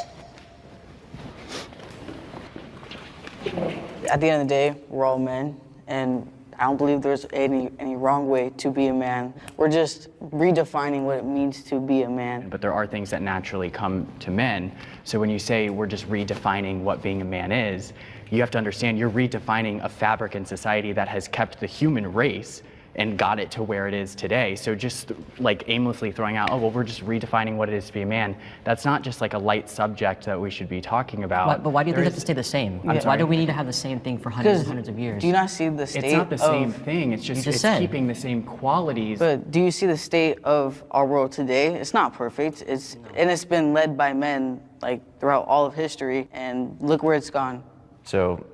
At the end of the day, we're all men, and I don't believe there's any wrong way to be a man. We're just redefining what it means to be a man. But there are things that naturally come to men. So when you say we're just redefining what being a man is, you have to understand you're redefining a fabric in society that has kept the human race and got it to where it is today. So just like aimlessly throwing out, oh, well, we're just redefining what it is to be a man, that's not just like a light subject that we should be talking about. But why do you think it has to stay the same? Why do we need to have the same thing for hundreds and hundreds of years? Do you not see the state It's not the same thing, it's just keeping the same qualities. But do you see the state of our world today? It's not perfect, and it's been led by men like throughout all of history, and look where it's gone. So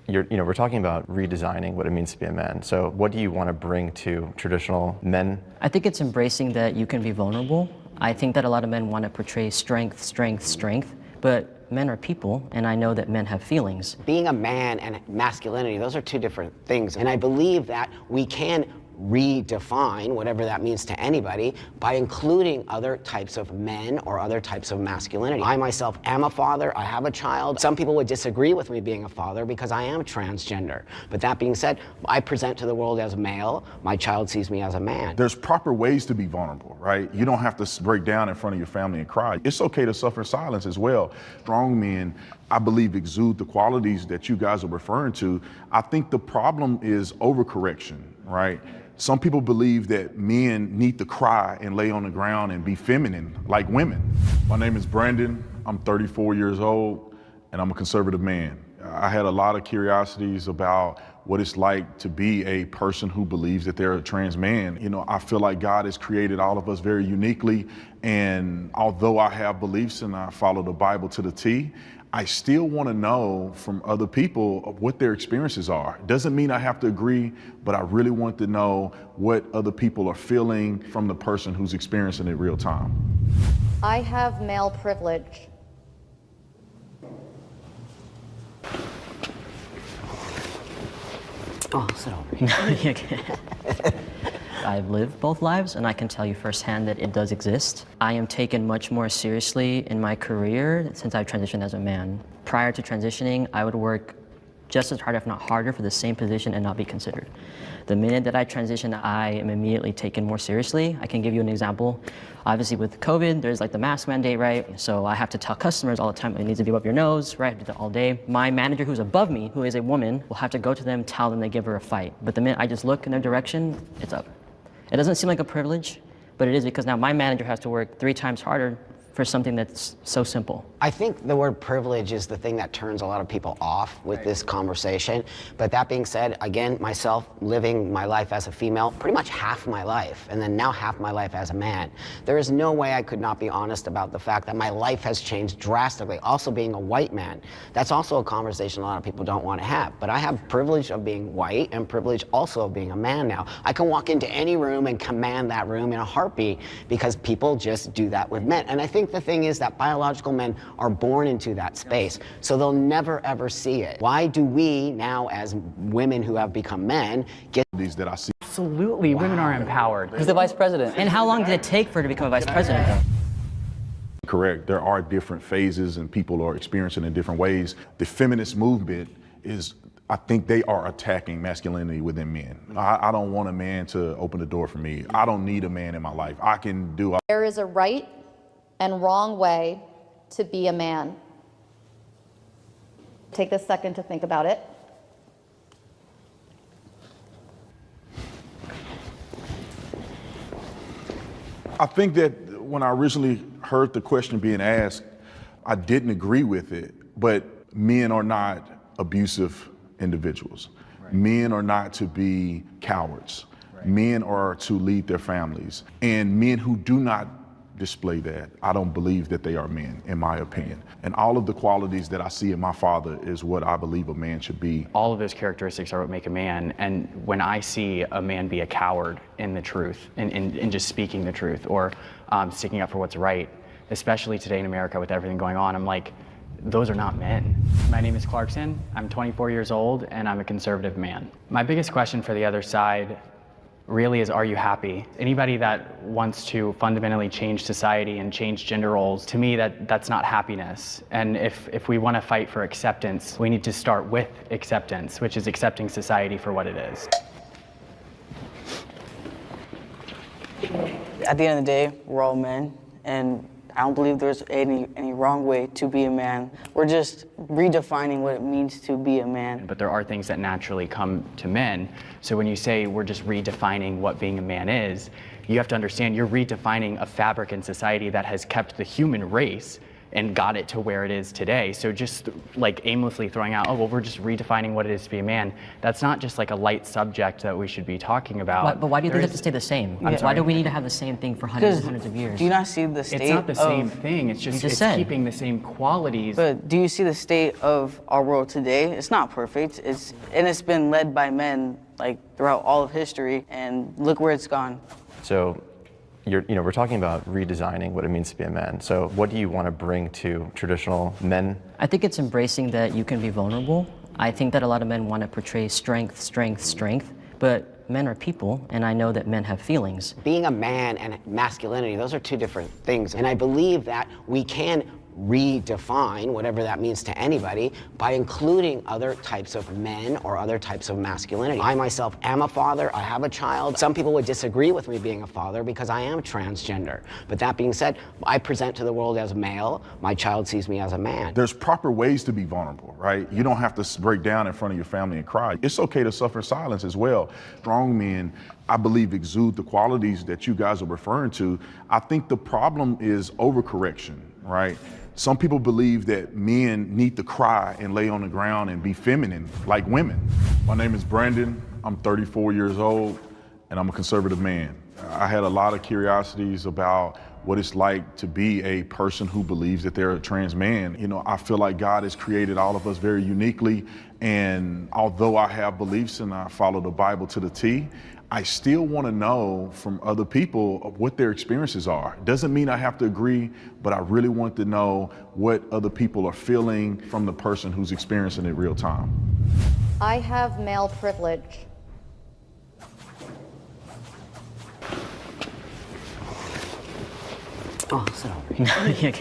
we're talking about redesigning what it means to be a man. So what do you want to bring to traditional men? I think it's embracing that you can be vulnerable. I think that a lot of men want to portray strength, strength, strength, but men are people, and I know that men have feelings. Being a man and masculinity, those are two different things. And I believe that we can redefine whatever that means to anybody by including other types of men or other types of masculinity. I myself am a father, I have a child. Some people would disagree with me being a father because I am transgender. But that being said, I present to the world as a male, my child sees me as a man. There's proper ways to be vulnerable, right? You don't have to break down in front of your family and cry. It's okay to suffer silence as well. Strong men, I believe, exude the qualities that you guys are referring to. I think the problem is overcorrection, right? Some people believe that men need to cry and lay on the ground and be feminine like women. My name is Brandon. I'm 34 years old, and I'm a conservative man. I had a lot of curiosities about what it's like to be a person who believes that they're a trans man. You know, I feel like God has created all of us very uniquely, and although I have beliefs and I follow the Bible to the T, I still want to know from other people what their experiences are. Doesn't mean I have to agree, but I really want to know what other people are feeling from the person who's experiencing it real time. I have male privilege. Oh, sit over. I've lived both lives, and I can tell you firsthand that it does exist. I am taken much more seriously in my career since I've transitioned as a man. Prior to transitioning, I would work just as hard, if not harder, for the same position and not be considered. The minute that I transition, I am immediately taken more seriously. I can give you an example. Obviously with COVID, there's like the mask mandate, right? So I have to tell customers all the time, it needs to be above your nose, right? I do that all day. My manager who's above me, who is a woman, will have to go to them, tell them they give her a fight. But the minute I just look in their direction, it's up. It doesn't seem like a privilege, but it is because now my manager has to work 3 times harder for something that's so simple. I think the word privilege is the thing that turns a lot of people off with this conversation. But that being said, again, myself living my life as a female, pretty much half my life, and then now half my life as a man. There is no way I could not be honest about the fact that my life has changed drastically. Also being a white man, that's also a conversation a lot of people don't want to have. But I have privilege of being white and privilege also of being a man now. I can walk into any room and command that room in a heartbeat because people just do that with men. And I think the thing is that biological men are born into that space, so they'll never ever see it. Why do we now, as women who have become men, get these that I see? Absolutely, women are empowered. He's the vice president. And how long did it take for her to become a vice president, though? Correct. There are different phases and people are experiencing in different ways. The feminist movement is, I think they are attacking masculinity within men. I don't want a man to open the door for me. I don't need a man in my life. I can do. There is a right and wrong way to be a man. Take a second to think about it. I think that when I originally heard the question being asked, I didn't agree with it, but men are not abusive individuals. Right. Men are not to be cowards. Right. Men are to lead their families. And men who do not display that, I don't believe that they are men, in my opinion. And all of the qualities that I see in my father is what I believe a man should be. All of those characteristics are what make a man, and when I see a man be a coward in the truth, in just speaking the truth, or sticking up for what's right, especially today in America with everything going on, I'm like, those are not men. My name is Clarkson, I'm 24 years old, and I'm a conservative man. My biggest question for the other side really is, are you happy? Anybody that wants to fundamentally change society and change gender roles, to me that's not happiness. And if we want to fight for acceptance, we need to start with acceptance, which is accepting society for what it is. At the end of the day, we're all men, and I don't believe there's any wrong way to be a man. We're just redefining what it means to be a man. But there are things that naturally come to men. So when you say we're just redefining what being a man is, you have to understand you're redefining a fabric in society that has kept the human race and got it to where it is today. So just like aimlessly throwing out, oh, well, we're just redefining what it is to be a man, that's not just like a light subject that we should be talking about. But why do you think it has to stay the same? Why do we need to have the same thing for hundreds and hundreds of years? Do you not see the state It's not the same thing, it's just it's keeping the same qualities. But do you see the state of our world today? It's not perfect. It's been led by men like throughout all of history, and look where it's gone. So we're talking about redesigning what it means to be a man. So what do you want to bring to traditional men? I think it's embracing that you can be vulnerable. I think that a lot of men want to portray strength, strength, strength, but men are people, and I know that men have feelings. Being a man and masculinity, those are two different things. And I believe that we can redefine whatever that means to anybody by including other types of men or other types of masculinity. I myself am a father, I have a child. Some people would disagree with me being a father because I am transgender. But that being said, I present to the world as a male, my child sees me as a man. There's proper ways to be vulnerable, right? You don't have to break down in front of your family and cry. It's okay to suffer silence as well. Strong men, I believe, exude the qualities that you guys are referring to. I think the problem is overcorrection, right? Some people believe that men need to cry and lay on the ground and be feminine like women. My name is Brandon. I'm 34 years old, and I'm a conservative man. I had a lot of curiosities about what it's like to be a person who believes that they're a trans man. You know, I feel like God has created all of us very uniquely, and although I have beliefs and I follow the Bible to the T, I still want to know from other people what their experiences are. Doesn't mean I have to agree, but I really want to know what other people are feeling from the person who's experiencing it real time. I have male privilege. Oh, sit over.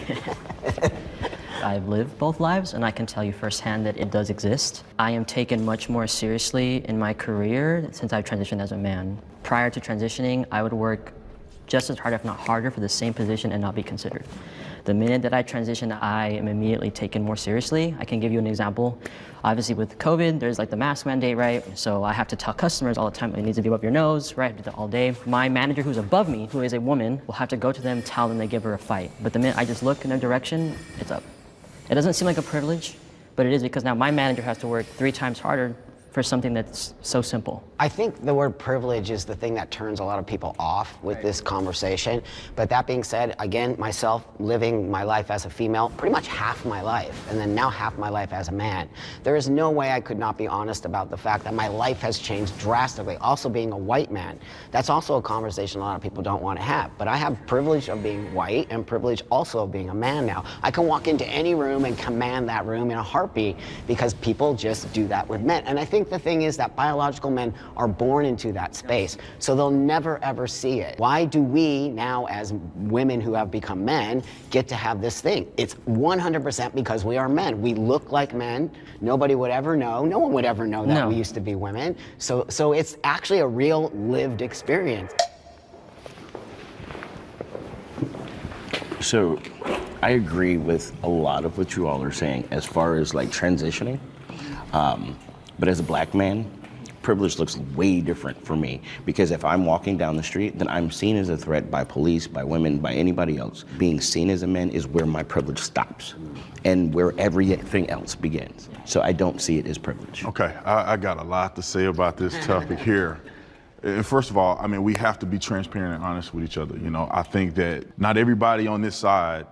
I've lived both lives, and I can tell you firsthand that it does exist. I am taken much more seriously in my career since I've transitioned as a man. Prior to transitioning, I would work just as hard, if not harder, for the same position and not be considered. The minute that I transition, I am immediately taken more seriously. I can give you an example. Obviously with COVID, there's like the mask mandate, right? So I have to tell customers all the time, it needs to be above your nose, right? I do that all day. My manager who's above me, who is a woman, will have to go to them, tell them they give her a fight. But the minute I just look in their direction, it's up. It doesn't seem like a privilege, but it is, because now my manager has to work 3 times harder for something that's so simple. I think the word privilege is the thing that turns a lot of people off with this conversation. But that being said, again, myself living my life as a female, pretty much half my life, and then now half my life as a man. There is no way I could not be honest about the fact that my life has changed drastically. Also being a white man, that's also a conversation a lot of people don't want to have. But I have privilege of being white and privilege also of being a man now. I can walk into any room and command that room in a heartbeat because people just do that with men. And I think the thing is that biological men are born into that space, so they'll never ever see it. Why do we now, as women who have become men, get to have this thing? It's 100% because we are men. We look like men. Nobody would ever know. No one would ever know that we used to be women. So it's actually a real lived experience. So I agree with a lot of what you all are saying as far as like transitioning. But as a black man, privilege looks way different for me, because if I'm walking down the street, then I'm seen as a threat by police, by women, by anybody else. Being seen as a man is where my privilege stops and where everything else begins. So I don't see it as privilege. Okay, I got a lot to say about this topic here. And first of all, I mean, we have to be transparent and honest with each other. You know, I think that not everybody on this side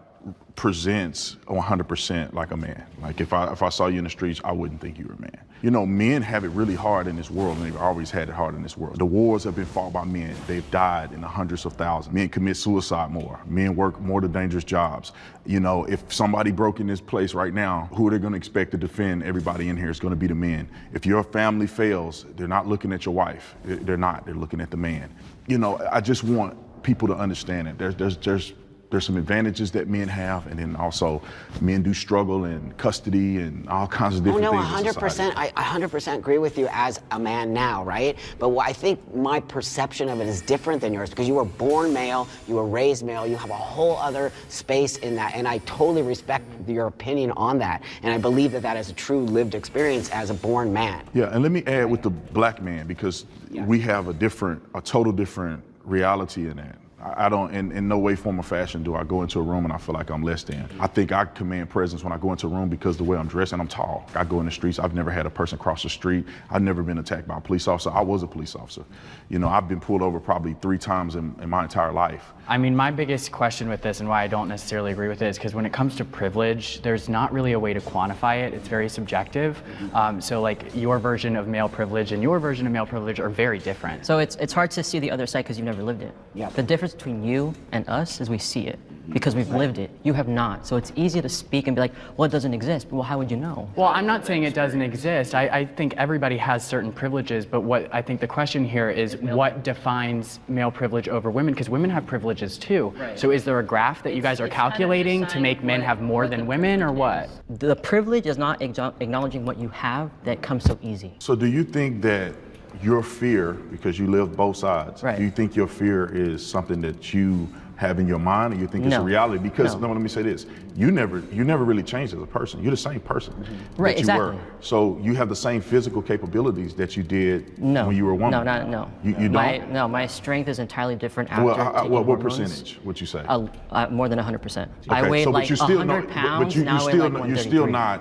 presents 100% like a man. Like if I saw you in the streets, I wouldn't think you were a man. You know, men have it really hard in this world, and they've always had it hard in this world. The wars have been fought by men. They've died in the hundreds of thousands. Men commit suicide more. Men work more the dangerous jobs. You know, if somebody broke in this place right now, who are they gonna expect to defend everybody in here? It's gonna be the men. If your family fails, they're not looking at your wife. They're not, they're looking at the man. You know, I just want people to understand it. There's there's some advantages that men have, and then also men do struggle in custody and all kinds of different things in 100%. society. I 100% agree with you as a man now, right? But I think my perception of it is different than yours because you were born male, you were raised male, you have a whole other space in that, and I totally respect your opinion on that, and I believe that that is a true lived experience as a born man. Yeah, and let me add with the black man, because we have a total different reality in that. I don't, in no way, form, or fashion do I go into a room and I feel like I'm less than. I think I command presence when I go into a room because the way I'm dressed, and I'm tall. I go in the streets, I've never had a person cross the street. I've never been attacked by a police officer. I was a police officer. You know, I've been pulled over probably 3 times in my entire life. I mean, my biggest question with this and why I don't necessarily agree with it is because when it comes to privilege, there's not really a way to quantify it. It's very subjective. So like your version of male privilege and your version of male privilege are very different. So it's hard to see the other side because you've never lived it. Yeah. The difference between you and us is we see it because we've lived it. You have not. So it's easy to speak and be like, well, it doesn't exist. Well, how would you know? Well, I'm not saying it doesn't exist. I think everybody has certain privileges, but what I think the question here is what defines male privilege over women? Because women have privileges too. Right. So is there a graph that you guys are calculating to make men have more than women, or what? The privilege is not acknowledging what you have that comes so easy. So do you think that your fear, because you live both sides, do you think your fear is something that you have in your mind, or you think it's a reality? Because no, let me say this: you never really changed as a person. You're the same person that you were. So you have the same physical capabilities that you did when you were a woman. No. You don't. My strength is entirely different after Well, what hormones. percentage would you say? More than 100%. Okay, I weighed but like you still 100 pounds. But you're now still not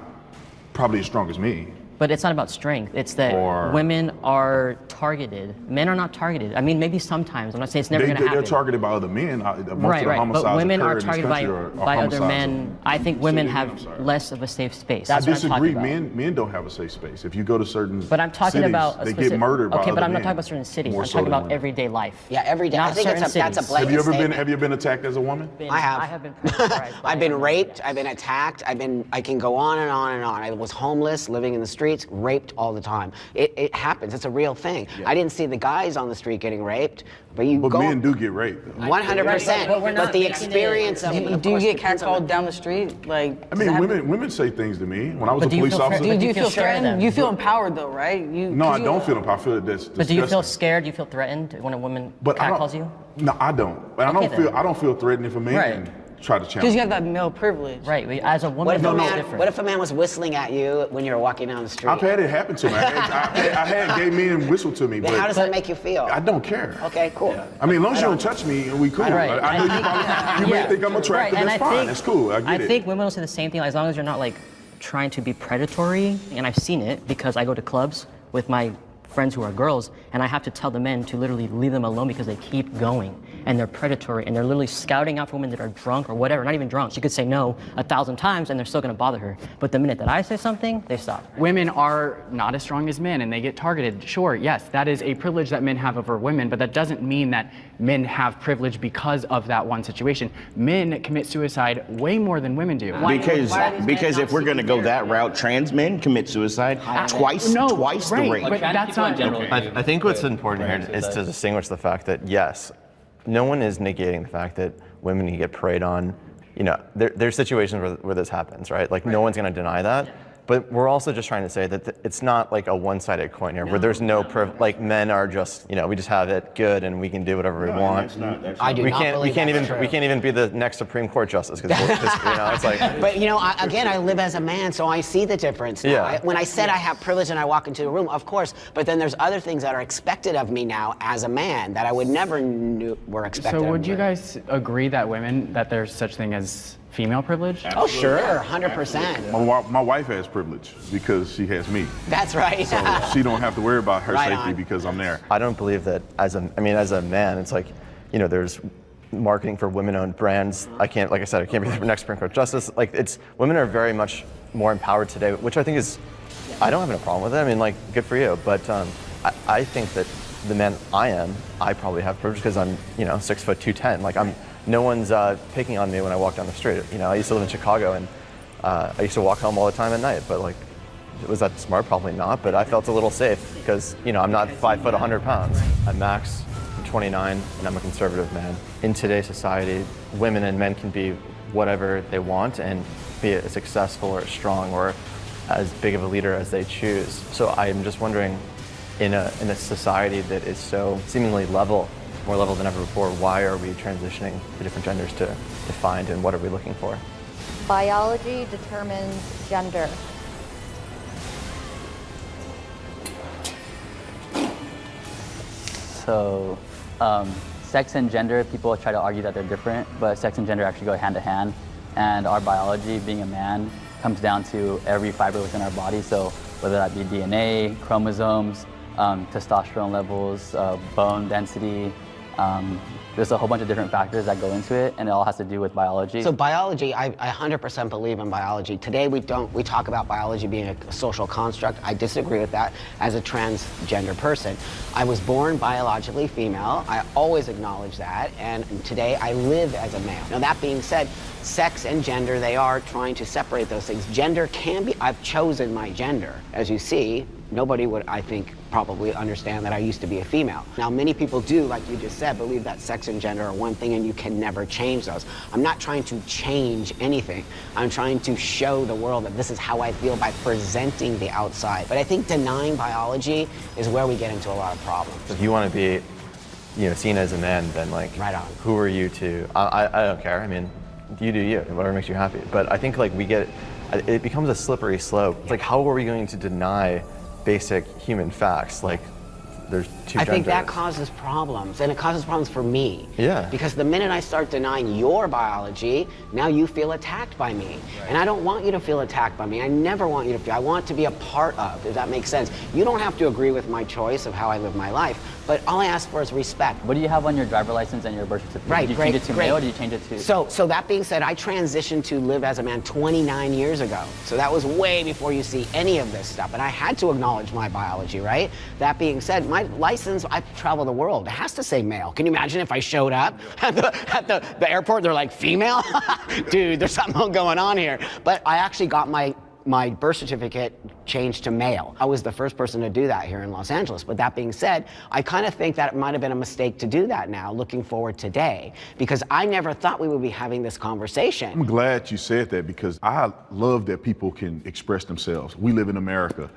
probably as strong as me. But it's not about strength. It's that women are targeted. Men are not targeted. I mean, maybe sometimes. I'm not saying it's never going to happen. They're targeted by other men. Most of the homicides But women are occur in this targeted country by other men. I think women have less of a safe space. That's I what I'm talking disagree. about. Men don't have a safe space. If you go to certain But I'm talking cities, about a they specific, get murdered by okay, other but I'm not men talking about certain cities. more I'm so talking than about women. everyday life. Yeah, every day. Not I think that's a cities. blanket Have you ever statement. been attacked as a woman? I have. I have been pressurized. I've been raped, I've been attacked, I can go on and on and on. I was homeless, living in the streets, raped all the time. It happens, it's a real thing. Yeah. I didn't see the guys on the street getting raped, but men do get raped. 100%. But the experience of Do you get catcalled down the street? Like, I mean, women say things to me. When I was a police officer. Do you feel threatened? You feel empowered though, right? No, I don't feel empowered. I feel that's disgusting. But do you feel scared? Do you feel threatened when a woman catcalls you? No, I don't. But I don't feel threatened if a man try to challenge. Because you have that male privilege. Right. As a woman, what if a man was whistling at you when you were walking down the street? I've had it happen to me. I had gay men whistle to me. But how does that make you feel? I don't care. Okay, cool. I mean, as long as you don't touch me, we cool. Right. I know you may think I'm attractive. Right. That's fine. That's cool. I get it. I think women will say the same thing as long as you're not like trying to be predatory. And I've seen it because I go to clubs with my friends who are girls, and I have to tell the men to literally leave them alone because they keep going and they're predatory and they're literally scouting out for women that are drunk or whatever, not even drunk. She could say no 1,000 times and they're still gonna bother her. But the minute that I say something, they stop. Women are not as strong as men and they get targeted. Sure, yes, that is a privilege that men have over women, but that doesn't mean that men have privilege because of that one situation. Men commit suicide way more than women do. Because if we're gonna go that route, trans men commit suicide twice the rate. But that's not general. I think what's important here is to distinguish the fact that yes, no one is negating the fact that women can get preyed on. You know, there's situations where this happens, right? Like no one's going to deny that. But we're also just trying to say that it's not like a one-sided coin here, where there's no like men are just, you know, we just have it good and we can do whatever we want. We can't even be the next Supreme Court justice because you know it's like. But you know, I live as a man, so I see the difference. Yeah. When I said I have privilege and I walk into a room, of course. But then there's other things that are expected of me now as a man that I would never knew were expected. So of would me. you guys agree that there's such thing as female privilege? Oh, sure, 100%. My wife has privilege because she has me. That's right. So she don't have to worry about her safety on. because I'm there. I don't believe that as a man, it's like, you know, there's marketing for women-owned brands. I can't be the next Supreme Court justice. Like women are very much more empowered today, which I think is, I don't have no problem with it. I mean, like, good for you. But I think that the man I probably have privilege because I'm, you know, 6 foot 210. Like no one's picking on me when I walk down the street. You know, I used to live in Chicago and I used to walk home all the time at night, but like, was that smart? Probably not, but I felt a little safe because, you know, I'm not 5 foot 100 pounds. At max, I'm 29 and I'm a conservative man. In today's society, women and men can be whatever they want and be as successful or strong or as big of a leader as they choose. So I'm just wondering, in a society that is so seemingly level, more level than ever before, why are we transitioning the different genders to find, and what are we looking for? Biology determines gender. So, sex and gender, people try to argue that they're different, but sex and gender actually go hand to hand. And our biology, being a man, comes down to every fiber within our body. So whether that be DNA, chromosomes, testosterone levels, bone density, there's a whole bunch of different factors that go into it, and it all has to do with biology. So biology, I 100% believe in biology. Today we talk about biology being a social construct. I disagree with that as a transgender person. I was born biologically female. I always acknowledge that, and today I live as a male. Now that being said, sex and gender, they are trying to separate those things. Gender can be, I've chosen my gender. As you see, nobody would, I think, probably understand that I used to be a female. Now, many people do, like you just said, believe that sex and gender are one thing and you can never change those. I'm not trying to change anything. I'm trying to show the world that this is how I feel by presenting the outside. But I think denying biology is where we get into a lot of problems. If you want to be, seen as a man, then like, right on. Who are you to? I don't care. I mean, you do you, whatever makes you happy. But I think like it becomes a slippery slope. It's like, how are we going to deny basic human facts? Like, there's two genders. I think that causes problems, and it causes problems for me. Yeah. Because the minute I start denying your biology, now you feel attacked by me. Right. And I don't want you to feel attacked by me. I never want you to feel, I want to be a part of, if that makes sense. You don't have to agree with my choice of how I live my life, but all I ask for is respect. What do you have on your driver's license and your birth certificate? Right, did you change it to male, or did you change it to? So that being said, I transitioned to live as a man 29 years ago. So that was way before you see any of this stuff. And I had to acknowledge my biology, right? That being said, my license, I travel the world. It has to say male. Can you imagine if I showed up at the airport, they're like, female? Dude, there's something going on here. But I actually got my birth certificate changed to male. I was the first person to do that here in Los Angeles. But that being said, I kind of think that it might have been a mistake to do that now, looking forward today, because I never thought we would be having this conversation. I'm glad you said that, because I love that people can express themselves. We live in America.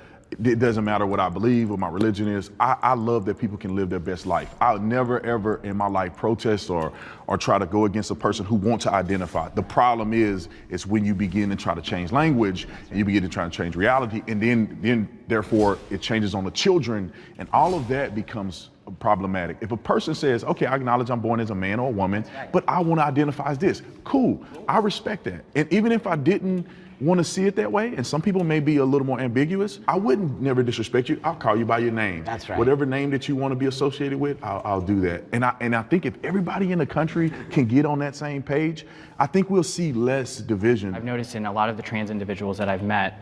It doesn't matter what I believe, what my religion is. I love that people can live their best life. I'll never, ever in my life protest or try to go against a person who wants to identify. The problem is when you begin to try to change language and you begin to try to change reality, and then therefore it changes on the children, and all of that becomes problematic. If a person says, okay, I acknowledge I'm born as a man or a woman, but I want to identify as this, cool, I respect that. And even if I didn't want to see it that way, and some people may be a little more ambiguous, I wouldn't never disrespect you. I'll call you by your name. That's right. Whatever name that you want to be associated with, I'll do that. And I think if everybody in the country can get on that same page, I think we'll see less division. I've noticed in a lot of the trans individuals that I've met,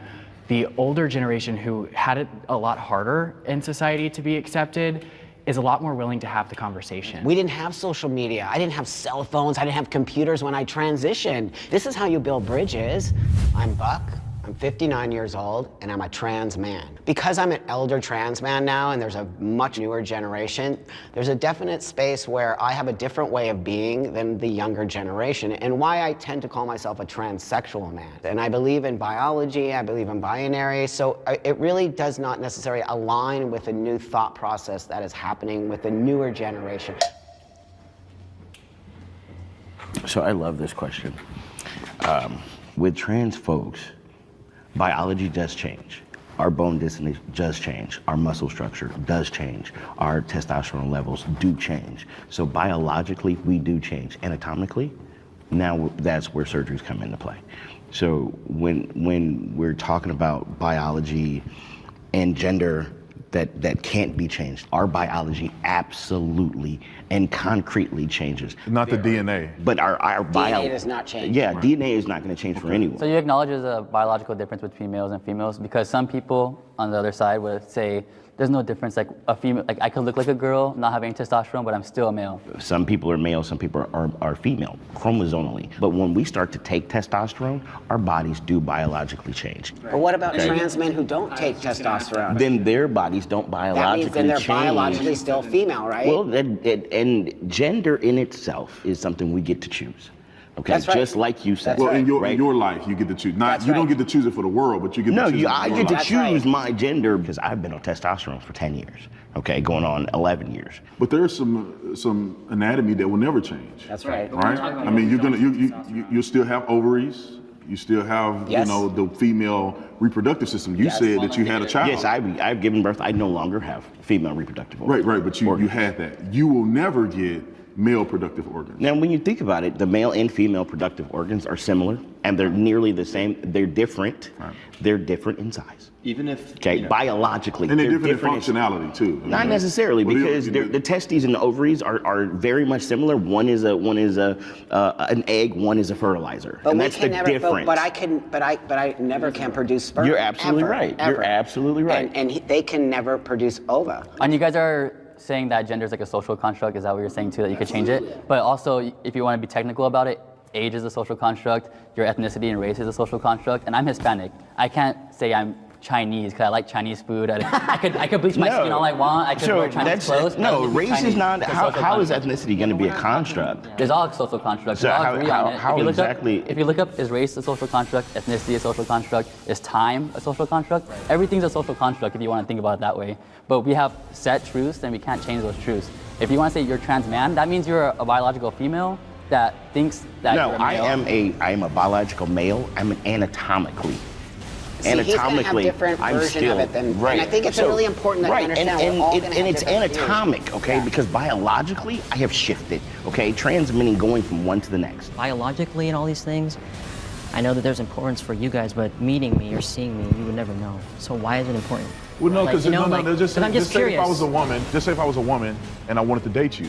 the older generation who had it a lot harder in society to be accepted is a lot more willing to have the conversation. We didn't have social media. I didn't have cell phones. I didn't have computers when I transitioned. This is how you build bridges. I'm Buck. I'm 59 years old, and I'm a trans man. Because I'm an elder trans man now, and there's a much newer generation, there's a definite space where I have a different way of being than the younger generation, and why I tend to call myself a transsexual man. And I believe in biology, I believe in binary, so it really does not necessarily align with the new thought process that is happening with the newer generation. So I love this question. With trans folks, biology does change. Our bone density does change. Our muscle structure does change. Our testosterone levels do change. So biologically, we do change. Anatomically, now that's where surgeries come into play. So when we're talking about biology and gender that can't be changed, our biology absolutely and concretely changes. Not the DNA. But our DNA does not change. Yeah, DNA is not going to change for anyone. So you acknowledge there's a biological difference between males and females, because some people on the other side would say there's no difference. Like a female, like I could look like a girl, not having testosterone, but I'm still a male. Some people are male, some people are female, chromosomally. But when we start to take testosterone, our bodies do biologically change. But what about trans men who don't take testosterone? Then their bodies don't biologically change. That means then they're biologically still female, right? Well, and gender in itself is something we get to choose. Okay, That's right. just like you said. Well, right, in your life, you get to choose. Not you don't get to choose it for the world, but you get to choose. No, it I for get to your life. choose my gender because I've been on testosterone for 10 years. Okay, going on 11 years. But there's some anatomy that will never change. That's right. Right? I mean, you still have ovaries. You still have, Yes. the female reproductive system. You said that you had a child. Yes, I've given birth. I no longer have female reproductive organs. Right, but you had that. You will never get male productive organs. Now, when you think about it, the male and female productive organs are similar, and they're nearly the same. They're different. Right. They're different in size. Even if biologically, and they're different in functionality too. Not necessarily, because the testes and the ovaries are very much similar. One is an egg, one is a fertilizer, But and we that's can the never, difference. but I never can produce sperm. You're absolutely ever, right. ever. You're absolutely right. And they can never produce ova. And you guys are saying that gender is like a social construct. Is that what you're saying too, that you could change it? But also, if you want to be technical about it, age is a social construct, your ethnicity and race is a social construct, and I'm Hispanic. I can't say I'm Chinese because I like Chinese food. I could bleach my skin all I want. I could wear Chinese clothes. No, race is not. How is ethnicity going to be a construct? There's all social constructs. So we all agree on it. how exactly? If you look up, is race a social construct? Ethnicity a social construct? Is time a social construct? Everything's a social construct if you want to think about it that way. But we have set truths and we can't change those truths. If you want to say you're trans man, that means you're a biological female that thinks that you're a male. I am a biological male. I'm anatomically. See, he's gonna have different version of it than, right. and I think it's really important that you understand we're all gonna have it's different anatomic, views. okay? Because biologically, I have shifted, okay? Trans meaning going from one to the next. Biologically and all these things, I know that there's importance for you guys, but meeting me or seeing me, you would never know. So why is it important? Well, no, because just say curious. if I was a woman, just say if I was a woman and I wanted to date you,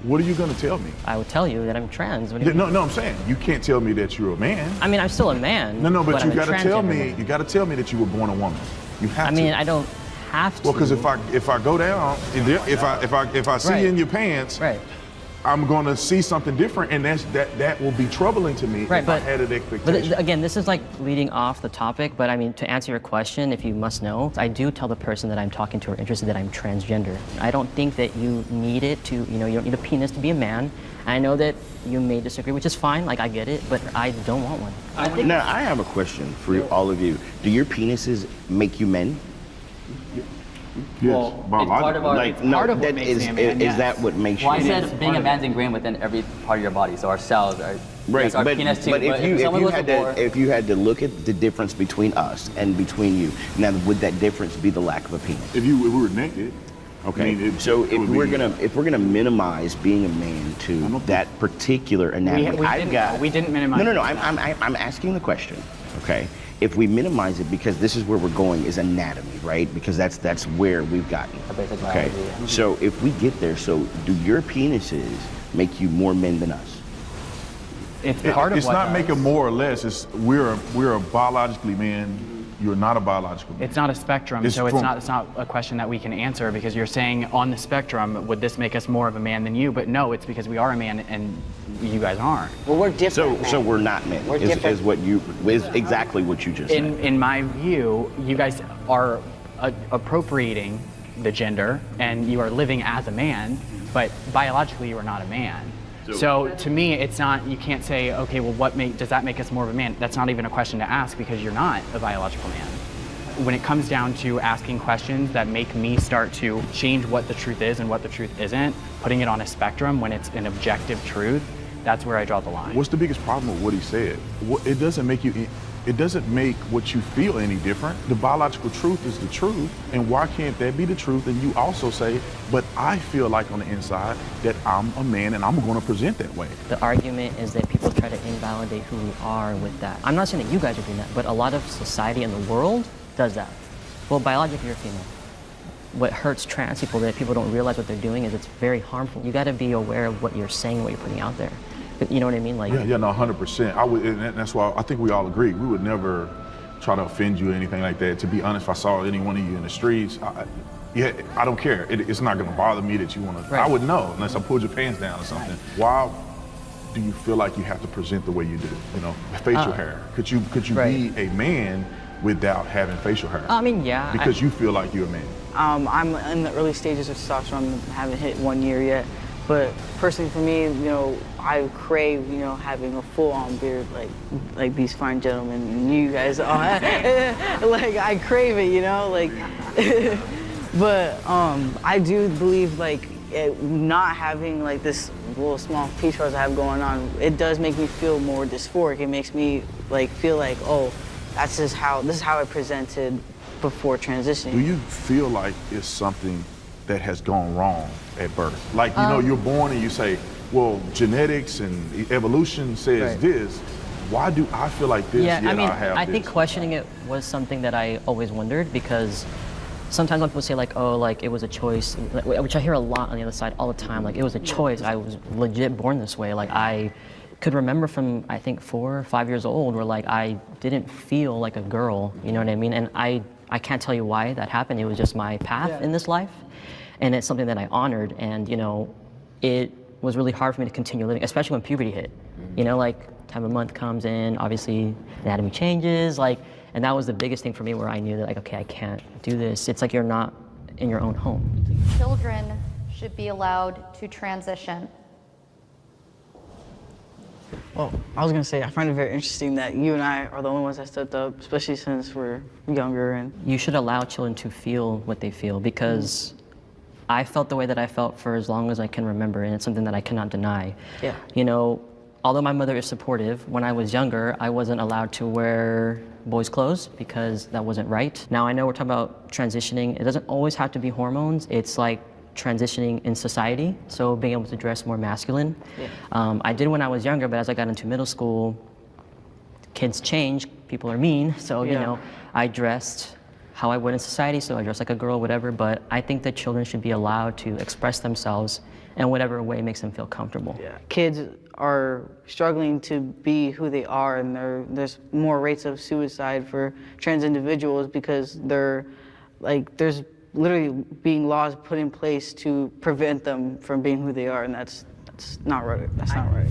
what are you going to tell me? I would tell you that I'm trans. What do you mean? No, I'm saying you can't tell me that you're a man. I mean, I'm still a man. No, but you I'm a got to tell me. transgender man. You got to tell me that you were born a woman. You have to. I mean, I don't have to. Well, because if I go down, if I see you in your pants, right. I'm going to see something different, and that will be troubling to me if I had an expectation. But again, this is like leading off the topic, but I mean, to answer your question, if you must know, I do tell the person that I'm talking to or interested that I'm transgender. I don't think that you need it to, you don't need a penis to be a man. I know that you may disagree, which is fine, like I get it, but I don't want one. Now, I have a question for all of you. Do your penises make you men? Yes, biologically. Is that what makes you? Well, I said being a man's ingrained within every part of your body. So our cells, our right, our but penis too. But if you had to look at the difference between us and between you, now would that difference be the lack of a penis? If we were naked. Okay. If we're gonna minimize being a man to that particular anatomy, we didn't minimize. No. I'm asking the question. Okay. If we minimize it, because this is where we're going, is anatomy, right? Because that's where we've gotten. Okay. So if we get there, so do your penises make you more men than us? It's not making more or less. It's we're a biologically man. You're not a biological man. It's not a spectrum, so it's not a question that we can answer, because you're saying on the spectrum, would this make us more of a man than you? But no, it's because we are a man and you guys aren't. Well, we're different. So we're not men. Is exactly what you just said. In my view, you guys are appropriating the gender and you are living as a man, but biologically you are not a man. So to me, it's not, you can't say, okay, well, does that make us more of a man? That's not even a question to ask, because you're not a biological man. When it comes down to asking questions that make me start to change what the truth is and what the truth isn't, putting it on a spectrum when it's an objective truth, that's where I draw the line. What's the biggest problem with what he said? It doesn't make what you feel any different. The biological truth is the truth, and why can't that be the truth? And you also say, but I feel like on the inside that I'm a man and I'm going to present that way. The argument is that people try to invalidate who we are with that. I'm not saying that you guys are doing that, but a lot of society in the world does that. Well, biologically, you're female. What hurts trans people, that people don't realize what they're doing, is it's very harmful. You got to be aware of what you're saying, what you're putting out there. You know what I mean? Like, yeah, no, 100%. And that's why I think we all agree. We would never try to offend you or anything like that. To be honest, if I saw any one of you in the streets, I don't care. It's not gonna bother me that you wanna, I would know unless I pulled your pants down or something. Why do you feel like you have to present the way you do? You know, facial hair. Could you be a man without having facial hair? I mean, yeah. Because you feel like you're a man. I'm in the early stages of testosterone. I haven't hit 1 year yet. But personally for me, you know, I crave, you know, having a full-on beard like these fine gentlemen and you guys all have. Like, I crave it, you know, like. But I do believe, like, not having like this little small peach fuzz I have going on, it does make me feel more dysphoric. It makes me like feel like, oh, this is how I presented before transitioning. Do you feel like it's something that has gone wrong at birth? Like, you know, you're born and you say, well, genetics and evolution says this. Why do I feel like this? Yeah, yet I mean, I think questioning it was something that I always wondered, because sometimes when people say like, oh, like it was a choice, which I hear a lot on the other side all the time, like it was a choice, I was legit born this way. Like I could remember from, I think 4 or 5 years old where like I didn't feel like a girl, you know what I mean? And I can't tell you why that happened. It was just my path in this life. And it's something that I honored. And you know, it was really hard for me to continue living, especially when puberty hit. You know, like time of month comes in, obviously anatomy changes, like, and that was the biggest thing for me where I knew that like, okay, I can't do this. It's like you're not in your own home. Children should be allowed to transition. Well, I was gonna say, I find it very interesting that you and I are the only ones that stepped up, especially since we're younger. And you should allow children to feel what they feel, because I felt the way that I felt for as long as I can remember, and it's something that I cannot deny. Yeah. You know, although my mother is supportive, when I was younger, I wasn't allowed to wear boys' clothes because that wasn't right. Now I know we're talking about transitioning. It doesn't always have to be hormones. It's like transitioning in society, so being able to dress more masculine. Yeah. I did when I was younger, but as I got into middle school, kids change, people are mean, so you know, I dressed how I would in society, so I dressed like a girl, whatever, but I think that children should be allowed to express themselves in whatever way makes them feel comfortable. Yeah. Kids are struggling to be who they are, and there's more rates of suicide for trans individuals because there's literally being laws put in place to prevent them from being who they are, and that's not right. That's not right.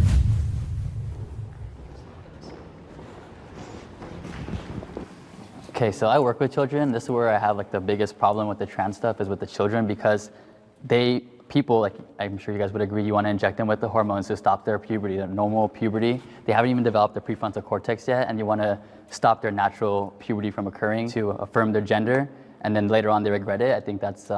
Okay, so I work with children. This is where I have like the biggest problem with the trans stuff, is with the children, because people, like I'm sure you guys would agree, you want to inject them with the hormones to stop their puberty, their normal puberty. They haven't even developed their prefrontal cortex yet, and you want to stop their natural puberty from occurring to affirm their gender, and then later on they regret it. I think that's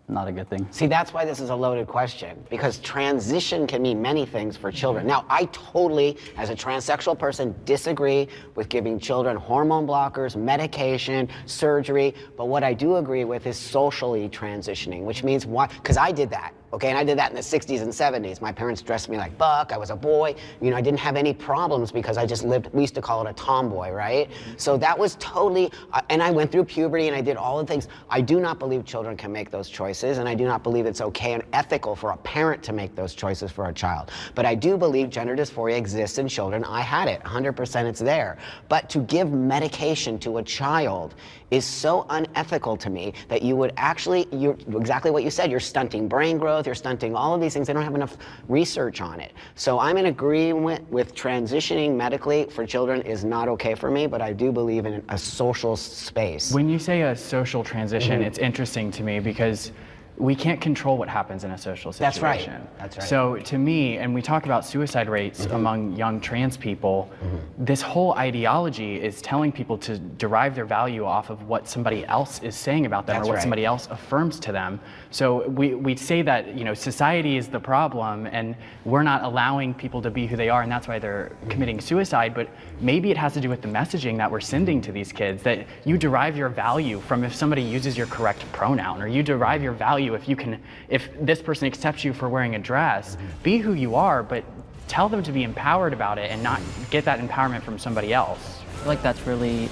not a good thing. See, that's why this is a loaded question, because transition can mean many things for children. Now, I totally, as a transsexual person, disagree with giving children hormone blockers, medication, surgery, but what I do agree with is socially transitioning, which means why, because I did that. Okay, and I did that in the 60s and 70s. My parents dressed me like Buck, I was a boy. You know, I didn't have any problems because I just lived, we used to call it a tomboy, right? So that was totally, and I went through puberty and I did all the things. I do not believe children can make those choices, and I do not believe it's okay and ethical for a parent to make those choices for a child. But I do believe gender dysphoria exists in children. I had it, 100% it's there. But to give medication to a child is so unethical to me that you would actually, you're exactly what you said, you're stunting brain growth, you're stunting all of these things. They don't have enough research on it. So I'm in agreement with transitioning medically for children is not okay for me, but I do believe in a social space. When you say a social transition, it's interesting to me because we can't control what happens in a social situation. That's right. That's right. So to me, and we talk about suicide rates among young trans people, this whole ideology is telling people to derive their value off of what somebody else is saying about them, or what somebody else affirms to them. So we say that, you know, society is the problem and we're not allowing people to be who they are, and that's why they're committing suicide. But maybe it has to do with the messaging that we're sending to these kids, that you derive your value from if somebody uses your correct pronoun, or you derive your value if this person accepts you for wearing a dress. Be who you are, but tell them to be empowered about it and not get that empowerment from somebody else. I feel like that's really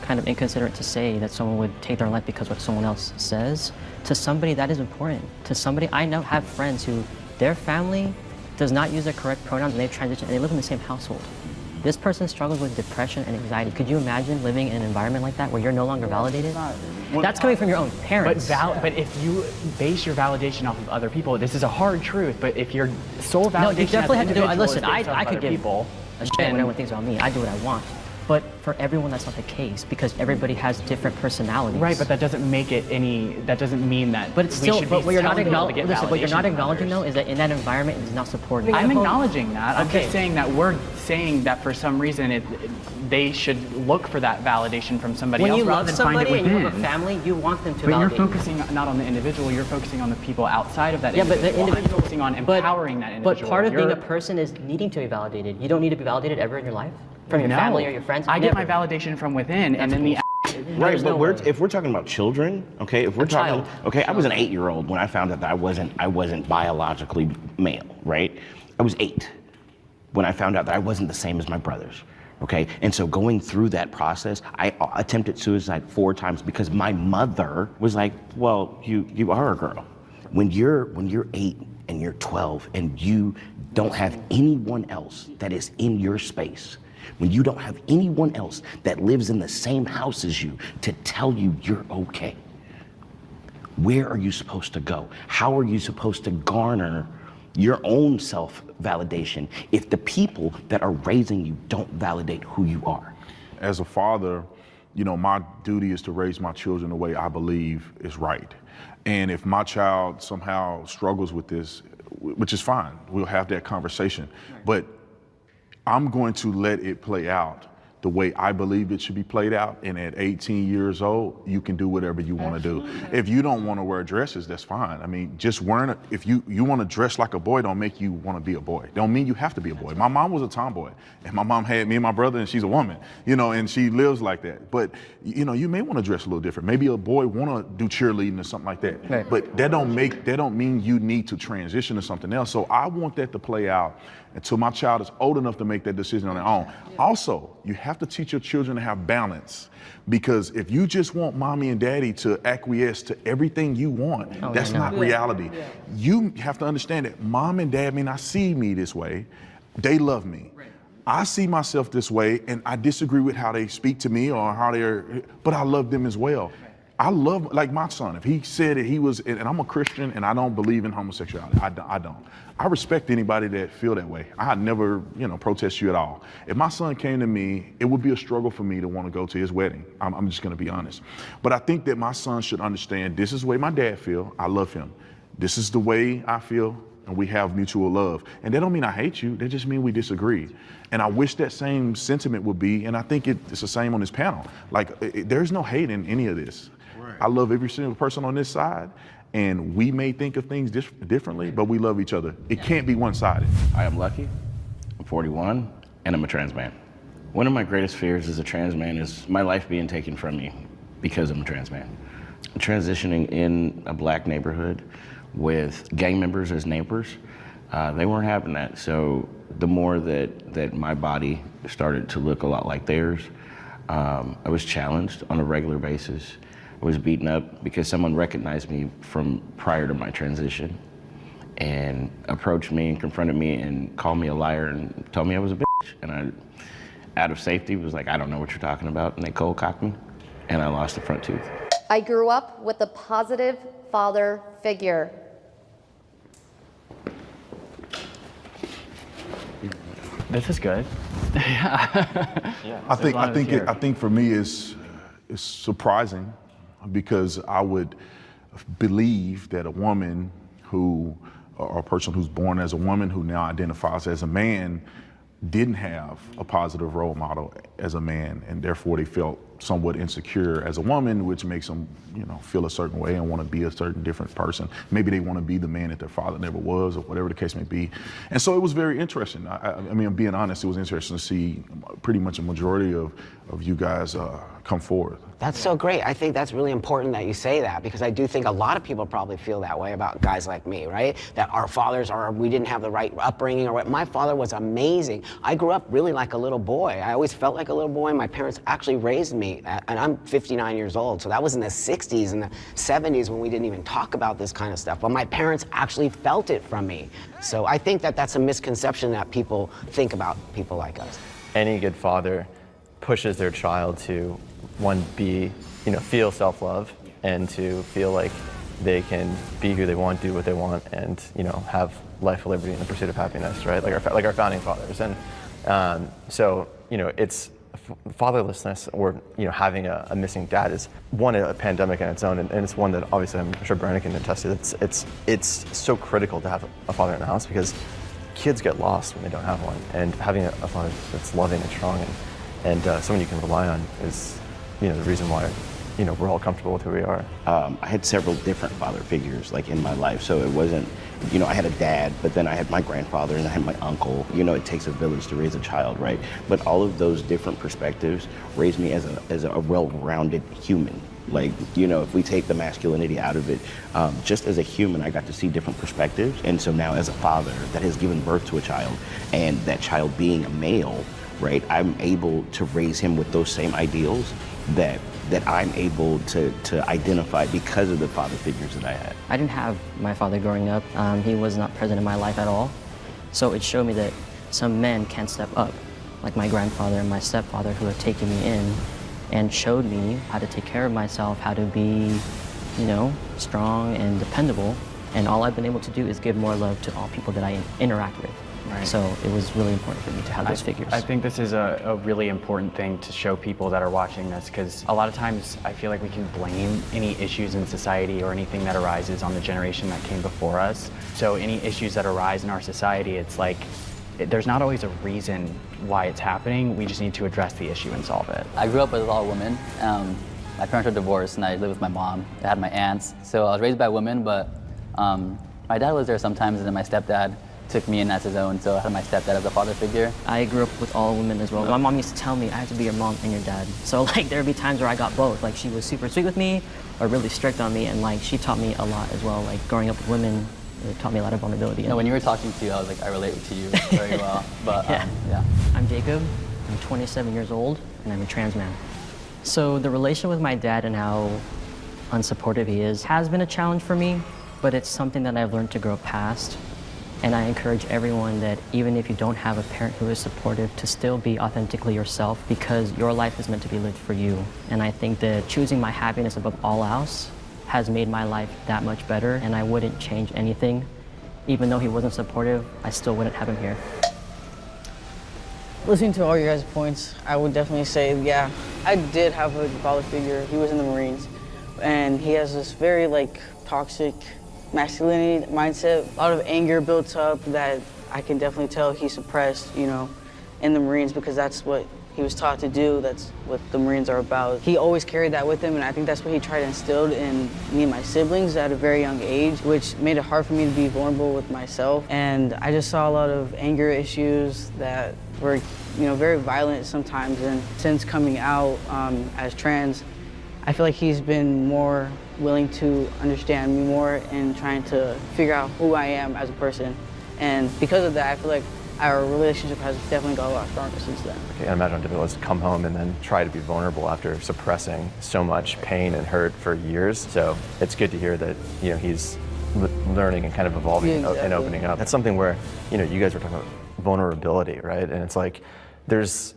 kind of inconsiderate to say that someone would take their life because what someone else says. To somebody, that is important. To somebody, I know, have friends who their family does not use their correct pronouns and they've transitioned and they live in the same household. This person struggles with depression and anxiety. Could you imagine living in an environment like that where you're no longer validated? That's coming from your own parents. But if you base your validation off of other people, this is a hard truth, but if your sole validation No, you definitely have to do it. as Listen, an individual is based off I of could other give people, a shit when everyone thinks about me. I do what I want. But for everyone, that's not the case because everybody has different personalities. Right, but that doesn't make it any. That doesn't mean that. But it's still. we should But be what you're not telling people to get acknowledging. What you're not validation from acknowledging though others. is that in that environment it is not supported. I'm acknowledging that. I'm Okay. just saying that we're saying that for some reason they should look for that validation from somebody When else you rather love than find it somebody and you have a within. family, you want them to But you're validate you. focusing not on the individual, you're focusing on the people outside of that Yeah, but individual. the I'm focusing on empowering that individual. But part of being a You're- person is needing to be validated. You don't need to be validated ever in your life? From your No. family or your friends? I get my Never. validation from within, and then the Right, but if we're talking about children, okay, if we're talking, okay, I was an 8-year-old when I found out that I wasn't biologically male, right? I was 8 when I found out that I wasn't the same as my brothers, okay? And so going through that process, I attempted suicide 4 times because my mother was like, well, you are a girl. When you're 8 and you're 12 and you don't have anyone else that is in your space, when you don't have anyone else that lives in the same house as you to tell you you're okay, where are you supposed to go? How are you supposed to garner your own self-validation if the people that are raising you don't validate who you are? As a father, you know, my duty is to raise my children the way I believe is right. And if my child somehow struggles with this, which is fine, we'll have that conversation. But I'm going to let it play out the way I believe it should be played out. And at 18 years old, you can do whatever you want to do. If you don't want to wear dresses, that's fine. I mean, just wearing if you want to dress like a boy, don't make you want to be a boy. Don't mean you have to be a boy. My mom was a tomboy, and my mom had me and my brother, and she's a woman, you know, and she lives like that. But, you know, you may want to dress a little different. Maybe a boy want to do cheerleading or something like that. Right. But that don't mean you need to transition to something else. So I want that to play out until my child is old enough to make that decision on their own. Also, you have to teach your children to have balance, because if you just want mommy and daddy to acquiesce to everything you want, that's not reality. You have to understand that mom and dad may not see me this way. They love me. I see myself this way, and I disagree with how they speak to me or how but I love them as well. I love, like my son, if he said that he was, and I'm a Christian and I don't believe in homosexuality, I don't. I respect anybody that feel that way. I'd never, you know, protest you at all. If my son came to me, it would be a struggle for me to want to go to his wedding. I'm just gonna be honest. But I think that my son should understand this is the way my dad feel, I love him. This is the way I feel, and we have mutual love. And that don't mean I hate you, that just mean we disagree. And I wish that same sentiment would be, and I think it's the same on this panel. Like, there's no hate in any of this. I love every single person on this side, and we may think of things differently, but we love each other. It can't be one-sided. I am lucky, I'm 41, and I'm a trans man. One of my greatest fears as a trans man is my life being taken from me because I'm a trans man. Transitioning in a black neighborhood with gang members as neighbors, they weren't having that. So the more that my body started to look a lot like theirs, I was challenged on a regular basis. I was beaten up because someone recognized me from prior to my transition and approached me and confronted me and called me a liar and told me I was a bitch. And I, out of safety, was like, I don't know what you're talking about. And they cold cocked me, and I lost a front tooth. I grew up with a positive father figure. This is good. I think for me it's surprising, because I would believe that a woman or a person who's born as a woman who now identifies as a man didn't have a positive role model as a man, and therefore they felt somewhat insecure as a woman, which makes them, you know, feel a certain way and want to be a certain different person. Maybe they want to be the man that their father never was, or whatever the case may be. And so it was very interesting. I mean, I'm being honest, it was interesting to see pretty much a majority of you guys come forward. That's so great. I think that's really important that you say that, because I do think a lot of people probably feel that way about guys like me, right? That our fathers we didn't have the right upbringing or what. My father was amazing. I grew up really like a little boy. I always felt like a little boy. My parents actually raised me, and I'm 59 years old. So that was in the 60s and the 70s when we didn't even talk about this kind of stuff. But my parents actually felt it from me. So I think that that's a misconception that people think about people like us. any good father pushes their child to, one, feel self-love, and to feel like they can be who they want, do what they want, and have life, liberty, and the pursuit of happiness, right? Like our founding fathers. And so it's fatherlessness, or having a missing dad, is one, a pandemic in its own, and it's one that obviously I'm sure Brandon can attest to. It's so critical to have a father in the house, because kids get lost when they don't have one, and having a father that's loving and strong and someone you can rely on is the reason why we're all comfortable with who we are. I had several different father figures in my life, so it wasn't, I had a dad, but then I had my grandfather and I had my uncle. It takes a village to raise a child, right? But all of those different perspectives raised me as a well-rounded human. If we take the masculinity out of it, just as a human, I got to see different perspectives. And so now as a father that has given birth to a child, and that child being a male, right, I'm able to raise him with those same ideals that I'm able to identify because of the father figures that I had. I didn't have my father growing up. He was not present in my life at all. So it showed me that some men can step up, like my grandfather and my stepfather, who have taken me in and showed me how to take care of myself, how to be, strong and dependable. And all I've been able to do is give more love to all people that I interact with. Right. So it was really important for me to have those figures. I think this is a really important thing to show people that are watching this, because a lot of times I feel like we can blame any issues in society or anything that arises on the generation that came before us. So any issues that arise in our society, it's like there's not always a reason why it's happening. We just need to address the issue and solve it. I grew up with a lot of women. My parents were divorced, and I lived with my mom. I had my aunts. So I was raised by women, but my dad was there sometimes, and then my stepdad took me in as his own, so I had my stepdad as a father figure. I grew up with all women as well. My mom used to tell me I had to be your mom and your dad. So there'd be times where I got both. She was super sweet with me or really strict on me, and she taught me a lot as well. Growing up with women, it taught me a lot of vulnerability. When you were talking to you, I was like, I relate to you very well. But yeah. I'm Jacob, I'm 27 years old, and I'm a trans man. So the relation with my dad and how unsupportive he is has been a challenge for me, but it's something that I've learned to grow past. And I encourage everyone that even if you don't have a parent who is supportive, to still be authentically yourself, because your life is meant to be lived for you. And I think that choosing my happiness above all else has made my life that much better, and I wouldn't change anything. Even though he wasn't supportive, I still wouldn't have him here. Listening to all your guys' points, I would definitely say, yeah, I did have a father figure. He was in the Marines, and he has this very toxic masculinity mindset, a lot of anger built up that I can definitely tell he suppressed, in the Marines, because that's what he was taught to do. That's what the Marines are about. He always carried that with him, and I think that's what he tried to instill in me and my siblings at a very young age, which made it hard for me to be vulnerable with myself. And I just saw a lot of anger issues that were, very violent sometimes. And since coming out as trans, I feel like he's been more willing to understand me more and trying to figure out who I am as a person. And because of that, I feel like our relationship has definitely got a lot stronger since then. Okay, I imagine how difficult it is to come home and then try to be vulnerable after suppressing so much pain and hurt for years. So it's good to hear that he's learning and kind of evolving and opening up. That's something where you guys were talking about vulnerability, right? And it's like there's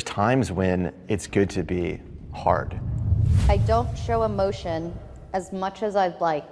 times when it's good to be hard. I don't show emotion as much as I'd like.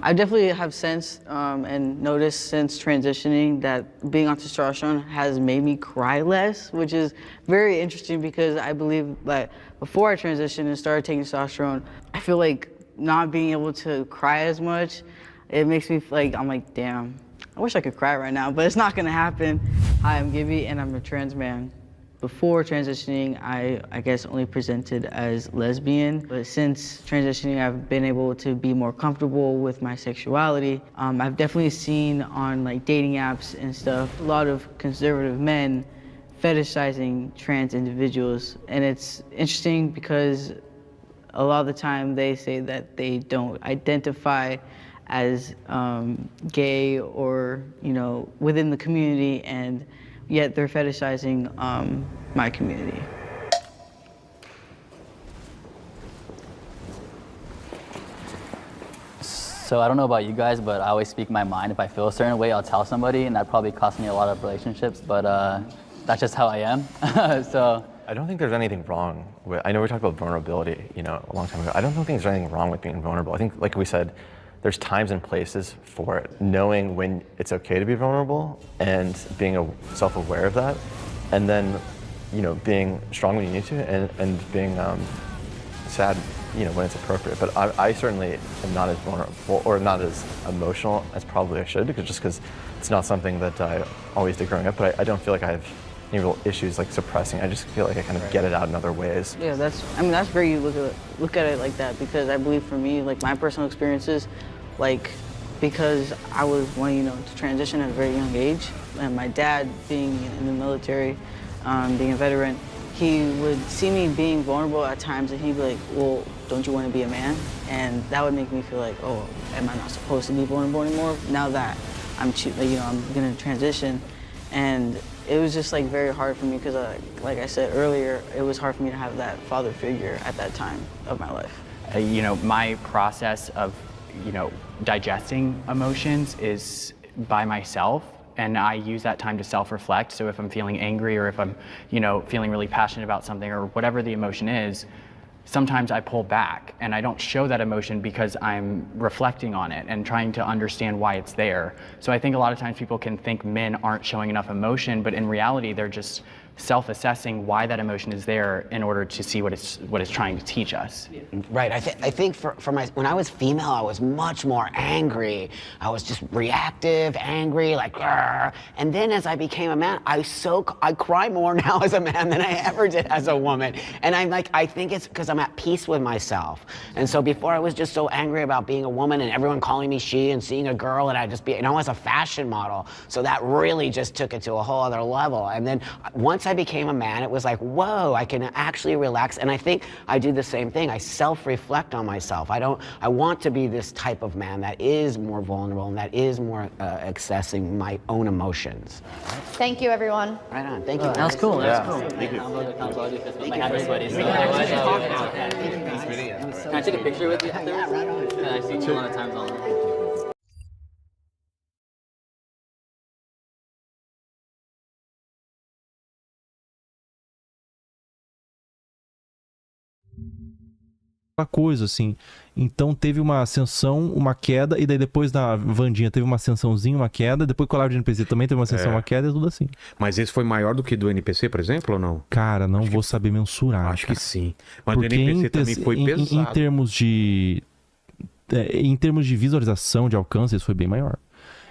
I definitely have sensed and noticed since transitioning that being on testosterone has made me cry less, which is very interesting because I believe that before I transitioned and started taking testosterone, I feel like not being able to cry as much, it makes me I'm like, damn, I wish I could cry right now, but it's not gonna happen. Hi, I'm Gibby and I'm a trans man. Before transitioning, I guess only presented as lesbian, but since transitioning, I've been able to be more comfortable with my sexuality. I've definitely seen on dating apps and stuff, a lot of conservative men fetishizing trans individuals. And it's interesting because a lot of the time they say that they don't identify as gay or, within the community, and yet they're fetishizing my community. So I don't know about you guys, but I always speak my mind. If I feel a certain way, I'll tell somebody, and that probably cost me a lot of relationships, but that's just how I am. So I don't think there's anything wrong with, I know we talked about vulnerability, you know, a long time ago. I don't think there's anything wrong with being vulnerable. I think, like we said, there's times and places for it. Knowing when it's okay to be vulnerable and being self-aware of that, and then, you know, being strong when you need to, and being sad, you know, when it's appropriate. But I certainly am not as vulnerable or not as emotional as probably I should, because it's not something that I always did growing up. But I don't feel like I have any real issues like suppressing. I just feel like I kind of get it out in other ways. Yeah, that's great you look at it like that, because I believe for me, like my personal experiences, like because I was wanting, you know, to transition at a very young age, and my dad being in the military, being a veteran, he would see me being vulnerable at times, and he'd be like, well, don't you want to be a man? And that would make me feel like, oh, am I not supposed to be vulnerable anymore? Now that I'm gonna transition. And it was just like very hard for me, because like I said earlier, it was hard for me to have that father figure at that time of my life. You know, my process of, you know, digesting emotions is by myself. And I use that time to self-reflect. So if I'm feeling angry, or if I'm, you know, feeling really passionate about something, or whatever the emotion is, sometimes I pull back and I don't show that emotion because I'm reflecting on it and trying to understand why it's there. So I think a lot of times people can think men aren't showing enough emotion, but in reality, they're just self-assessing why that emotion is there in order to see what it's trying to teach us. Right. I think when I was female, I was much more angry. I was just reactive, angry, like, "Grr." And then as I became a man, I cry more now as a man than I ever did as a woman. And I think it's because I'm at peace with myself. And so before I was just so angry about being a woman and everyone calling me she, and seeing a girl, and I'd just be, as a fashion model. So that really just took it to a whole other level. And then once I became a man, it was like, whoa, I can actually relax. And I think I do the same thing. I self-reflect on myself. I want to be this type of man that is more vulnerable and that is more accessing my own emotions. Thank you, everyone. Right on. Thank you. That was cool. Yeah. That was cool. Thank you. Can I take a picture with you afterwards? Yeah, right on. Yeah, I see you a lot of times online. Coisa assim, então teve uma ascensão, uma queda, e daí depois da Vandinha teve uma ascensãozinha, uma queda, depois com a live de NPC também teve uma ascensão, uma queda, e tudo assim. Mas esse foi maior do que do NPC, por exemplo, ou não? Cara, não vou saber mensurar. Acho que sim. Mas porque do NPC também foi pesado. Em termos de visualização, de alcance, isso foi bem maior.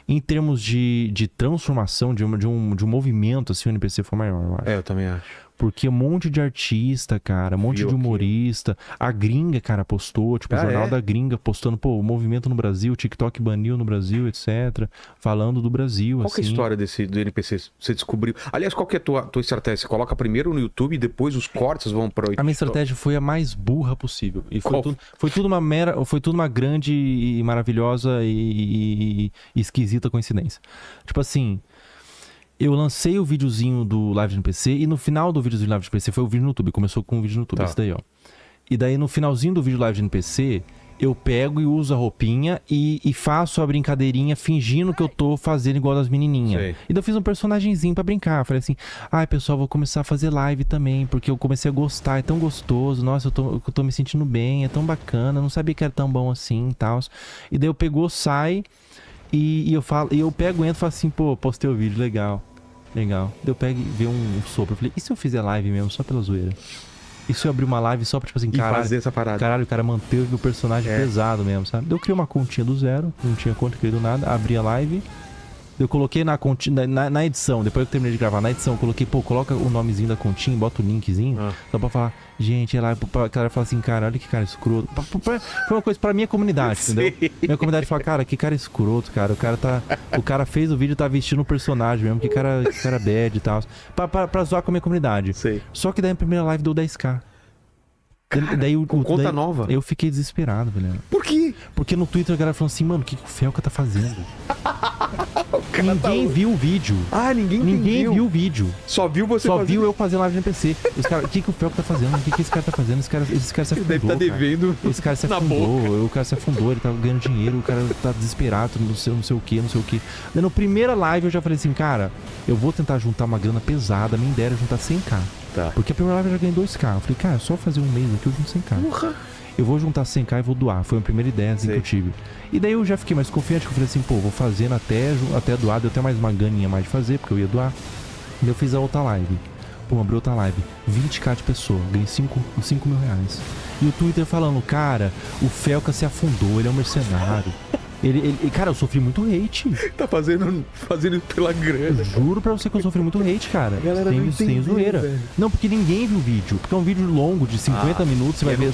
Em termos de transformação, de um movimento, assim, o NPC foi maior, eu acho. Eu também acho. Porque um monte de artista, cara, um monte de humorista. A gringa, cara, postou, tipo, o jornal da gringa postando, pô, o movimento no Brasil, o TikTok baniu no Brasil, etc. Falando do Brasil, Qual que é a história do NPC? Você descobriu? Aliás, qual que é a tua estratégia? Você coloca primeiro no YouTube e depois os cortes vão para o A minha estratégia foi a mais burra possível. E foi tudo uma grande e maravilhosa e esquisita coincidência. Tipo assim, eu lancei o videozinho do Live de NPC e no final do videozinho do Live de NPC foi o vídeo no YouTube. Começou com o vídeo no YouTube, esse daí, ó. E daí no finalzinho do vídeo Live de NPC, eu pego e uso a roupinha e faço a brincadeirinha fingindo que eu tô fazendo igual das menininhas. E daí eu fiz um personagemzinho pra brincar. Falei assim, ai pessoal, vou começar a fazer live também, porque eu comecei a gostar, é tão gostoso, nossa, eu tô me sentindo bem, é tão bacana, não sabia que era tão bom assim e tal. E daí eu sai e eu pego e entro e falo assim, pô, postei o vídeo, legal. Daí eu pego e vejo um sopro. Eu falei, e se eu fizer live mesmo, só pela zoeira? E se eu abrir uma live só pra, tipo assim, fazer essa parada? Caralho, o cara manteve o personagem pesado mesmo, sabe? Daí eu criei uma continha do zero, não tinha conta, criei do nada, abri a live. Eu coloquei na edição, depois que eu terminei de gravar, na edição, eu coloquei, pô, coloca o nomezinho da continha, bota o linkzinho, só pra falar, gente, é lá, pra galera falar assim, cara, olha que cara escroto. Foi uma coisa pra minha comunidade, entendeu? Minha comunidade fala, cara, que cara escroto, cara. O cara fez o vídeo e tá vestindo o personagem mesmo, que cara bad e tal. Pra zoar com a minha comunidade. Só que daí a primeira live deu 10k. Daí, conta nova? Eu fiquei desesperado, velho. Por quê? Porque no Twitter a galera falou assim, mano, o que o Felca tá fazendo? Ninguém viu o vídeo. Ah, ninguém viu o vídeo. Só viu você Só fazendo. viu eu fazendo live no NPC. Os caras, o que o Felco tá fazendo? O que esse cara tá fazendo? Esse cara se afundou, deve tá devendo Esse cara se na afundou. O cara se afundou, ele tá ganhando dinheiro, o cara tá desesperado, não sei o que. Daí, na primeira live eu já falei assim, cara, eu vou tentar juntar uma grana pesada, me dera juntar 100k. Tá. Porque a primeira live eu já ganhei 2k. Eu falei, cara, só fazer um mês aqui eu junto 100k. Porra. Eu vou juntar 100k e vou doar. Foi a primeira ideia assim, que eu tive. E daí eu já fiquei mais confiante, que eu falei assim, pô, vou fazendo até doar, deu até mais uma ganinha mais de fazer, porque eu ia doar. E eu fiz a outra live. Pô, abri outra live. 20k de pessoa, ganhei 5 mil reais. E o Twitter falando, cara, o Felca se afundou, ele é um mercenário. Cara, eu sofri muito hate. Tá fazendo isso pela grana. Juro pra você que eu sofri muito hate, cara. Não Tem zoeira. velho. Não, porque ninguém viu o vídeo. Porque é um vídeo longo de 50 minutos, você vai ver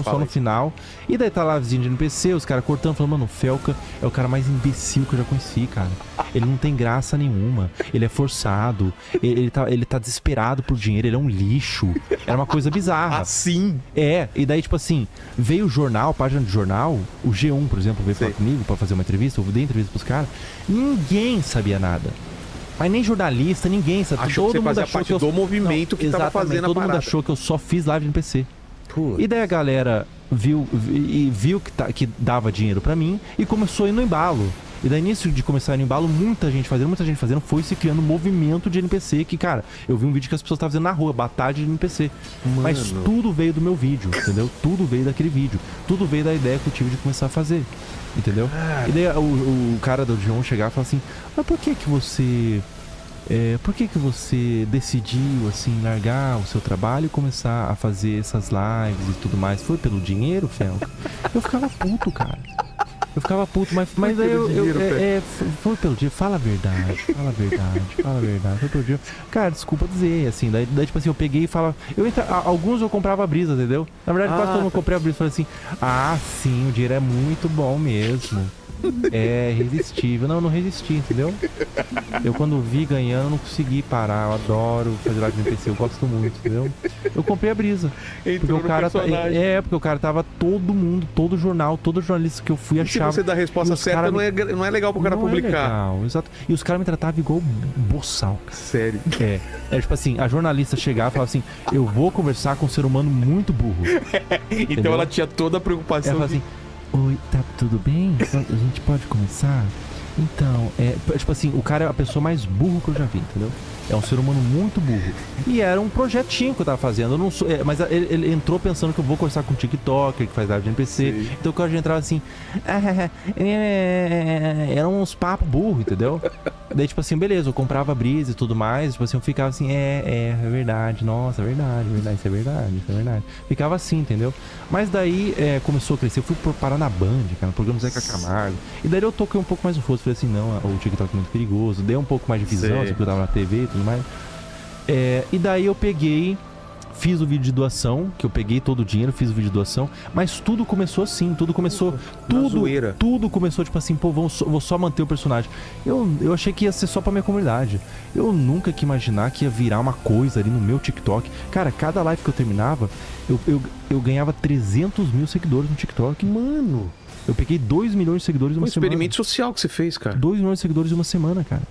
só no final. E daí tá lá a vizinha de NPC, os caras cortando, falando, mano, o Felca é o cara mais imbecil que eu já conheci, cara. Ele não tem graça nenhuma. Ele é forçado. Ele tá desesperado por dinheiro, ele é um lixo. Era uma coisa bizarra. Assim? É, e daí, tipo assim, veio o jornal, página de jornal, o G1, por exemplo, veio falar comigo pra fazer uma entrevista, eu dei entrevista pros caras. Ninguém sabia nada. Mas nem jornalista, ninguém sabe. Achou que você fazia parte do movimento que tava fazendo a todo parada. mundo achou que eu só fiz live no PC. E daí a galera viu que dava dinheiro pra mim e começou a ir no embalo. E daí, nisso de começar a ir no embalo, muita gente fazendo, foi se criando um movimento de NPC que, cara, eu vi um vídeo que as pessoas estavam fazendo na rua, batalha de NPC. Mano. Mas tudo veio do meu vídeo, entendeu? Tudo veio daquele vídeo. Tudo veio da ideia que eu tive de começar a fazer, entendeu? E daí o cara do John chegar e falar assim, mas por que você decidiu, assim, largar o seu trabalho e começar a fazer essas lives e tudo mais? Foi pelo dinheiro, Fel? Eu ficava puto, cara. Eu ficava puto, mas daí foi pelo dinheiro. Fala a verdade, foi pelo dinheiro. Cara, desculpa dizer, assim, daí tipo assim, eu peguei e falava. Alguns eu comprava brisa, entendeu? Na verdade, quase todo mundo comprei a brisa. Falei assim, sim, o dinheiro é muito bom mesmo. É irresistível. Não resisti, entendeu? Eu quando vi ganhando, não consegui parar. Eu adoro fazer live no NPC, eu gosto muito, entendeu? Eu comprei a brisa. Porque o cara porque o cara tava todo jornal, todo jornalista que eu fui achava. Se você dá a resposta certa, não é legal pro cara publicar. É legal, exato. E os caras me tratavam igual boçal. Sério? É tipo assim, a jornalista chegava e falava assim, eu vou conversar com um ser humano muito burro. Então ela tinha toda a preocupação. Ela falava assim, oi, tá tudo bem? A gente pode começar? Então, tipo assim, o cara é a pessoa mais burro que eu já vi, entendeu? É um ser humano muito burro. E era um projetinho que eu tava fazendo. Eu não sou, mas ele entrou pensando que eu vou conversar com o TikToker, que faz live de NPC. Sim. Então o cara já entrava assim. Eram uns papos burros, entendeu? Daí, tipo assim, beleza, eu comprava brisa e tudo mais. Tipo assim, eu ficava assim, é verdade, nossa, é verdade, isso é verdade. Ficava assim, entendeu? Mas daí começou a crescer. Eu fui parar na Band, cara, no programa Zeca Camargo. E daí eu toquei um pouco mais o fosso. Falei assim, não, o TikTok é muito perigoso. Dei um pouco mais de visão, assim, porque eu tava na TV e tudo mais. E daí eu peguei, fiz o vídeo de doação, que eu peguei todo o dinheiro, fiz o vídeo de doação, mas tudo começou assim, tudo começou tipo assim, pô, vou só manter o personagem. Eu achei que ia ser só pra minha comunidade. Eu nunca que imaginar que ia virar uma coisa ali no meu TikTok. Cara, cada live que eu terminava, eu ganhava 300 mil seguidores no TikTok. Mano! Eu peguei 2 milhões de seguidores em uma semana. Um experimento social que você fez, cara. 2 milhões de seguidores em uma semana, cara.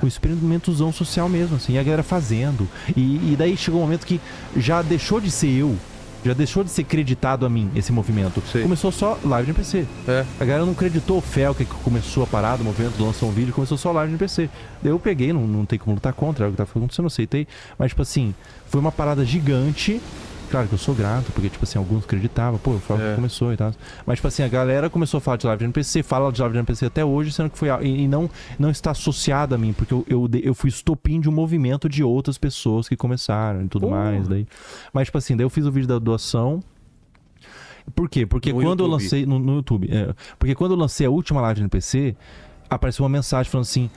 Um experimentozão social mesmo, assim, e a galera fazendo. E daí chegou um momento que já deixou de ser eu, já deixou de ser creditado a mim esse movimento. Começou só live de NPC. A galera não creditou o Felca que começou a parada, o movimento, lançou um vídeo, começou só live de NPC. Daí eu peguei, não tem como lutar contra, era o que tava acontecendo, eu aceitei. Mas, tipo assim, foi uma parada gigante. Claro que eu sou grato, porque, tipo assim, alguns acreditavam, pô, o Felca começou e tal. Mas, tipo assim, a galera começou a falar de live de NPC, fala de live de NPC até hoje, sendo que foi. E não está associado a mim, porque eu fui estopim de um movimento de outras pessoas que começaram e tudo mais. Daí. Mas, tipo assim, daí eu fiz o vídeo da doação. Por quê? Porque quando eu lancei. No YouTube. Porque quando eu lancei a última live de NPC, apareceu uma mensagem falando assim.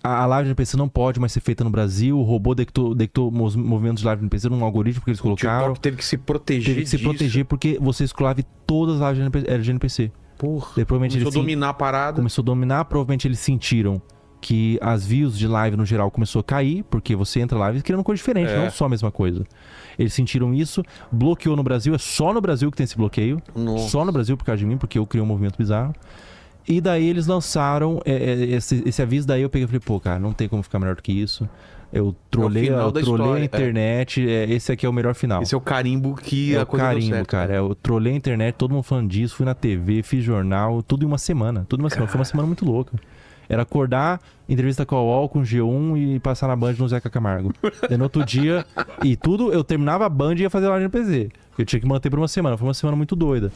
A live de NPC não pode mais ser feita no Brasil. O robô detectou os movimentos de live de NPC num algoritmo que eles colocaram. O TikTok teve que se proteger Teve que se proteger porque você excluía todas as lives de NPC. Porra. Daí, começou a dominar a parada. Começou a dominar. Provavelmente eles sentiram que as views de live no geral começou a cair, porque você entra live querendo coisa diferente, não só a mesma coisa. Eles sentiram isso, bloqueou no Brasil. É só no Brasil que tem esse bloqueio. Nossa. Só no Brasil por causa de mim, porque eu criei um movimento bizarro. E daí eles lançaram esse aviso, daí eu peguei e falei, pô, cara, não tem como ficar melhor do que isso. Eu trolei, a internet, esse aqui é o melhor final. Esse é o carimbo que é a o coisa carimbo, deu certo, cara. Eu trolei a internet, todo mundo falando disso, fui na TV, fiz jornal, tudo em uma semana. Tudo em uma semana. Foi uma semana muito louca. Era acordar, entrevista com a UOL, com o G1 e passar na Band no Zeca Camargo. Daí no outro dia, e tudo, eu terminava a Band e ia fazer live no PZ. Eu tinha que manter por uma semana. Foi uma semana muito doida.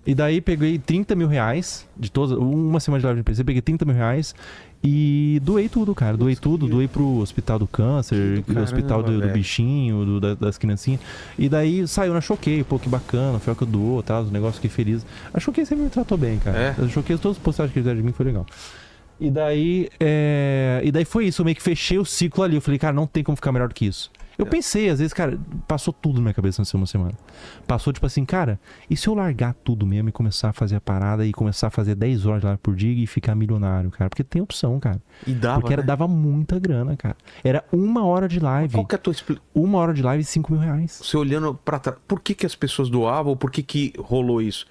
E daí peguei 30 mil reais, de todas, uma semana de live no PC, peguei 30 mil reais e doei tudo, cara. Doei tudo, doei pro Hospital do Câncer, pro Hospital do Bichinho, das criancinhas. E daí saiu na Choquei, pô, que bacana, foi o que eu doou, tá, os negócios, fiquei feliz. A Choquei sempre me tratou bem, cara. A Choquei, todas as postagens que eles fizeram de mim foi legal. E daí foi isso, eu meio que fechei o ciclo ali. Eu falei, cara, não tem como ficar melhor do que isso. Eu pensei, às vezes, cara, passou tudo na minha cabeça nessa uma semana. Passou, tipo assim, cara, e se eu largar tudo mesmo e começar a fazer a parada e começar a fazer 10 horas de live por dia e ficar milionário, cara? Porque tem opção, cara. E dava, porque dava muita grana, cara. Era 1 hora de live. Qual que é a tua 1 hora de live e 5 mil reais. Você olhando pra trás, por que as pessoas doavam? Por que rolou isso?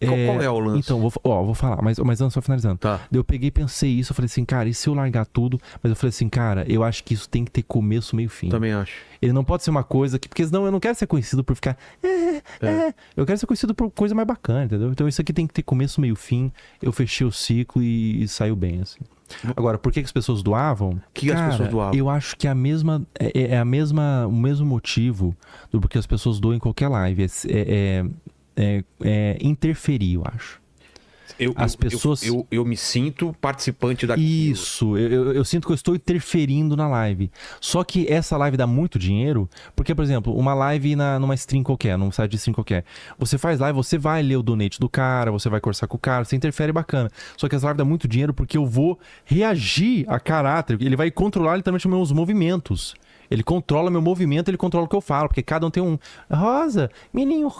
Qual é o lance? Então, vou falar, mas antes só finalizando. Tá. Eu peguei e pensei isso, eu falei assim, cara, e se eu largar tudo? Mas eu falei assim, cara, eu acho que isso tem que ter começo, meio fim. Também acho. Ele não pode ser uma coisa que... Porque senão eu não quero ser conhecido por ficar... Eu quero ser conhecido por coisa mais bacana, entendeu? Então isso aqui tem que ter começo, meio fim. Eu fechei o ciclo e saiu bem, assim. Agora, por que as pessoas doavam? As pessoas doavam? Eu acho que o mesmo motivo do porque as pessoas doam em qualquer live. Interferir, eu acho. As pessoas... eu me sinto participante daquilo. Isso, eu sinto que eu estou interferindo na live. Só que essa live dá muito dinheiro, porque, por exemplo, uma live numa stream qualquer, num site de stream qualquer, você faz live, você vai ler o donate do cara, você vai conversar com o cara, você interfere bacana. Só que essa live dá muito dinheiro porque eu vou reagir a caráter, ele vai controlar literalmente meus movimentos. Ele controla meu movimento, ele controla o que eu falo, porque cada um tem um rosa, menino.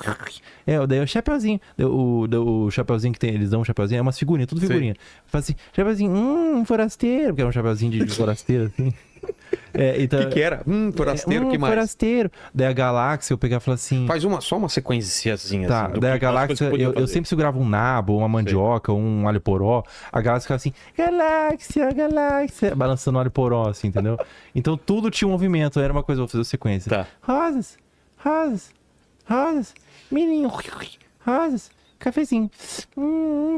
Daí o chapeuzinho. O chapeuzinho que tem, eles dão um chapeuzinho, é uma figurinha, tudo figurinha. Faz assim, chapeuzinho, forasteiro, porque é um chapeuzinho de forasteiro, assim. Então, que era? Forasteiro, que mais? Forasteiro. Daí a Galáxia, eu pegava e falava assim... Faz só uma sequenciazinha. Tá, assim, daí a Galáxia, eu sempre segurava um nabo, uma mandioca, um alho poró. A Galáxia ficava assim, Galáxia, balançando o alho poró, assim, entendeu? Então tudo tinha um movimento, era uma coisa, vou fazer a sequência. Tá. Rosas, menino, rosas. Cafezinho.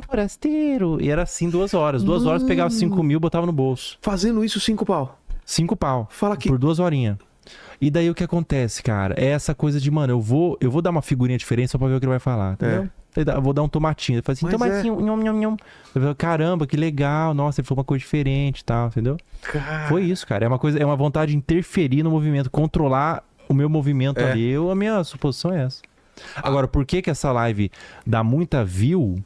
Forasteiro. E era assim 2 horas. 2 horas pegava 5 mil, botava no bolso. Fazendo isso 5 pau. 5 pau. Fala aqui. Por 2 horinhas. E daí o que acontece, cara? É essa coisa de, mano, eu vou dar uma figurinha diferente só pra ver o que ele vai falar, entendeu? Eu vou dar um tomatinho. Ele fala assim, tomatinho, nhom. Eu falo, caramba, que legal. Nossa, ele falou uma coisa diferente e tal, entendeu? Foi isso, cara. É uma vontade de interferir no movimento, controlar o meu movimento ali. A minha suposição é essa. Agora, por que essa live dá muita view?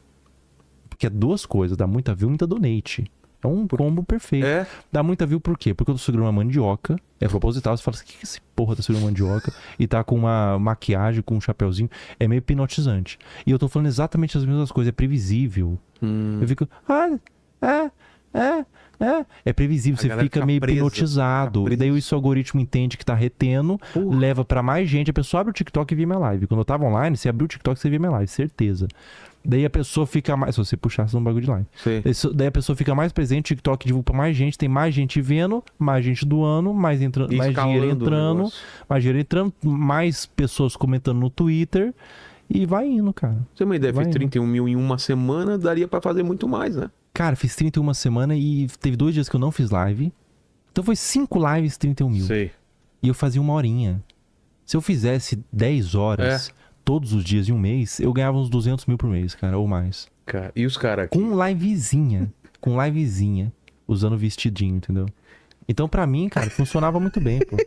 Porque é 2 coisas, dá muita view e muita donate. É um combo perfeito. Dá muita view por quê? Porque eu tô segurando uma mandioca, é proposital, você fala assim, o que esse porra tá segurando mandioca? E tá com uma maquiagem, com um chapeuzinho, é meio hipnotizante. E eu tô falando exatamente as mesmas coisas, é previsível. Eu fico, é previsível, você fica meio hipnotizado. E daí o algoritmo entende que tá retendo, leva pra mais gente. A pessoa abre o TikTok e vê minha live. Quando eu tava online, você abriu o TikTok e você vê minha live, certeza. Daí a pessoa fica mais... Se você puxasse um bagulho de live. Daí a pessoa fica mais presente, o TikTok divulga pra mais gente, tem mais gente vendo, mais gente doando, mais dinheiro entrando, mais pessoas comentando no Twitter. E vai indo, cara. Você tem uma ideia, fez 31 mil em uma semana, daria pra fazer muito mais, né? Cara, fiz 31 semana e teve 2 dias que eu não fiz live. Então foi 5 lives, 31 mil. Sei. E eu fazia 1 horinha. Se eu fizesse 10 horas todos os dias em um mês, eu ganhava uns 200 mil por mês, cara, ou mais. Cara, e os caras aqui? Com livezinha, usando vestidinho, entendeu? Então pra mim, cara, funcionava muito bem, pô.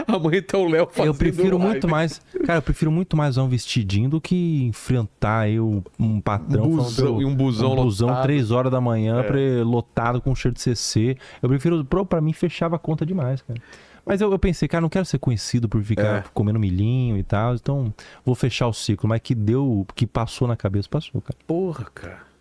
Amanhã tá o Léo fazendo Eu prefiro live. muito mais... Cara, eu prefiro muito mais usar um vestidinho do que enfrentar um patrão... Um busão 3 horas da manhã, lotado com cheiro de CC. Eu prefiro... Pra mim, fechava a conta demais, cara. Mas eu pensei, cara, não quero ser conhecido por ficar comendo milhinho e tal. Então, vou fechar o ciclo. Mas que passou na cabeça, passou, cara. Porra, cara.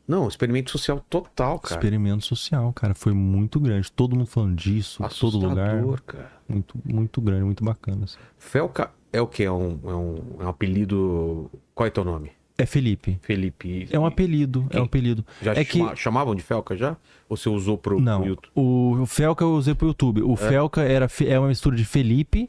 Não, experimento social total, cara. Experimento social, cara. Foi muito grande. Todo mundo falando disso, todo lugar. Cara. Muito grande, muito bacana. Assim. Felca é o quê? É um apelido... Qual é teu nome? É Felipe. Felipe. É um apelido, é um apelido. Já é que... chamavam de Felca já? Ou você usou pro YouTube? O Felca eu usei pro YouTube. O Felca é uma mistura de Felipe.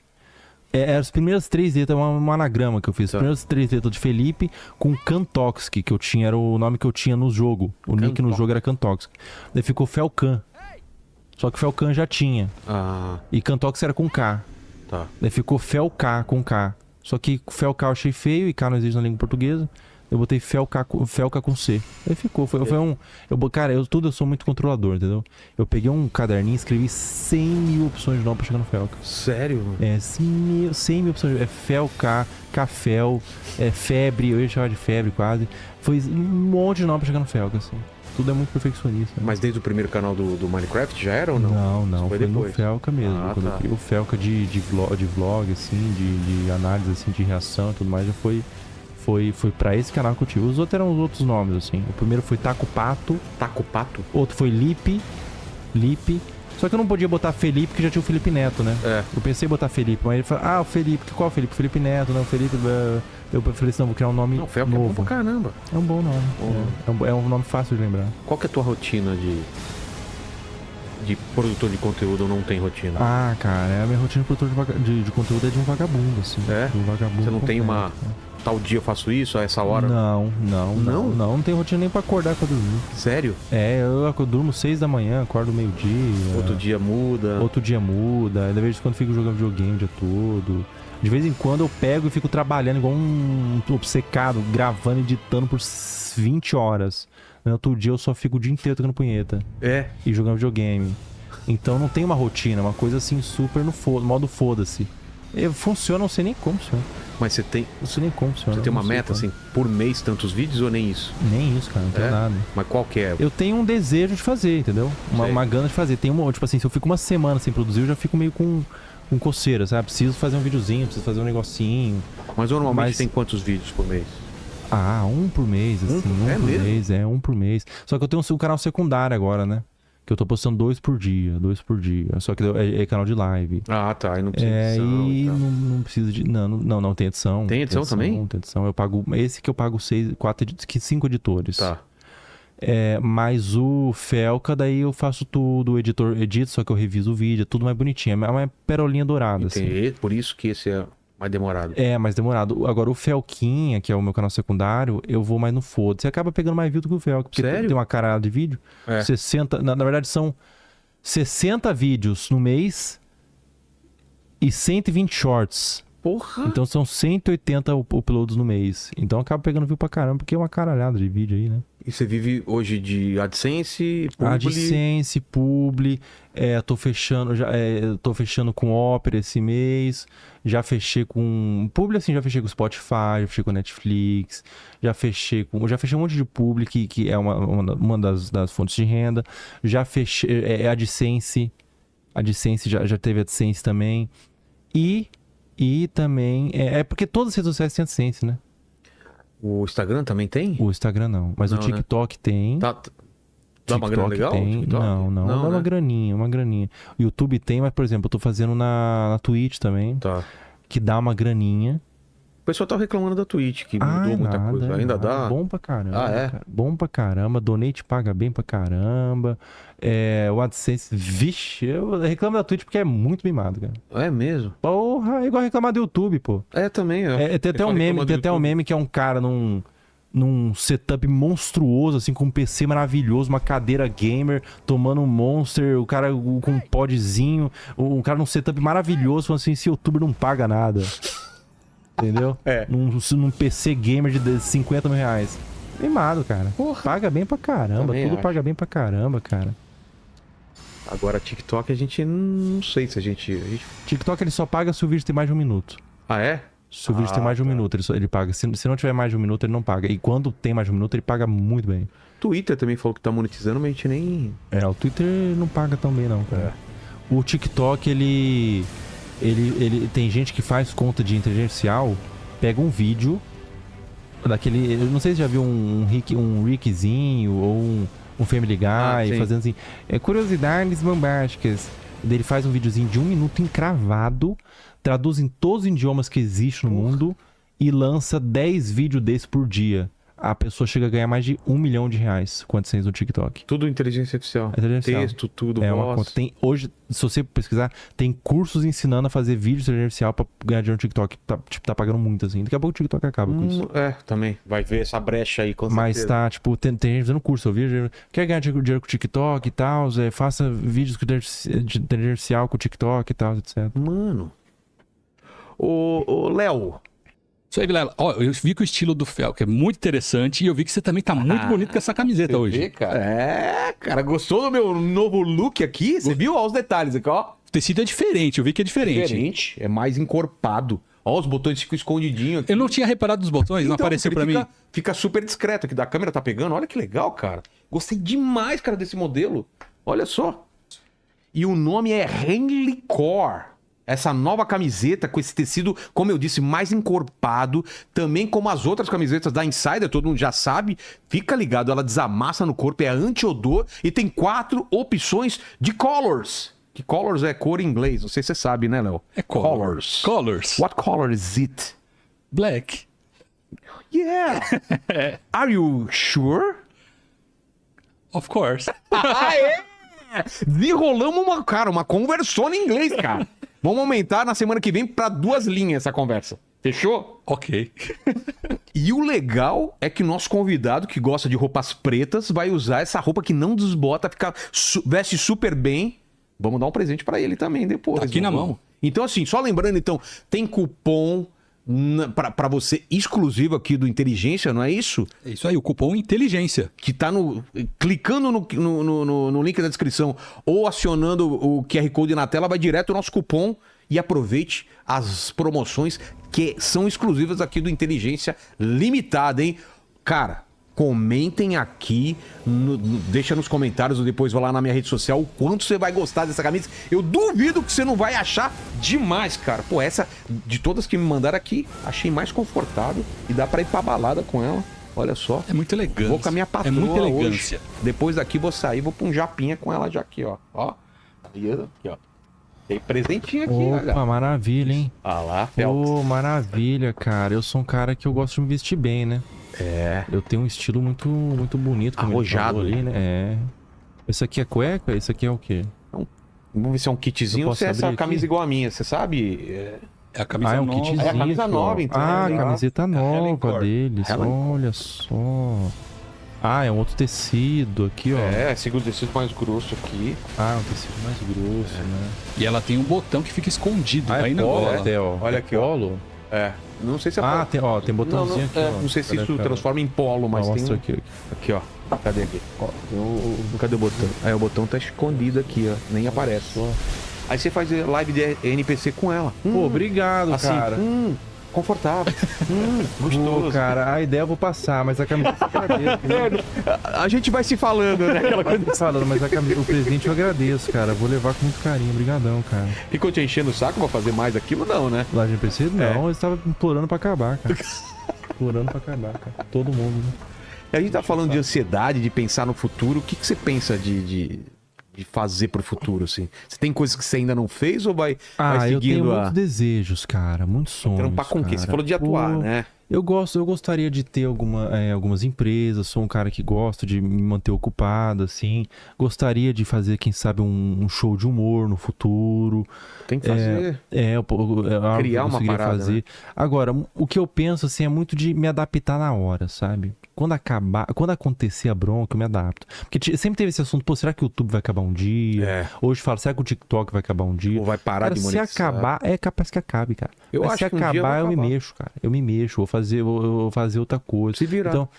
As primeiras 3 letras, um anagrama que eu fiz. As primeiras 3 letras de Felipe com Kantoxki, que eu tinha, era o nome que eu tinha no jogo. O nick no jogo era Kantoxki. Daí ficou Felcan. Só que Felcan já tinha. E Kantoxki era com K. Tá. Daí ficou Felk com K. Só que Felk eu achei feio e K não existe na língua portuguesa. Eu botei Felca com C. Aí ficou. Cara, eu sou muito controlador, entendeu? Eu peguei um caderninho e escrevi 100 mil opções de nome pra chegar no Felca. Sério? 100 mil opções. Felca, Cafel, Febre, eu ia chamar de Febre quase. Foi um monte de nome pra chegar no Felca, assim. Tudo é muito perfeccionista. Né? Mas desde o primeiro canal do Minecraft já era ou não? Não. Foi no Felca mesmo. Quando eu vi o Felca de vlog, assim, de análise, assim, de reação e tudo mais, já foi pra esse canal que eu tive. Os outros eram os outros nomes, assim. O primeiro foi Taco Pato. Taco Pato? Outro foi Lipe. Só que eu não podia botar Felipe, porque já tinha o Felipe Neto, né? Eu pensei em botar Felipe, mas ele falou, o Felipe, qual Felipe? Felipe Neto, não, Felipe... Eu falei assim, não, vou criar um nome novo. Felca é bom pra caramba. É um bom nome. É um nome fácil de lembrar. Qual que é a tua rotina de produtor de conteúdo ou não tem rotina? Cara, a minha rotina de produtor de conteúdo é de um vagabundo, assim. De um vagabundo. Você não tem uma... Tal dia eu faço isso, a essa hora? Não tem rotina nem pra acordar e pra dormir. Sério? Eu durmo 6 da manhã, acordo meio-dia. Outro dia muda. Ainda vejo quando fico jogando videogame o dia todo. De vez em quando eu pego e fico trabalhando igual um obcecado, gravando, editando por 20 horas. No outro dia eu só fico o dia inteiro tocando punheta. E jogando videogame. Então não tem uma rotina, uma coisa assim super no modo foda-se. Funciona, não sei nem como funciona. Mas você tem... Não sei nem como funciona. Você tem uma meta, assim, por mês, tantos vídeos ou nem isso? Nem isso, cara, não tenho nada. Mas qual que é? Eu tenho um desejo de fazer, entendeu? Uma gana de fazer. Tem tipo assim, se eu fico uma semana sem produzir, eu já fico meio com coceira, sabe? Preciso fazer um videozinho, preciso fazer um negocinho. Mas normalmente tem quantos vídeos por mês? Um por mês, assim. Um por mês. Só que eu tenho um canal secundário agora, né? Que eu tô postando 2 por dia. Só que é canal de live. Tá. Aí não precisa de edição. Não precisa de... Não, tem edição. Tem edição também? Tem edição. Eu pago... Esse que eu pago 5 editores. Tá. Mas o Felca, daí eu faço tudo. O editor edita, só que eu reviso o vídeo. É tudo mais bonitinho. É uma perolinha dourada, assim. Por isso que esse é mais demorado. Mais demorado. Agora, o Felquinha, que é o meu canal secundário, eu vou mais no foda. Você acaba pegando mais vídeo do que o Felca. Porque Sério? tem uma caralhada de vídeo. 60... Na verdade, são 60 vídeos no mês e 120 shorts. Porra! Então são 180 uploads no mês. Então acaba pegando view pra caramba, porque é uma caralhada de vídeo aí, né? E você vive hoje de AdSense, Publi? AdSense, Publi. Tô fechando com Opera esse mês. Já fechei com... Publi, assim, já fechei com Spotify, já fechei com Netflix. Já fechei um monte de Publi, que é uma das fontes de renda. Já fechei... AdSense. AdSense, já teve AdSense também. E também... porque todas as redes sociais têm AdSense, né? O Instagram também tem? O Instagram não. Mas o TikTok, né? Tem. Dá uma grana legal? Tem. Não. Dá uma graninha. O YouTube tem, mas, por exemplo, eu tô fazendo na Twitch também. Tá. Que dá uma graninha. O pessoal tá reclamando da Twitch, que mudou muita coisa. Ainda dá? Bom pra caramba. Cara. Bom pra caramba. Donate paga bem pra caramba. O AdSense... Vixe, eu reclamo da Twitch porque é muito mimado, cara. É mesmo? Porra, é igual reclamar do YouTube, pô. Também. Tem até um meme que é um cara num setup monstruoso, assim, com um PC maravilhoso, uma cadeira gamer, tomando um Monster, o cara com um podzinho, o cara num setup maravilhoso, falando assim, esse youtuber não paga nada. Entendeu? Num PC gamer de 50 mil reais. Mimado, cara. Porra. Paga bem pra caramba. Também Tudo acho. paga bem pra caramba, cara. Agora, TikTok, a gente não sei se a gente... TikTok, ele só paga se o vídeo tem mais de 1 minuto. Se o vídeo tem mais de 1 minuto, ele paga. Se não tiver mais de 1 minuto, ele não paga. E quando tem mais de 1 minuto, ele paga muito bem. Twitter também falou que tá monetizando, mas a gente nem... O Twitter não paga tão bem, não, cara. O TikTok, ele tem gente que faz conta de inteligência artificial, pega um vídeo daquele... Eu não sei se já viu um Rickzinho ou um Family Guy fazendo assim... curiosidades bombásticas. Ele faz um videozinho de 1 minuto encravado, traduz em todos os idiomas que existem no mundo e lança 10 vídeos desses por dia. a pessoa chega a ganhar mais de R$1 milhão com AdSense no TikTok. Tudo inteligência artificial. Texto, tudo, é voz. uma conta. Tem, hoje, se você pesquisar, tem cursos ensinando a fazer vídeo de inteligência artificial pra ganhar dinheiro no TikTok. Tá pagando muito, assim. Daqui a pouco o TikTok acaba com isso. Também. Vai ver essa brecha aí, com Mas certeza. tá, tipo, tem gente fazendo curso. Eu vi, quer ganhar dinheiro com o TikTok e tal, faça vídeos de inteligência artificial com o TikTok e tal, etc. Mano. Ô, Léo. Isso aí, Vilela. Ó, eu vi que o estilo do Fel, que é muito interessante, e eu vi que você também tá muito bonito com essa camiseta hoje. Vê, cara? Cara, gostou do meu novo look aqui? Você viu? Olha os detalhes aqui, ó. O tecido é diferente, eu vi que é diferente. É mais encorpado. Ó, os botões ficam escondidinhos aqui. Eu não tinha reparado dos botões, não apareceu pra mim. Fica super discreto aqui, da câmera tá pegando. Olha que legal, cara. Gostei demais, cara, desse modelo. Olha só. E o nome é Henley Core. Essa nova camiseta com esse tecido, como eu disse, mais encorpado. Também como as outras camisetas da Insider, todo mundo já sabe. Fica ligado, ela desamassa no corpo, é anti-odor. E tem 4 opções de colors. Que colors é cor em inglês, não sei se você sabe, né, Léo? É colors. Colors. What color is it? Black. Yeah. Are you sure? Of course. Desenrolamos uma conversona em inglês, cara. Vamos aumentar na semana que vem para 2 linhas essa conversa. Fechou? Ok. E o legal é que o nosso convidado, que gosta de roupas pretas, vai usar essa roupa que não desbota, veste super bem. Vamos dar um presente para ele também depois. Tá aqui na mão. Então, assim, só lembrando, então, tem cupom para você exclusivo aqui do Inteligência, não é isso? É isso aí, o cupom Inteligência. Que tá clicando no link da descrição ou acionando o QR Code na tela, vai direto ao nosso cupom e aproveite as promoções que são exclusivas aqui do Inteligência Limitada, hein? Cara, comentem aqui, deixa nos comentários ou depois vou lá na minha rede social o quanto você vai gostar dessa camisa. Eu duvido que você não vai achar demais, cara. Pô, essa de todas que me mandaram aqui, achei mais confortável e dá pra ir pra balada com ela. Olha só. É muito elegante. Vou com a minha patroa muita elegância. hoje. Depois daqui vou sair, vou pra um japinha com ela já aqui, ó. Ó. Aqui, ó. Tem presentinho aqui, olha. Opa, maravilha, hein? Ah lá, Felps. Pô, maravilha, cara. Eu sou um cara que eu gosto de me vestir bem, né? É. Eu tenho um estilo muito bonito. Arrojado ali, né? É. Esse aqui é cueca? Esse aqui é o quê? Vamos ver se é um kitzinho ou se é essa camisa igual a minha, você sabe? É a camisa é um nova. kitzinho. É a camisa nova, então. Ah, é a camiseta nova deles. Helen. Olha só. Ah, é um outro tecido aqui, ó. É, segundo tecido mais grosso aqui. Ah, um tecido mais grosso, né? E ela tem um botão que fica escondido. Ah, aí é na polo gola. até, ó. Olha aqui, polo? É. Não sei se é Ah, polo. tem botãozinho aqui, ó. Não sei se Cadê, isso cara? transforma em polo, mas Mostra tem... aqui. Aqui, ó. Cadê aqui? Ó, cadê o botão? Aí o botão tá escondido aqui, ó. Nem aparece. Aí você faz live de NPC com ela. Pô, obrigado, assim, cara. Confortável. Gostoso. Pô, cara, a ideia eu vou passar, mas a camiseta eu agradeço. A gente vai se falando, né? Aquela coisa. Falando, mas o presente eu agradeço, cara. Vou levar com muito carinho. Obrigadão, cara. Ficou te enchendo o saco pra fazer mais aquilo? Não, né? Lá de NPC? Não, eu estava implorando pra acabar, cara. Implorando pra acabar, cara. Todo mundo, né? E a gente tá falando de ansiedade, de pensar no futuro. O que você pensa de fazer pro futuro, assim? Você tem coisas que você ainda não fez ou vai seguindo eu tenho muitos desejos, cara. Muitos sonhos, trampar com o quê? Você falou de atuar, né? Eu gostaria de ter algumas empresas, sou um cara que gosta de me manter ocupado, assim. Gostaria de fazer, quem sabe, um show de humor no futuro. Tem que fazer. Criar uma parada, fazer. Né? Agora, o que eu penso, assim, é muito de me adaptar na hora, sabe? Quando acontecer a bronca, eu me adapto. Porque sempre teve esse assunto, pô, será que o YouTube vai acabar um dia? Hoje fala, será que o TikTok vai acabar um dia? Ou vai parar de monetizar? Se acabar, é capaz que acabe, cara. Mas se acabar, eu me mexo, cara. Eu me mexo, vou fazer outra coisa. Se virar. Então,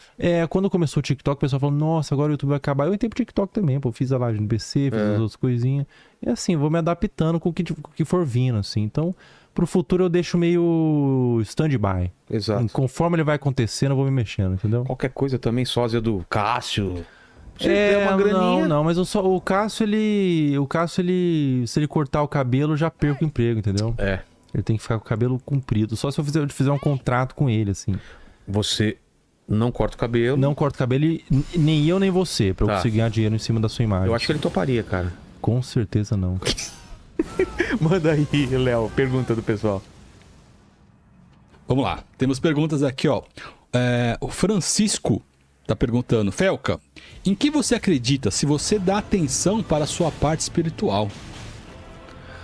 quando começou o TikTok, o pessoal falou, nossa, agora o YouTube vai acabar. Eu entrei pro TikTok também, pô. Fiz a live no PC, fiz as outras coisinhas. E assim, vou me adaptando com o que for vindo, assim. Então, pro futuro eu deixo meio stand-by. Exato. Conforme ele vai acontecendo, eu vou me mexendo, entendeu? Qualquer coisa também, sósia do Cássio. Uma graninha. Não, mas o Cássio, se ele cortar o cabelo, eu já perco o emprego, entendeu? Ele tem que ficar com o cabelo comprido. Só se eu fizer um contrato com ele, assim. Você não corta o cabelo? Não corta o cabelo, nem eu nem você, pra eu conseguir ganhar dinheiro em cima da sua imagem. Eu acho que ele toparia, cara. Com certeza não. Manda aí, Léo, pergunta do pessoal. Vamos lá, temos perguntas aqui, ó. O Francisco tá perguntando, Felca, em que você acredita se você dá atenção para a sua parte espiritual?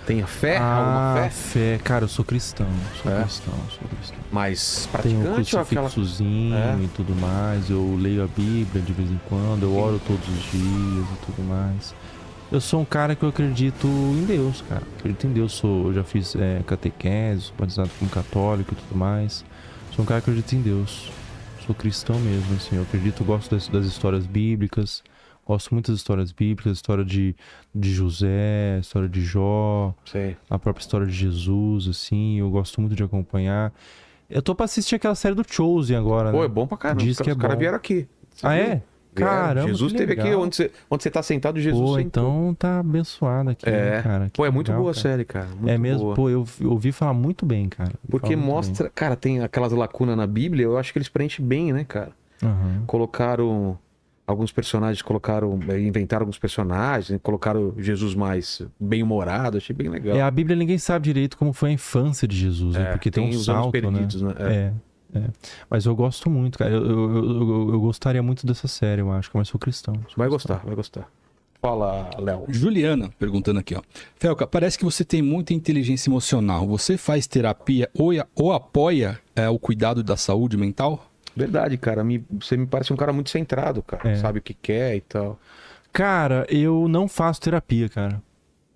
Tenha fé? Alguma fé? Cara, eu sou cristão. Sou cristão. Mas Tenho um praticante ou aquela... crucifixozinho e tudo mais. Eu leio a Bíblia de vez em quando. Eu oro todos os dias e tudo mais. Eu sou um cara que eu acredito em Deus, cara. Acredito em Deus. Eu já fiz catequese, sou batizado como católico e tudo mais. Sou um cara que acredita em Deus. Sou cristão mesmo, assim. Eu acredito, gosto das histórias bíblicas. Gosto muito das histórias bíblicas, a história de José, a história de Jó, a própria história de Jesus, assim, eu gosto muito de acompanhar. Eu tô pra assistir aquela série do Chosen agora, né? Pô, é bom pra caramba. Diz que os caras vieram aqui. É? Caramba, Jesus esteve aqui, onde você tá sentado, Jesus Pô, sentou. então tá abençoado aqui, né, cara? Pô, é muito legal, boa a cara. série, cara. Muito mesmo? boa. Pô, eu ouvi falar muito bem, cara. Porque mostra... Cara, tem aquelas lacunas na Bíblia, eu acho que eles preenchem bem, né, cara? Colocaram... Alguns personagens inventaram alguns personagens, colocaram Jesus mais bem-humorado, achei bem legal. A Bíblia ninguém sabe direito como foi a infância de Jesus, né? Porque tem um os salto, anos perdidos, né? Mas eu gosto muito, cara. Eu gostaria muito dessa série, eu acho, mas sou cristão. Vai gostar. Fala, Léo. Juliana perguntando aqui, ó. Felca, parece que você tem muita inteligência emocional. Você faz terapia ou apoia o cuidado da saúde mental? Verdade, cara. Você me parece um cara muito centrado, cara. Sabe o que quer e tal. Cara, eu não faço terapia, cara.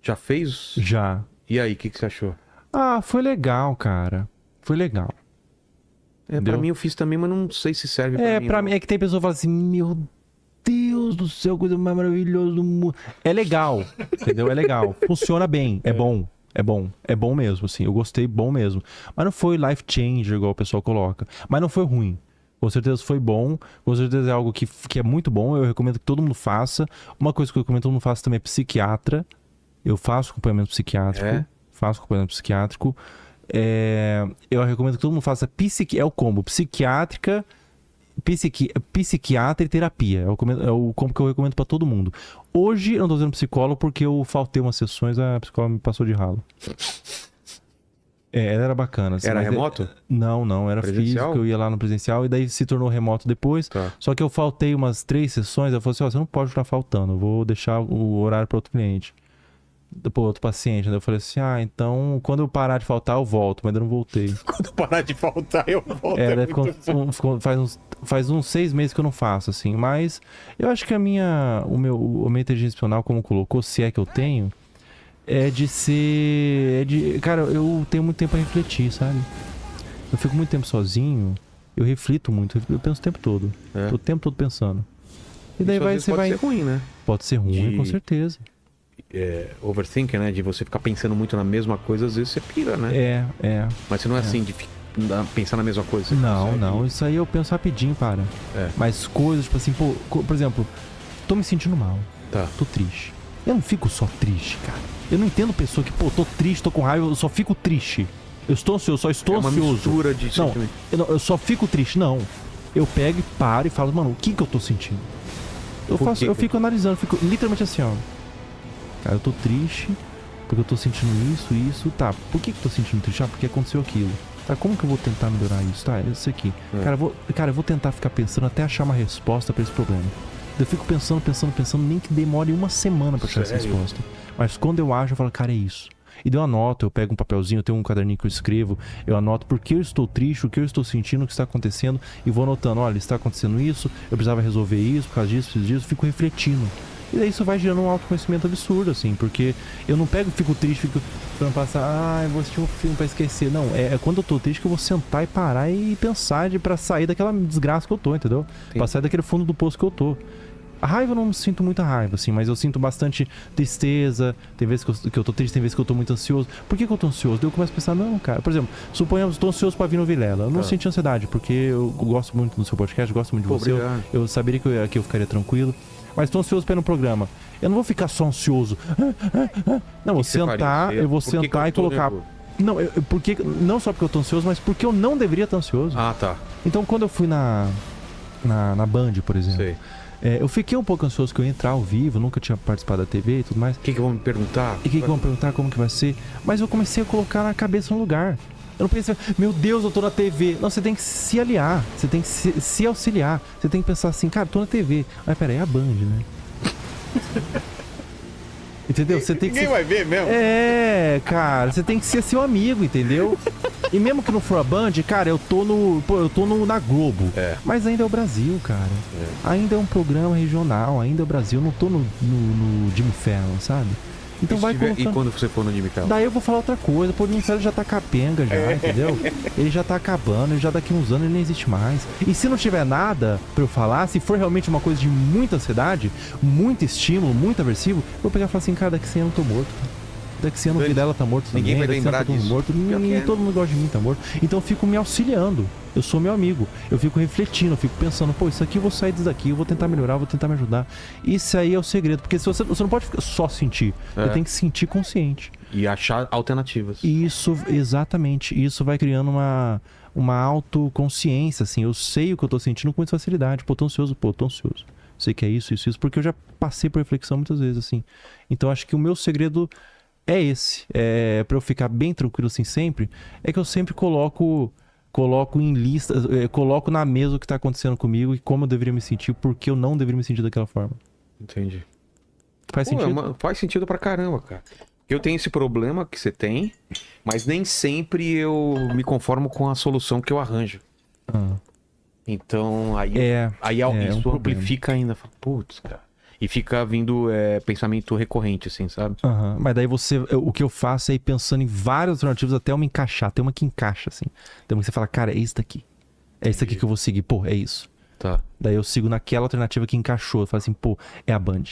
Já fez? Já. E aí, o que você achou? Foi legal, cara. Foi legal. Pra mim eu fiz também, mas não sei se serve pra mim. Pra mim é que tem pessoa que fala assim, meu Deus do céu, coisa mais maravilhosa do mundo. É legal, entendeu? É legal. Funciona bem, é bom. É bom mesmo, assim. Eu gostei, bom mesmo. Mas não foi life changer, igual o pessoal coloca. Mas não foi ruim. Com certeza foi bom, com certeza é algo que é muito bom, eu recomendo que todo mundo faça. Uma coisa que eu recomendo que todo mundo faça também é psiquiatra. Eu faço acompanhamento psiquiátrico. Eu recomendo que todo mundo faça é o combo, psiquiátrica, psiquiatra e terapia. É o combo que eu recomendo pra todo mundo. Hoje eu não tô fazendo psicólogo porque eu faltei umas sessões, a psicóloga me passou de ralo. Ela era bacana. Assim, era remoto? Não, era presencial? físico, eu ia lá no presencial e daí se tornou remoto depois. Só que eu faltei umas 3 sessões, eu falei assim, você não pode ficar faltando, eu vou deixar o horário para outro cliente. Depois outro paciente, né? Eu falei assim, então quando eu parar de faltar eu volto, mas ainda não voltei. Quando eu parar de faltar eu volto. Faz uns 6 meses que eu não faço, assim, mas eu acho que a minha inteligência emocional, como colocou, se é que eu tenho, cara, eu tenho muito tempo a refletir, sabe? Eu fico muito tempo sozinho, eu reflito muito, eu penso o tempo todo. Tô o tempo todo pensando. E daí pode ser ruim, né? Pode ser ruim, com certeza. Overthinking, né? De você ficar pensando muito na mesma coisa, às vezes você pira, né? Mas você não é assim de pensar na mesma coisa? Não, isso aí eu penso rapidinho, para. Mas coisas, tipo assim, por exemplo, tô me sentindo mal, tô triste. Eu não fico só triste, cara. Eu não entendo pessoa que, tô triste, tô com raiva, eu só fico triste. Eu estou ansioso, só estou ansioso. É uma mistura de sentimento. Eu só fico triste, não. Eu pego e paro e falo, mano, o que eu tô sentindo? Eu fico analisando, fico literalmente assim, ó. Cara, eu tô triste porque eu tô sentindo isso, tá. Por que eu tô sentindo triste? Porque aconteceu aquilo. Tá, como que eu vou tentar melhorar isso? Tá, isso aqui. Cara, eu vou tentar ficar pensando até achar uma resposta pra esse problema. Eu fico pensando, nem que demore 1 semana pra achar essa resposta. Mas quando eu acho, eu falo, cara, é isso. E daí eu anoto, eu pego um papelzinho, eu tenho um caderninho que eu escrevo, eu anoto porque eu estou triste, o que eu estou sentindo, o que está acontecendo, e vou anotando, olha, está acontecendo isso, eu precisava resolver isso, por causa disso, fico refletindo. E daí isso vai gerando um autoconhecimento absurdo, assim, porque eu não fico triste, fico falando passar, eu vou assistir um filme pra esquecer. Não, é quando eu tô triste que eu vou sentar e parar e pensar pra sair daquela desgraça que eu tô, entendeu? Sim. Pra sair daquele fundo do poço que eu tô. A raiva eu não sinto muita raiva, assim, mas eu sinto bastante tristeza. Tem vezes que eu tô triste, tem vezes que eu tô muito ansioso. Por que eu tô ansioso? Daí eu começo a pensar, não, cara, por exemplo, suponhamos, tô ansioso pra vir no Vilela. Eu não sinto ansiedade, porque eu gosto muito do seu podcast, gosto muito de você. Eu saberia que eu ficaria tranquilo. Mas tô ansioso pra ir no programa. Eu não vou ficar só ansioso. Não, vou sentar, eu vou sentar e colocar... Não, não só porque eu tô ansioso, mas porque eu não deveria estar ansioso. Ah, tá. Então, quando eu fui na Band, por exemplo... eu fiquei um pouco ansioso que eu ia entrar ao vivo, nunca tinha participado da TV e tudo mais. O que vão me perguntar? E o que vão me perguntar, como que vai ser? Mas eu comecei a colocar na cabeça no lugar. Eu não pensei, meu Deus, eu tô na TV. Não, você tem que se aliar. Você tem que se auxiliar. Você tem que pensar assim, cara, tô na TV. Mas peraí, é a Band, né? Entendeu? Você tem que Ninguém vai ver mesmo. É, cara, você tem que ser seu amigo, entendeu? E mesmo que não for a Band, cara, eu tô na Globo. Mas ainda é o Brasil, cara. Ainda é um programa regional, ainda é o Brasil. Eu não tô no Jimmy Fallon, sabe? Então vai colocando... E quando você for no Jimmy Fallon? Daí eu vou falar outra coisa. Pô, o Jimmy Fallon já tá capenga já, entendeu? Ele já tá acabando, ele já daqui uns anos ele não existe mais. E se não tiver nada pra eu falar, se for realmente uma coisa de muita ansiedade, muito estímulo, muito aversivo, eu vou pegar e falar assim, cara, daqui 100 anos eu tô morto. Daqui 100 anos o Videla tá morto também. Ninguém vai daqui lembrar disso. disso. Morto. Todo mundo gosta de mim, tá morto. Então eu fico me auxiliando. Eu sou meu amigo. Eu fico refletindo, eu fico pensando, pô, isso aqui eu vou sair disso daqui, eu vou tentar melhorar, eu vou tentar me ajudar. Isso aí é o segredo. Porque se você não pode só sentir. Você tem que sentir consciente. E achar alternativas. Isso, exatamente. Isso vai criando uma autoconsciência, assim. Eu sei o que eu tô sentindo com muita facilidade. Pô, tô ansioso. Sei que é isso, porque eu já passei por reflexão muitas vezes, assim. Então acho que o meu segredo é esse. Pra eu ficar bem tranquilo assim sempre, é que eu sempre coloco em lista, coloco na mesa o que tá acontecendo comigo e como eu deveria me sentir, porque eu não deveria me sentir daquela forma. Entendi. Faz sentido? Faz sentido pra caramba, cara. Eu tenho esse problema que você tem, mas nem sempre eu me conformo com a solução que eu arranjo. Então, isso amplifica ainda. Putz, cara. E fica vindo pensamento recorrente, assim, sabe? Mas daí o que eu faço é ir pensando em várias alternativas até uma encaixar. Tem uma que encaixa, assim. Tem uma que você fala, cara, é isso daqui. É isso aqui que eu vou seguir. Pô, é isso. Tá. Daí eu sigo naquela alternativa que encaixou. Eu falo assim, pô, é a Band.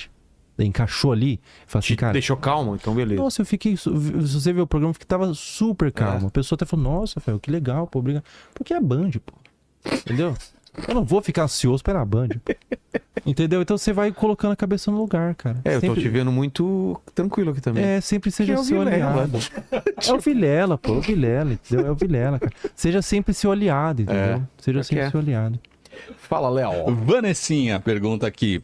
Daí encaixou ali. Eu falo assim, cara... Deixou calmo? Então beleza. Nossa, eu fiquei... Se você ver o programa, eu tava super calmo. A pessoa até falou, nossa, Rafael, que legal, pô, obrigado. Porque é a Band, pô. Entendeu? Eu não vou ficar ansioso pela Band. Entendeu? Então você vai colocando a cabeça no lugar, cara. Eu tô te vendo muito tranquilo aqui também. Sempre seja seu aliado. É o Vilela, pô. O Vilela, entendeu? É o Vilela, cara. Seja sempre seu aliado, entendeu? Seja sempre seu aliado. Fala, Léo. Vanessinha pergunta aqui.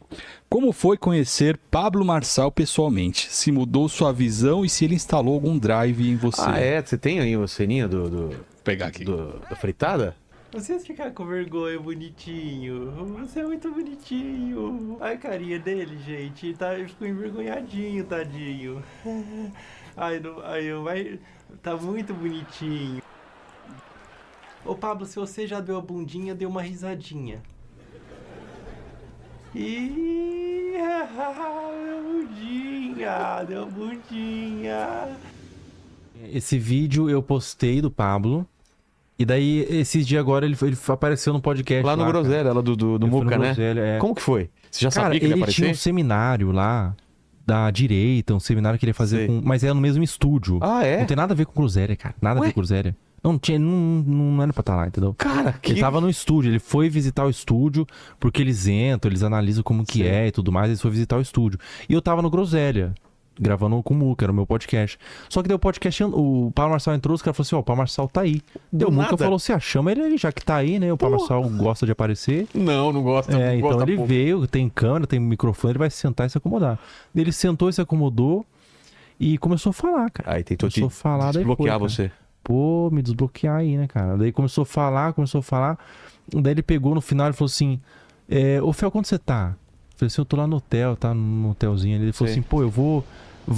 Como foi conhecer Pablo Marçal pessoalmente? Se mudou sua visão e se ele instalou algum drive em você? Você tem aí uma ceninha Vou pegar aqui. da fritada? Vocês ficam com vergonha, bonitinho. Você é muito bonitinho. Ai, carinha dele, gente. Ele ficou envergonhadinho, tadinho. Tá muito bonitinho. Ô, Pablo, se você já deu a bundinha, deu uma risadinha. Deu a bundinha. Esse vídeo eu postei do Pablo. E daí, esses dias agora, ele apareceu no podcast. Lá no Groselha, lá do Muca, né? Groselha, Como que foi? Você já sabia que ele ia aparecer? Tinha um seminário lá, da direita, um seminário que ele ia fazer mas era no mesmo estúdio. Não tem nada a ver com Groselha, cara. Nada a ver com Groselha. Não era pra estar lá, entendeu? Cara, Ele tava no estúdio, ele foi visitar o estúdio, porque eles entram, eles analisam como que é e tudo mais, ele foi visitar o estúdio. E eu tava no Groselha, gravando com o Muca, era o meu podcast. Só que daí o podcast, o Paulo Marçal entrou, os caras falaram assim, ó, o Paulo Marçal tá aí. Daí o Muca falou assim, chama ele já que tá aí, né? O Paulo Marçal gosta de aparecer. Não gosta. Então ele veio, tem câmera, tem microfone, ele vai se sentar e se acomodar. Ele sentou e se acomodou e começou a falar, cara. Aí tentou desbloquear você. Pô, me desbloquear aí, né, cara? Daí começou a falar. Daí ele pegou no final e falou assim, ô Fel, quando você tá? Eu falei assim, eu tô lá no hotel, tá no hotelzinho. Ele falou assim, pô, eu vou...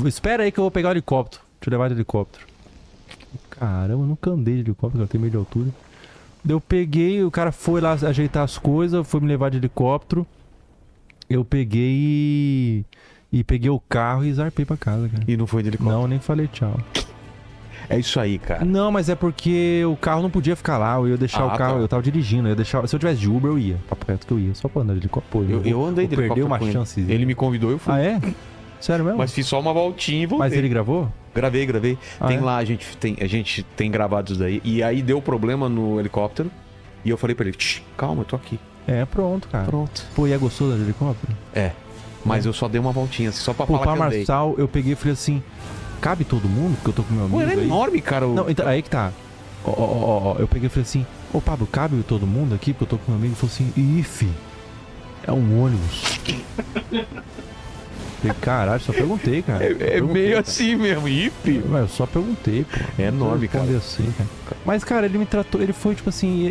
Espera aí que eu vou pegar o helicóptero. Deixa eu levar de helicóptero. Caramba, eu nunca andei de helicóptero, eu tenho medo de altura. Daí eu peguei, o cara foi lá ajeitar as coisas, foi me levar de helicóptero. Eu peguei e peguei o carro e zarpei pra casa, cara. E não foi de helicóptero? Não, nem falei tchau. É isso aí, cara. Não, mas é porque o carro não podia ficar lá, eu ia deixar o carro, eu tava dirigindo, eu ia deixar, se eu tivesse de Uber eu ia, papo reto que eu ia, só pra andar de helicóptero. Eu andei de helicóptero. Perdeu uma chance. Ele me convidou, eu fui. Ah, é? Sério mesmo? Mas fiz só uma voltinha e voltei. Mas ele gravou? Gravei. Tem lá, a gente tem gravado isso daí. E aí deu problema no helicóptero. E eu falei pra ele, calma, eu tô aqui. Pronto, cara. Pronto. Pô, e é gostoso de helicóptero? Mas eu só dei uma voltinha, assim, só pra falar que eu andei. Marçal, eu peguei e falei assim, cabe todo mundo? Porque eu tô com meu amigo. Pô, ele é enorme, cara. Não, então, aí que tá. Eu peguei e falei assim, ô Pablo, cabe todo mundo aqui? Porque eu tô com meu amigo. Ele falou assim, é um ônibus. Falei, caralho, só perguntei, cara. É meio assim mesmo, hippie. Mas eu só perguntei, pô. É enorme, cara. Assim, cara. Mas, cara, ele me tratou, ele foi tipo assim,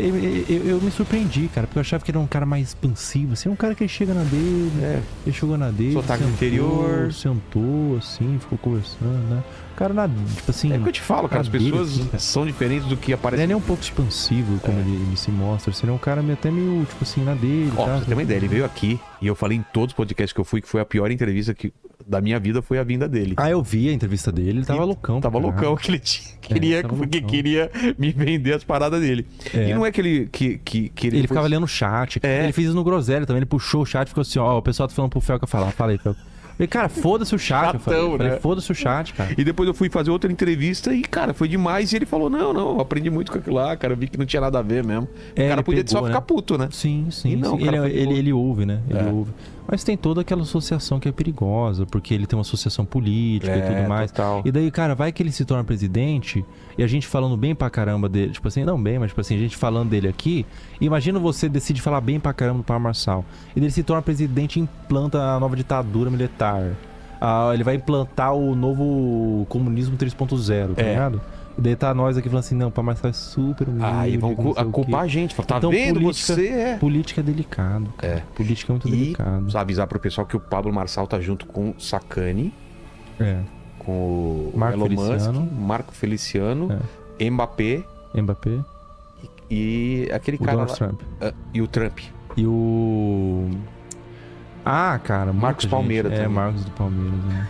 eu me surpreendi, cara, porque eu achava que ele era um cara mais expansivo, assim, um cara que chega na dele, ele chegou na dele, Sotaque do interior. sentou, assim, ficou conversando, né? O cara, tipo assim... É o que eu te falo, cara, as pessoas dele, assim, são diferentes do que aparece. Ele é nem um pouco expansivo, como ele se mostra, assim, ele é um cara até meio, tipo assim, na dele. Ó, tá? pra você ter uma ideia, ele veio aqui e eu falei em todos os podcasts que eu fui que foi a pior entrevista da minha vida foi a vinda dele. Ah, eu vi a entrevista dele, ele tava loucão. Tava loucão, que ele queria me vender as paradas dele. E não é que ele... Ele ficava lendo o chat. Ele fez isso no Groselha também, ele puxou o chat e ficou assim, ó, o pessoal tá falando pro Felca falar. Fala aí, Felca. Falei, cara, foda-se o chat. Chatão, eu falei, né? foda-se o chat, cara. E depois eu fui fazer outra entrevista e, cara, foi demais. E ele falou, não, eu aprendi muito com aquilo lá, cara. Eu vi que não tinha nada a ver mesmo. O cara podia só ficar puto, né? Sim. E não, sim. cara, Ele ouve, né? Ele ouve. Mas tem toda aquela associação que é perigosa, porque ele tem uma associação política e tudo mais. Total. E daí, cara, vai que ele se torna presidente e a gente falando bem pra caramba dele, tipo assim, não bem, mas tipo assim, a gente falando dele aqui, imagina você decide falar bem pra caramba do Paulo Marçal. E daí ele se torna presidente e implanta a nova ditadura militar. Ele vai implantar o novo comunismo 3.0, tá ligado? E daí tá nós aqui falando assim, não, o Paulo Marçal é super humilde. Aí vão culpar a gente. Fala, tá então, vendo política, você? Política é delicado, cara. Política é muito delicado. Só avisar pro pessoal que o Pablo Marçal tá junto com o Sacani. Com o Marco Elon Feliciano. Musk, Marco Feliciano, Mbappé. E aquele o cara Donald lá. Trump. E o Trump. E o... Ah, cara, Marcos Palmeira também. Marcos do Palmeiras, né?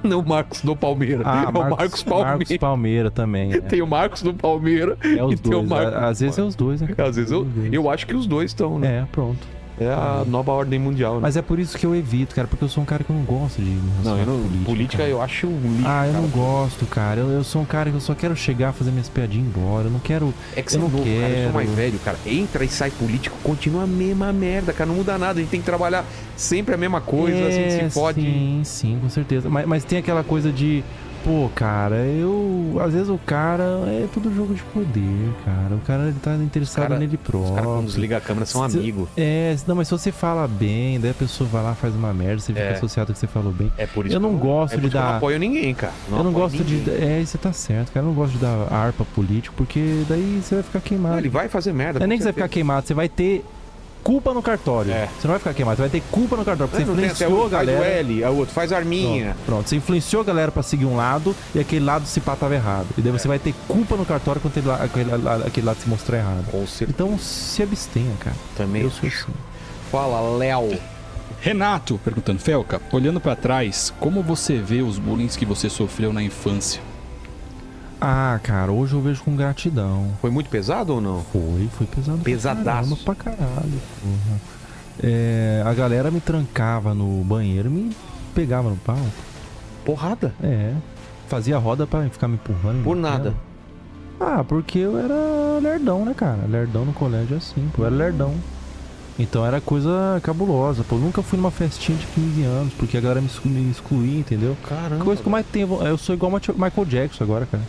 Não, Marcos do Palmeira. Ah, é o Marcos Palmeira. Marcos Palmeira também. Tem o Marcos do Palmeira e tem dois. o Marcos. Às vezes é os dois, né? Às vezes eu acho que os dois estão, né? Pronto. É a nova ordem mundial, né? Mas é por isso que eu evito, cara, porque eu sou um cara que eu não gosto de política eu acho um lixo. Eu não gosto, cara. Eu sou um cara que eu só quero chegar, fazer minhas piadinhas e ir embora. Eu não quero. É que você não quero. Cara, eu sou mais velho, cara. Entra e sai político, continua a mesma merda, cara. Não muda nada. A gente tem que trabalhar sempre a mesma coisa, assim, se fode. Sim, com certeza. Mas tem aquela coisa de. Pô, cara, às vezes o cara é tudo jogo de poder, cara. O cara ele tá interessado nele próprio. Os caras quando desligam a câmera são amigos. Não, mas se você fala bem, daí a pessoa vai lá, faz uma merda, você fica associado que você falou bem. É por isso eu não gosto de dar. Eu não apoio ninguém, cara. Eu não gosto de. Você tá certo, cara. Eu não gosto de dar harpa político, porque daí você vai ficar queimado. Não, ele vai fazer merda. Não é nem que você vai ficar queimado, você vai ter culpa no cartório. Você não vai ficar queimado, você vai ter culpa no cartório. Porque você influenciou a galera. Faz o L, a outro faz a arminha. Pronto, você influenciou a galera pra seguir um lado e aquele lado se pá tava errado. E daí você vai ter culpa no cartório quando aquele lado se mostrar errado. Então se abstenha, cara. Também. Eu sou assim. Fala, Léo. Renato perguntando, Felca, olhando pra trás, como você vê os bullying que você sofreu na infância? Ah, cara, hoje eu vejo com gratidão. Foi muito pesado ou não? Foi pesado. Pesadaço. Pra caralho, porra. A galera me trancava no banheiro e me pegava no pau. Porrada? Fazia roda pra ficar me empurrando. Por nada. Porque eu era lerdão, né, cara? Lerdão no colégio é assim, pô. Eu era lerdão. Então era coisa cabulosa, pô. Eu nunca fui numa festinha de 15 anos, porque a galera me excluía, entendeu? Caramba. Coisa que eu mais tenho. Eu sou igual Michael Jackson agora, cara.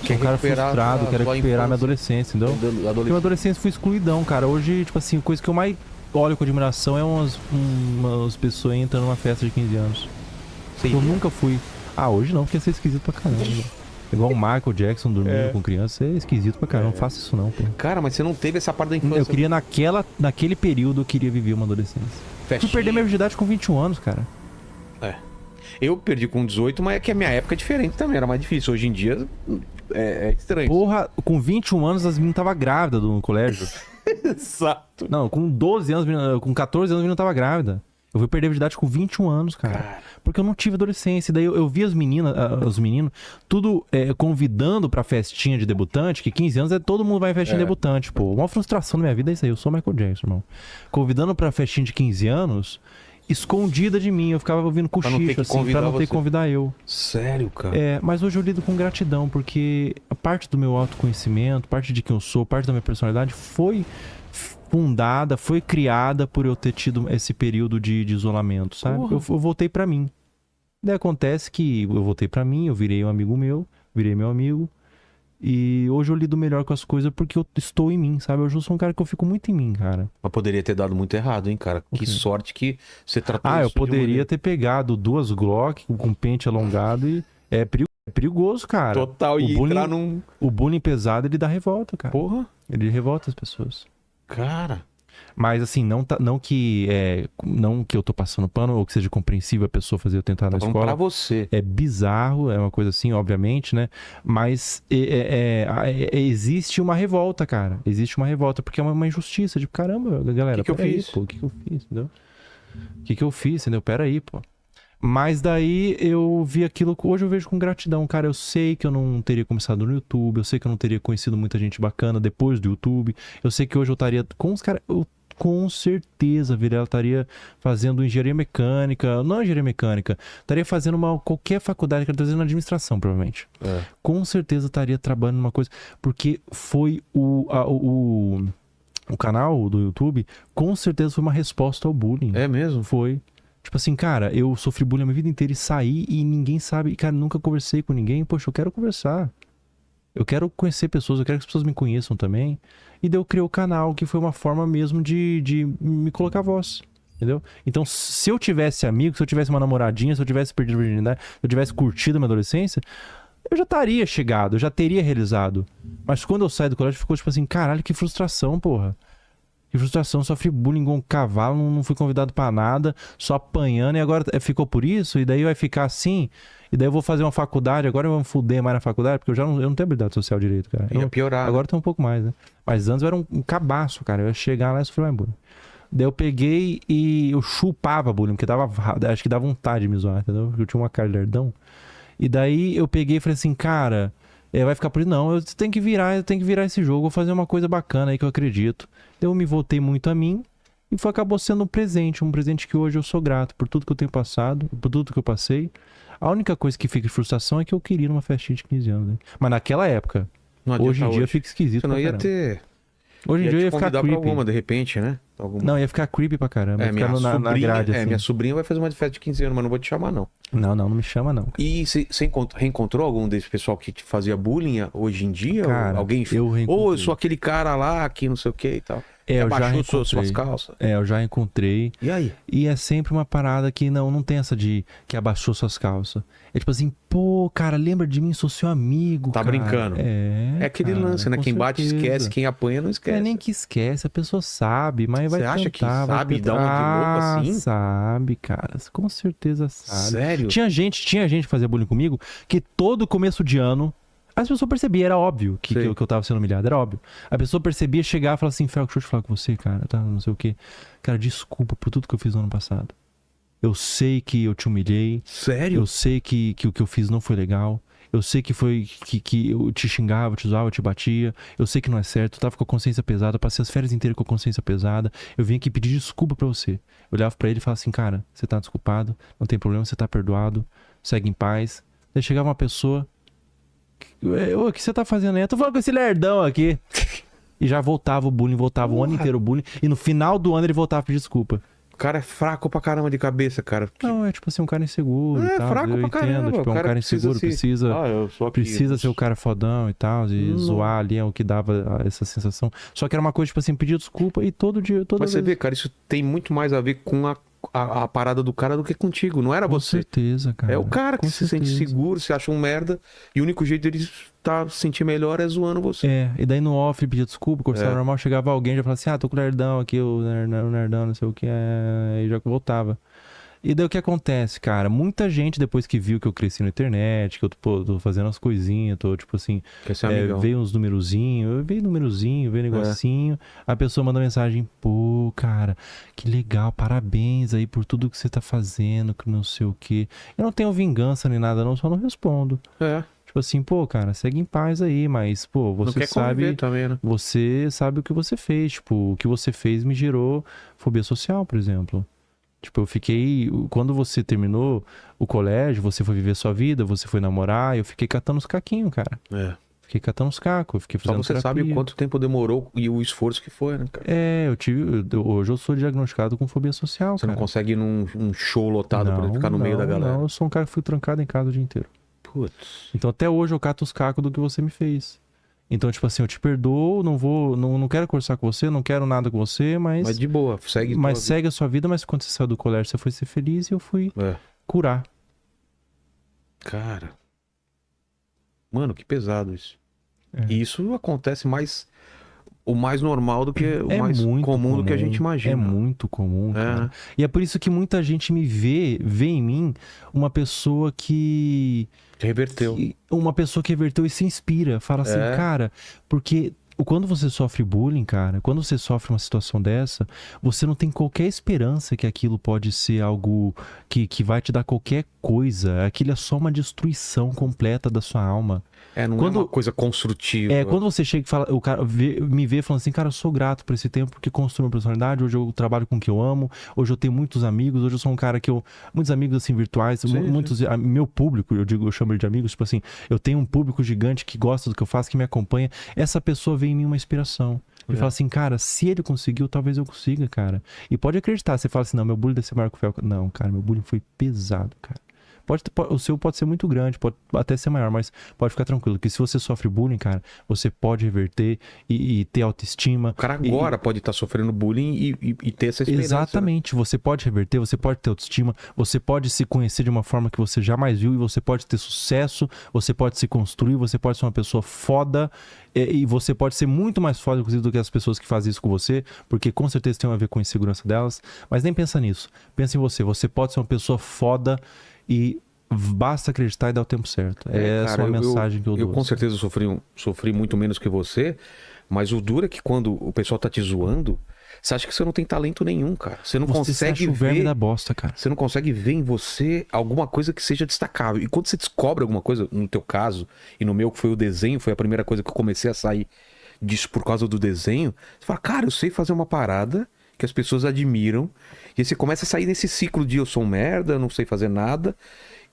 Sou um cara frustrado, quero recuperar minha adolescência, entendeu? Porque minha adolescência fui excluidão, cara. Hoje, tipo assim, a coisa que eu mais olho com admiração é umas pessoas entrando numa festa de 15 anos. Eu nunca fui. Hoje não, porque ia ser esquisito pra caramba. Igual o Michael Jackson dormindo com criança, é esquisito pra caramba. Não faça isso não, pô. Cara, mas você não teve essa parte da infância. Eu queria naquele período, eu queria viver uma adolescência. Fui perder minha virgindade com 21 anos, cara. Eu perdi com 18, mas é que a minha época é diferente também, era mais difícil. Hoje em dia é estranho. Porra, com 21 anos as meninas estavam grávidas no colégio. Exato. Não, com 12 anos, com 14 anos a menina tava grávida. Eu fui perder a virgindade com 21 anos, cara. Porque eu não tive adolescência. Daí eu vi os meninos, tudo convidando pra festinha de debutante, que 15 anos todo mundo vai em festinha de debutante, pô. Uma frustração na minha vida é isso aí. Eu sou Michael Jackson, irmão. Convidando pra festinha de 15 anos, escondida de mim. Eu ficava ouvindo cochicho, assim, pra não ter que convidar eu. Sério, cara? Mas hoje eu lido com gratidão, porque a parte do meu autoconhecimento, parte de quem eu sou, parte da minha personalidade foi fundada, foi criada por eu ter tido esse período de isolamento, sabe? Eu voltei pra mim. Daí acontece que eu voltei pra mim, eu virei um amigo meu, virei meu amigo, E hoje eu lido melhor com as coisas porque eu estou em mim, sabe? Hoje eu sou um cara que eu fico muito em mim, cara. Mas poderia ter dado muito errado, hein, cara? Que sorte que você tratou isso Eu de poderia ter pegado 2 Glock com pente alongado e é perigoso, cara. Total, e entrar num... O bullying pesado, ele dá revolta, cara. Porra. Ele revolta as pessoas. Cara. Mas assim, não que eu tô passando pano ou que seja compreensível a pessoa fazer eu tentar na escola. Pra você. É bizarro, é uma coisa assim, obviamente, né? Mas existe uma revolta, cara. Existe uma revolta, porque é uma injustiça. Tipo, caramba, galera, O que eu fiz? O que eu fiz, entendeu? O que eu fiz, entendeu? Pera aí, pô. Mas daí eu vi aquilo, hoje eu vejo com gratidão, cara. Eu sei que eu não teria começado no YouTube, eu sei que eu não teria conhecido muita gente bacana depois do YouTube. Eu sei que hoje eu estaria com os caras. Com certeza, Vilela, estaria fazendo engenharia mecânica, não engenharia mecânica, estaria fazendo qualquer faculdade, que eu fazendo administração, provavelmente. Com certeza estaria trabalhando numa coisa, porque foi o canal do YouTube, com certeza foi uma resposta ao bullying. É mesmo? Foi. Tipo assim, cara, eu sofri bullying a minha vida inteira e saí e ninguém sabe, cara, nunca conversei com ninguém, poxa, eu quero conversar. Eu quero conhecer pessoas, eu quero que as pessoas me conheçam também. E daí eu criei o canal, que foi uma forma mesmo de me colocar voz, entendeu? Então, se eu tivesse amigo, se eu tivesse uma namoradinha, se eu tivesse perdido a virgindade, se eu tivesse curtido a minha adolescência, eu já estaria chegado, eu já teria realizado. Mas quando eu saí do colégio, ficou tipo assim, caralho, que frustração, porra. Que frustração, sofri bullying com um cavalo, não fui convidado pra nada, só apanhando, e agora ficou por isso, e daí vai ficar assim, e daí eu vou fazer uma faculdade, agora eu vou me fuder mais na faculdade, porque eu não tenho habilidade social direito, cara. Ia piorar. Agora tem um pouco mais, né? Mas antes eu era um cabaço, cara, eu ia chegar lá e sofrer mais bullying. Daí eu peguei e eu chupava bullying, porque acho que dava vontade de me zoar, entendeu? Porque eu tinha uma cara de lerdão. E daí eu peguei e falei assim, cara, vai ficar por isso? Não, eu tenho que virar esse jogo, vou fazer uma coisa bacana aí que eu acredito. Eu me voltei muito a mim e acabou sendo um presente que hoje eu sou grato por tudo que eu tenho passado, por tudo que eu passei. A única coisa que fica de frustração é que eu queria numa festinha de 15 anos, né? Mas naquela época, hoje em dia fica esquisito. Você não pra ia caramba. ter... Hoje em dia eu ia ficar pra creepy. alguma, de repente, né? Não, ia ficar creepy pra caramba. Ia minha ficar na grade, assim. minha sobrinha vai fazer uma festa de 15 anos, mas não vou te chamar, não. Não me chama, não. E você reencontrou algum desse pessoal que te fazia bullying hoje em dia? Cara, ou alguém... Ou eu sou aquele cara lá que não sei o que e tal. Eu já abaixou encontrei. suas calças. Eu já encontrei. E aí? E é sempre uma parada que não tem essa de que abaixou suas calças. É tipo assim, pô, cara, lembra de mim, sou seu amigo, Tá cara. brincando. É aquele lance, né? com Quem bate certeza. esquece, quem apanha não esquece. Não é nem que esquece, a pessoa sabe, mas vai Você acha que tentar, vai sabe tentar. dar uma de louco assim? Sabe, cara, com certeza sabe. Sério? Tinha gente que fazia bullying comigo, que todo começo de ano, as pessoas percebiam, era óbvio que eu tava sendo humilhado, era óbvio. A pessoa percebia, chegava e falava assim, Fel, deixa eu te falar com você, cara, tá, não sei o quê. Cara, desculpa por tudo que eu fiz no ano passado. Eu sei que eu te humilhei. Sério? Eu sei que o que eu fiz não foi legal. Eu sei que foi que eu te xingava, te zoava, te batia. Eu sei que não é certo. Eu tava com a consciência pesada. Eu passei as férias inteiras com a consciência pesada. Eu vim aqui pedir desculpa pra você. Eu olhava pra ele e falava assim, cara, você tá desculpado. Não tem problema, você tá perdoado. Segue em paz. Daí chegava uma pessoa... O que você tá fazendo aí? Eu tô falando com esse lerdão aqui. E já voltava o bullying, voltava o ano inteiro o bullying. E no final do ano ele voltava a pedir desculpa. O cara é fraco pra caramba de cabeça, cara. Não, é tipo assim, um cara inseguro e tal. Fraco Eu pra entendo, caramba. tipo, é um cara inseguro, precisa eu sou aqui, precisa ser o cara fodão e tal, e zoar ali é o que dava essa sensação. Só que era uma coisa, tipo assim, pedir desculpa e todo dia, toda Mas vez. você vê, cara, isso tem muito mais a ver com a parada do cara do que contigo. Não era Com você. certeza, cara. É o cara que Com se sente certeza. seguro, se acha um merda. E o único jeito dele se sentir melhor é zoando você. E daí no off ele pedia desculpa, conversava normal, chegava alguém e já falava assim, tô com o nerdão aqui, o nerdão, não sei o que, e já voltava. E daí o que acontece, cara? Muita gente, depois que viu que eu cresci na internet, que eu tô fazendo as coisinhas, tô tipo assim, veio uns numerozinhos, veio negocinho, a pessoa manda mensagem, pô, cara, que legal, parabéns aí por tudo que você tá fazendo, que não sei o que. Eu não tenho vingança nem nada, não, só não respondo. Tipo assim, pô, cara, segue em paz aí, mas, pô, você sabe também, né? Você sabe o que você fez, tipo, o que você fez me gerou fobia social, por exemplo. Tipo, eu fiquei, quando você terminou o colégio, você foi viver sua vida, você foi namorar, eu fiquei catando os caquinhos, cara. Fiquei catando os cacos, eu fiquei fazendo Só você sabe quanto tempo demorou e o esforço que foi, né, cara? Hoje eu sou diagnosticado com fobia social, Você cara. não consegue ir num show lotado pra ficar no meio da galera? Não, eu sou um cara que fui trancado em casa o dia inteiro. Putz. Então até hoje eu cato os cacos do que você me fez. Então, tipo assim, eu te perdoo, não quero conversar com você, não quero nada com você, mas de boa, segue mas tua segue a sua vida, mas quando você saiu do colégio, você foi ser feliz e eu fui curar. Cara. Mano, que pesado isso. E isso acontece o mais normal do que o mais comum do que a gente imagina. É muito comum, cara. né? E é por isso que muita gente vê em mim uma pessoa que reverteu. Uma pessoa que reverteu e se inspira. Fala assim, cara, porque quando você sofre bullying, cara, quando você sofre uma situação dessa, você não tem qualquer esperança que aquilo pode ser algo que vai te dar qualquer coisa. Aquilo é só uma destruição completa da sua alma. Não é uma coisa construtiva. Quando você chega e fala, o cara me vê falando assim, cara, eu sou grato por esse tempo porque construiu minha personalidade, hoje eu trabalho com o que eu amo, hoje eu tenho muitos amigos, hoje eu sou um cara muitos amigos assim virtuais, muitos, meu público, eu chamo ele de amigos, tipo assim, eu tenho um público gigante que gosta do que eu faço, que me acompanha, essa pessoa vê em mim uma inspiração. Ele fala assim, cara, se ele conseguiu, talvez eu consiga, cara. E pode acreditar, você fala assim, não, meu bullying deve ser maior que o Felca. Não, cara, meu bullying foi pesado, cara. O seu pode ser muito grande, pode até ser maior, mas pode ficar tranquilo, que se você sofre bullying, cara, você pode reverter e ter autoestima. O cara agora pode estar sofrendo bullying e ter essa esperança. Exatamente, você pode reverter, você pode ter autoestima, você pode se conhecer de uma forma que você jamais viu e você pode ter sucesso, você pode se construir, você pode ser uma pessoa foda e você pode ser muito mais foda, inclusive, do que as pessoas que fazem isso com você, porque com certeza tem a ver com a insegurança delas, mas nem pensa nisso. Pensa em você pode ser uma pessoa foda e basta acreditar e dar o tempo certo. Essa é uma mensagem que eu dou. Eu com certeza sofri muito menos que você, mas o duro é que quando o pessoal tá te zoando, você acha que você não tem talento nenhum, cara. Você não consegue o verme ver da bosta, cara. Você não consegue ver em você alguma coisa que seja destacável. E quando você descobre alguma coisa, no teu caso, e no meu que foi o desenho, foi a primeira coisa que eu comecei a sair disso por causa do desenho, você fala, cara, eu sei fazer uma parada que as pessoas admiram, e aí você começa a sair nesse ciclo de eu sou um merda, não sei fazer nada.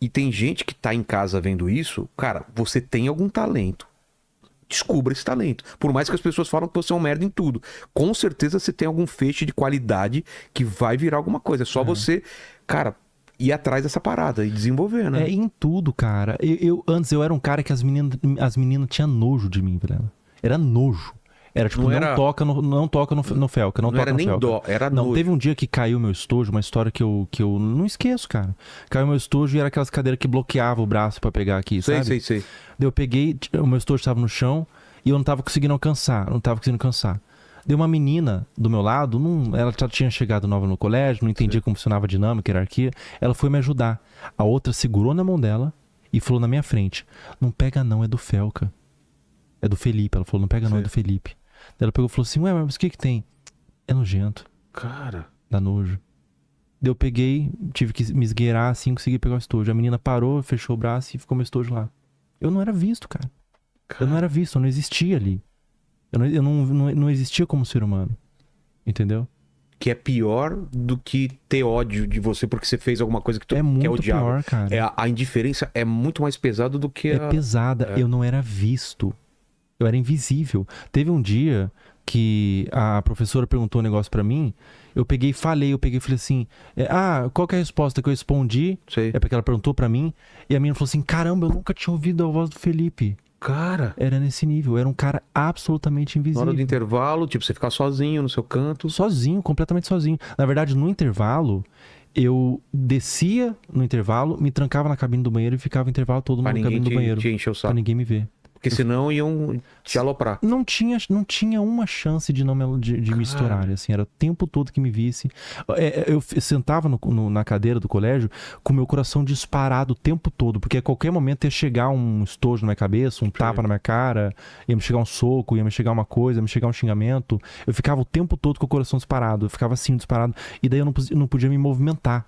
E tem gente que tá em casa vendo isso, cara, você tem algum talento. Descubra esse talento. Por mais que as pessoas falam que você é um merda em tudo. Com certeza você tem algum feixe de qualidade que vai virar alguma coisa. É só você, cara, ir atrás dessa parada e desenvolver, né? Em tudo, cara. Antes eu era um cara que as meninas tinham nojo de mim, velho. Era nojo. Era tipo, não toca no Felca, não toca era no nem Felca. dó, era não, nojo. teve um dia que caiu meu estojo, uma história que eu não esqueço, cara. Caiu meu estojo e era aquelas cadeiras que bloqueavam o braço pra pegar aqui, sabe? Sei. Daí eu peguei, o meu estojo tava no chão e eu não tava conseguindo cansar. Deu uma menina do meu lado, ela já tinha chegado nova no colégio, não entendia como funcionava a dinâmica, a hierarquia. Ela foi me ajudar. A outra segurou na mão dela e falou na minha frente, não pega não, é do Felca. É do Felipe. Ela falou, não pega não, é do Felipe. Daí ela pegou e falou assim, ué, mas o que tem? É nojento. Cara. Dá nojo. Daí eu peguei, tive que me esgueirar assim, consegui pegar o estojo. A menina parou, fechou o braço e ficou meu estojo lá. Eu não era visto, cara. Eu não era visto, eu não existia ali. Eu não existia como ser humano. Entendeu? Que é pior do que ter ódio de você porque você fez alguma coisa que tu é muito quer odiar. Pior, cara. A indiferença é muito mais pesada do que pesada. Eu não era visto. Eu era invisível. Teve um dia que a professora perguntou um negócio pra mim, eu peguei e falei assim, qual que é a resposta que eu respondi? É porque ela perguntou pra mim, e a menina falou assim, caramba, eu nunca tinha ouvido a voz do Felipe. Cara. Era nesse nível, eu era um cara absolutamente invisível. Na hora do intervalo, tipo, você ficar sozinho no seu canto. Sozinho, completamente sozinho. Na verdade, no intervalo, eu descia no intervalo, me trancava na cabine do banheiro e ficava o intervalo todo na cabine do banheiro. Pra ninguém me ver. Porque senão iam te aloprar. Não tinha uma chance de me estourar, assim, era o tempo todo que me visse. Eu sentava na cadeira do colégio com meu coração disparado o tempo todo, porque a qualquer momento ia chegar um estojo na minha cabeça, um tapa na minha cara, ia me chegar um soco, ia me chegar uma coisa, ia me chegar um xingamento. Eu ficava o tempo todo com o coração disparado, eu ficava assim, disparado, e daí eu não podia me movimentar.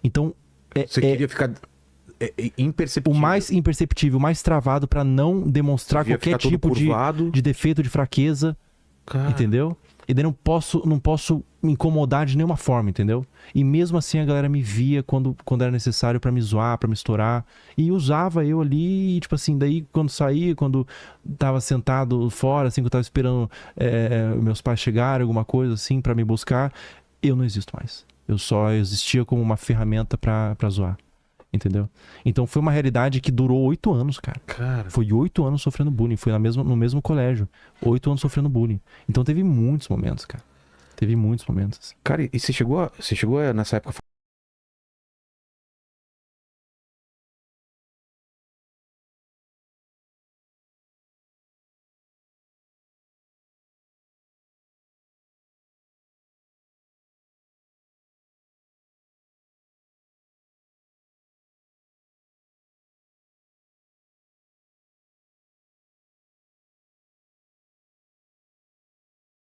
Então, Você queria ficar imperceptível. o mais imperceptível, o mais travado pra não demonstrar Devia qualquer ficar todo tipo curvado. de defeito, de fraqueza, entendeu? E daí não posso me incomodar de nenhuma forma, entendeu? E mesmo assim a galera me via quando era necessário pra me zoar, pra me estourar. E usava eu ali, tipo assim, daí quando saía, quando tava sentado fora, assim, que eu tava esperando meus pais chegarem, alguma coisa assim, pra me buscar, eu não existo mais. Eu só existia como uma ferramenta pra zoar. Entendeu? Então foi uma realidade que durou 8 anos, cara. Foi 8 anos sofrendo bullying. Foi no mesmo colégio. 8 anos sofrendo bullying. Então teve muitos momentos, cara. Teve muitos momentos. Assim. Cara, e você chegou nessa época...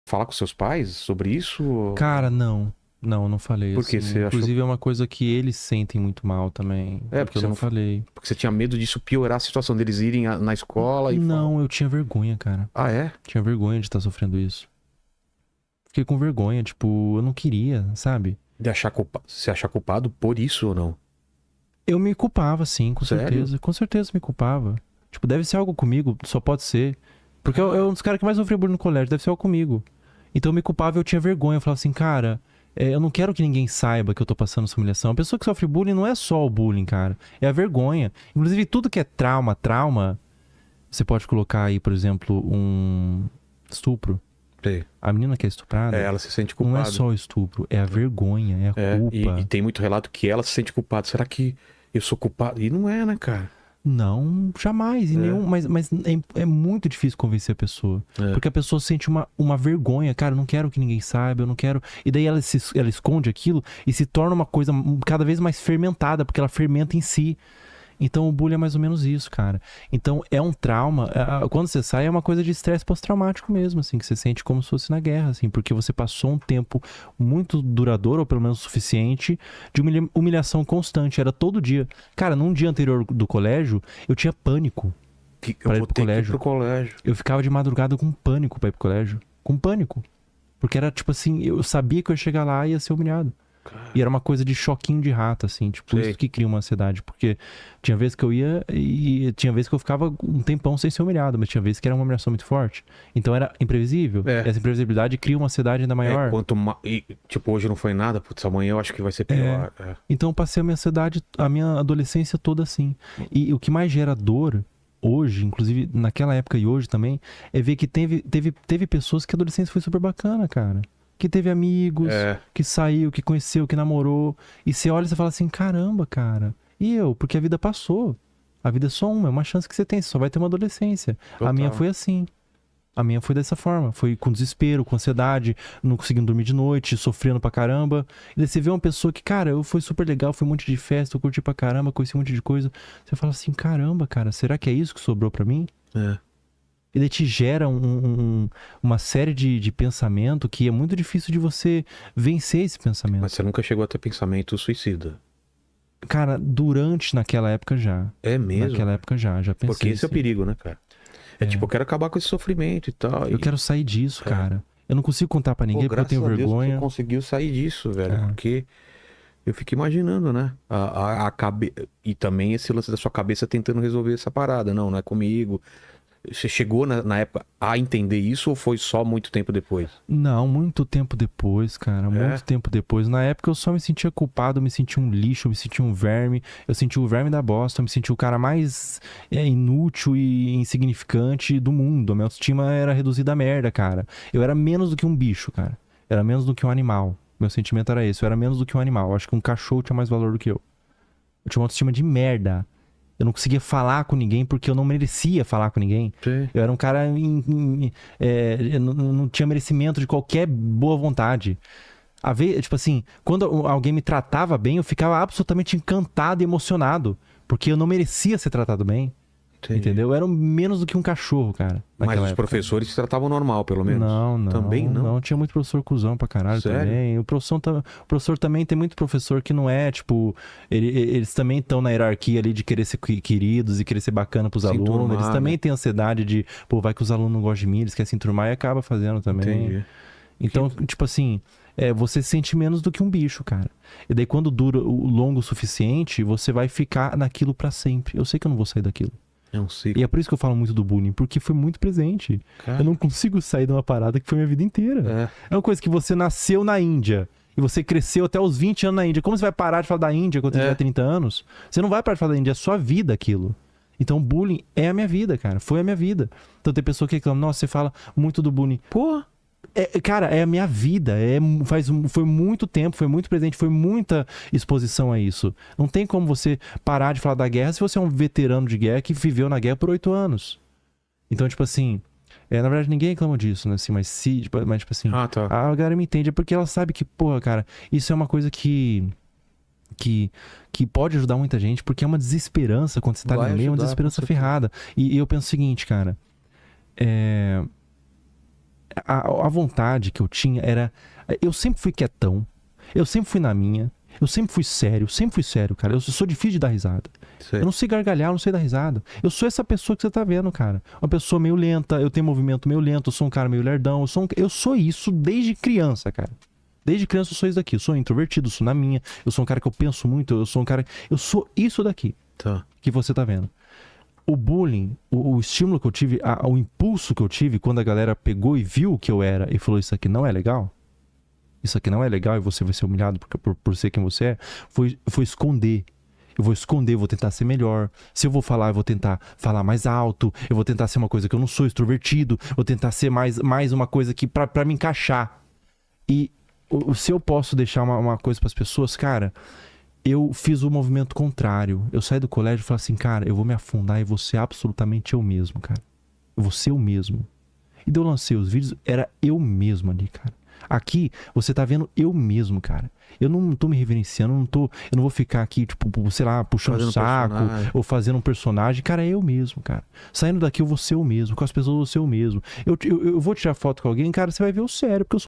falar com seus pais sobre isso? Cara, não. Não falei. Por que assim. você Inclusive achou... é uma coisa que eles sentem muito mal também. Porque eu você não falei. Porque você tinha medo disso piorar a situação deles irem na escola e... Não, eu tinha vergonha, cara. Ah, é? Tinha vergonha de estar sofrendo isso. Fiquei com vergonha, tipo, eu não queria, sabe? De se achar culpado por isso ou não? Eu me culpava, sim, com Sério? certeza. Com certeza me culpava. Tipo, deve ser algo comigo, só pode ser. Porque eu um dos caras que mais sofreu bullying no colégio, deve ser algo comigo. Então eu me culpava e eu tinha vergonha. Eu falava assim, cara, eu não quero que ninguém saiba que eu tô passando essa humilhação. A pessoa que sofre bullying não é só o bullying, cara. É a vergonha. Inclusive, tudo que é trauma, você pode colocar aí, por exemplo, um estupro. Sim. A menina que é estuprada, ela se sente culpada. não é só o estupro, é a vergonha, é a culpa. E tem muito relato que ela se sente culpada. Será que eu sou culpado? E não é, né, cara? Não, jamais. Mas é muito difícil convencer a pessoa. Porque a pessoa sente uma vergonha. Cara, eu não quero que ninguém saiba, eu não quero... E daí ela esconde aquilo e se torna uma coisa cada vez mais fermentada, porque ela fermenta em si. Então o bullying é mais ou menos isso, cara. Então é um trauma. Quando você sai é uma coisa de estresse pós-traumático mesmo, assim, que você sente como se fosse na guerra, assim, porque você passou um tempo muito duradouro, ou pelo menos suficiente, de humilhação constante. Era todo dia. Cara, num dia anterior do colégio, eu tinha pânico pra ir pro colégio. Eu ficava de madrugada com pânico pra ir pro colégio. Com pânico. Porque era tipo assim, eu sabia que eu ia chegar lá e ia ser humilhado. E era uma coisa de choquinho de rato, assim, tipo, isso que cria uma ansiedade. Porque tinha vezes que eu ia e tinha vezes que eu ficava um tempão sem ser humilhado, mas tinha vezes que era uma humilhação muito forte. Então era imprevisível. Essa imprevisibilidade cria uma ansiedade ainda maior. Tipo, hoje não foi nada, putz, amanhã eu acho que vai ser pior. Então eu passei a minha ansiedade, a minha adolescência toda assim. E o que mais gera dor hoje, inclusive naquela época e hoje também, é ver que teve pessoas que a adolescência foi super bacana, cara. Que teve amigos, que saiu, que conheceu, que namorou. E você olha e você fala assim, caramba, cara. E eu? Porque a vida passou. A vida é só uma, é uma chance que você tem. Você só vai ter uma adolescência. Total. A minha foi assim. A minha foi dessa forma. Foi com desespero, com ansiedade, não conseguindo dormir de noite, sofrendo pra caramba. E daí você vê uma pessoa que, cara, foi super legal, foi um monte de festa, eu curti pra caramba, conheci um monte de coisa. Você fala assim, caramba, cara, será que é isso que sobrou pra mim? E daí te gera uma série de pensamento que é muito difícil de você vencer esse pensamento. Mas você nunca chegou a ter pensamento suicida? Cara, naquela época já. É mesmo? Naquela época já pensei. Porque esse é o perigo, né, cara? Tipo, eu quero acabar com esse sofrimento e tal. Eu quero sair disso, cara. Eu não consigo contar pra ninguém porque eu tenho vergonha. Deus que você conseguiu sair disso, velho. Porque eu fico imaginando, né? E também esse lance da sua cabeça tentando resolver essa parada. Não é comigo. Você chegou na época a entender isso ou foi só muito tempo depois? Não, muito tempo depois, cara. Muito tempo depois. Na época eu só me sentia culpado, eu me sentia um lixo, eu me sentia um verme. Eu sentia o verme da bosta, eu me sentia o cara mais inútil e insignificante do mundo. A minha autoestima era reduzida a merda, cara. Eu era menos do que um bicho, cara. Era menos do que um animal. Meu sentimento era esse. Eu era menos do que um animal. Eu acho que um cachorro tinha mais valor do que eu. Eu tinha uma autoestima de merda. Eu não conseguia falar com ninguém porque eu não merecia falar com ninguém. Eu era um cara... eu não tinha merecimento de qualquer boa vontade. Tipo assim, quando alguém me tratava bem, eu ficava absolutamente encantado e emocionado. Porque eu não merecia ser tratado bem. Entendeu? Eu era menos do que um cachorro, cara. Mas os época. professores se tratavam normal, pelo menos? Não. Também não? Não, tinha muito professor cuzão pra caralho. Sério? Também. O professor também tem muito professor que não é, tipo... Eles também estão na hierarquia ali de querer ser queridos e querer ser bacana pros alunos. enturmar, Eles também né? têm ansiedade de... Pô, vai que os alunos não gostam de mim, eles querem se enturmar e acaba fazendo também. Entendi. Então, tipo assim... você se sente menos do que um bicho, cara. E daí quando dura o longo o suficiente, você vai ficar naquilo pra sempre. Eu sei que eu não vou sair daquilo. É um ciclo. E é por isso que eu falo muito do bullying, porque foi muito presente. Cara. Eu não consigo sair de uma parada que foi minha vida inteira. É uma coisa que você nasceu na Índia e você cresceu até os 20 anos na Índia. Como você vai parar de falar da Índia quando você tiver 30 anos? Você não vai parar de falar da Índia, é sua vida aquilo. Então bullying é a minha vida, cara. Foi a minha vida. Então tem pessoa que reclama, nossa, você fala muito do bullying. Pô! Cara, é a minha vida. Foi muito tempo, foi muito presente, foi muita exposição a isso. Não tem como você parar de falar da guerra se você é um veterano de guerra que viveu na guerra por 8 anos. Então, tipo assim, na verdade ninguém reclama disso, né? Assim, mas tipo assim, a galera me entende. É porque ela sabe que, porra, cara, isso é uma coisa que pode ajudar muita gente, porque é uma desesperança quando você tá ali no meio, é uma desesperança ferrada. E eu penso o seguinte, cara, a vontade que eu tinha era... Eu sempre fui quietão, eu sempre fui na minha, eu sempre fui sério, cara. Eu sou difícil de dar risada. Eu não sei gargalhar, eu não sei dar risada. Eu sou essa pessoa que você tá vendo, cara. Uma pessoa meio lenta, eu tenho movimento meio lento, eu sou um cara meio lerdão, eu sou isso desde criança, cara. Desde criança eu sou isso daqui. Eu sou introvertido, eu sou na minha, eu sou um cara que eu penso muito, eu sou isso daqui. Que você tá vendo. O bullying, o estímulo que eu tive, o impulso que eu tive quando a galera pegou e viu o que eu era e falou, isso aqui não é legal, isso aqui não é legal e você vai ser humilhado por ser quem você é, foi esconder. Eu vou esconder, eu vou tentar ser melhor. Se eu vou falar, eu vou tentar falar mais alto, eu vou tentar ser uma coisa que eu não sou, extrovertido, vou tentar ser mais uma coisa que pra me encaixar. E se eu posso deixar uma coisa pras pessoas, cara... Eu fiz o movimento contrário. Eu saí do colégio e falei assim, cara, eu vou me afundar e vou ser absolutamente eu mesmo, cara. Eu vou ser eu mesmo. E daí eu lancei os vídeos, era eu mesmo ali, cara. Aqui, você tá vendo eu mesmo, cara. Eu não tô me reverenciando, eu não vou ficar aqui, tipo, sei lá, puxando o saco ou fazendo um personagem. Cara, é eu mesmo, cara. Saindo daqui eu vou ser eu mesmo, com as pessoas eu vou ser eu mesmo. Eu vou tirar foto com alguém, cara, você vai ver eu sério, porque eu sou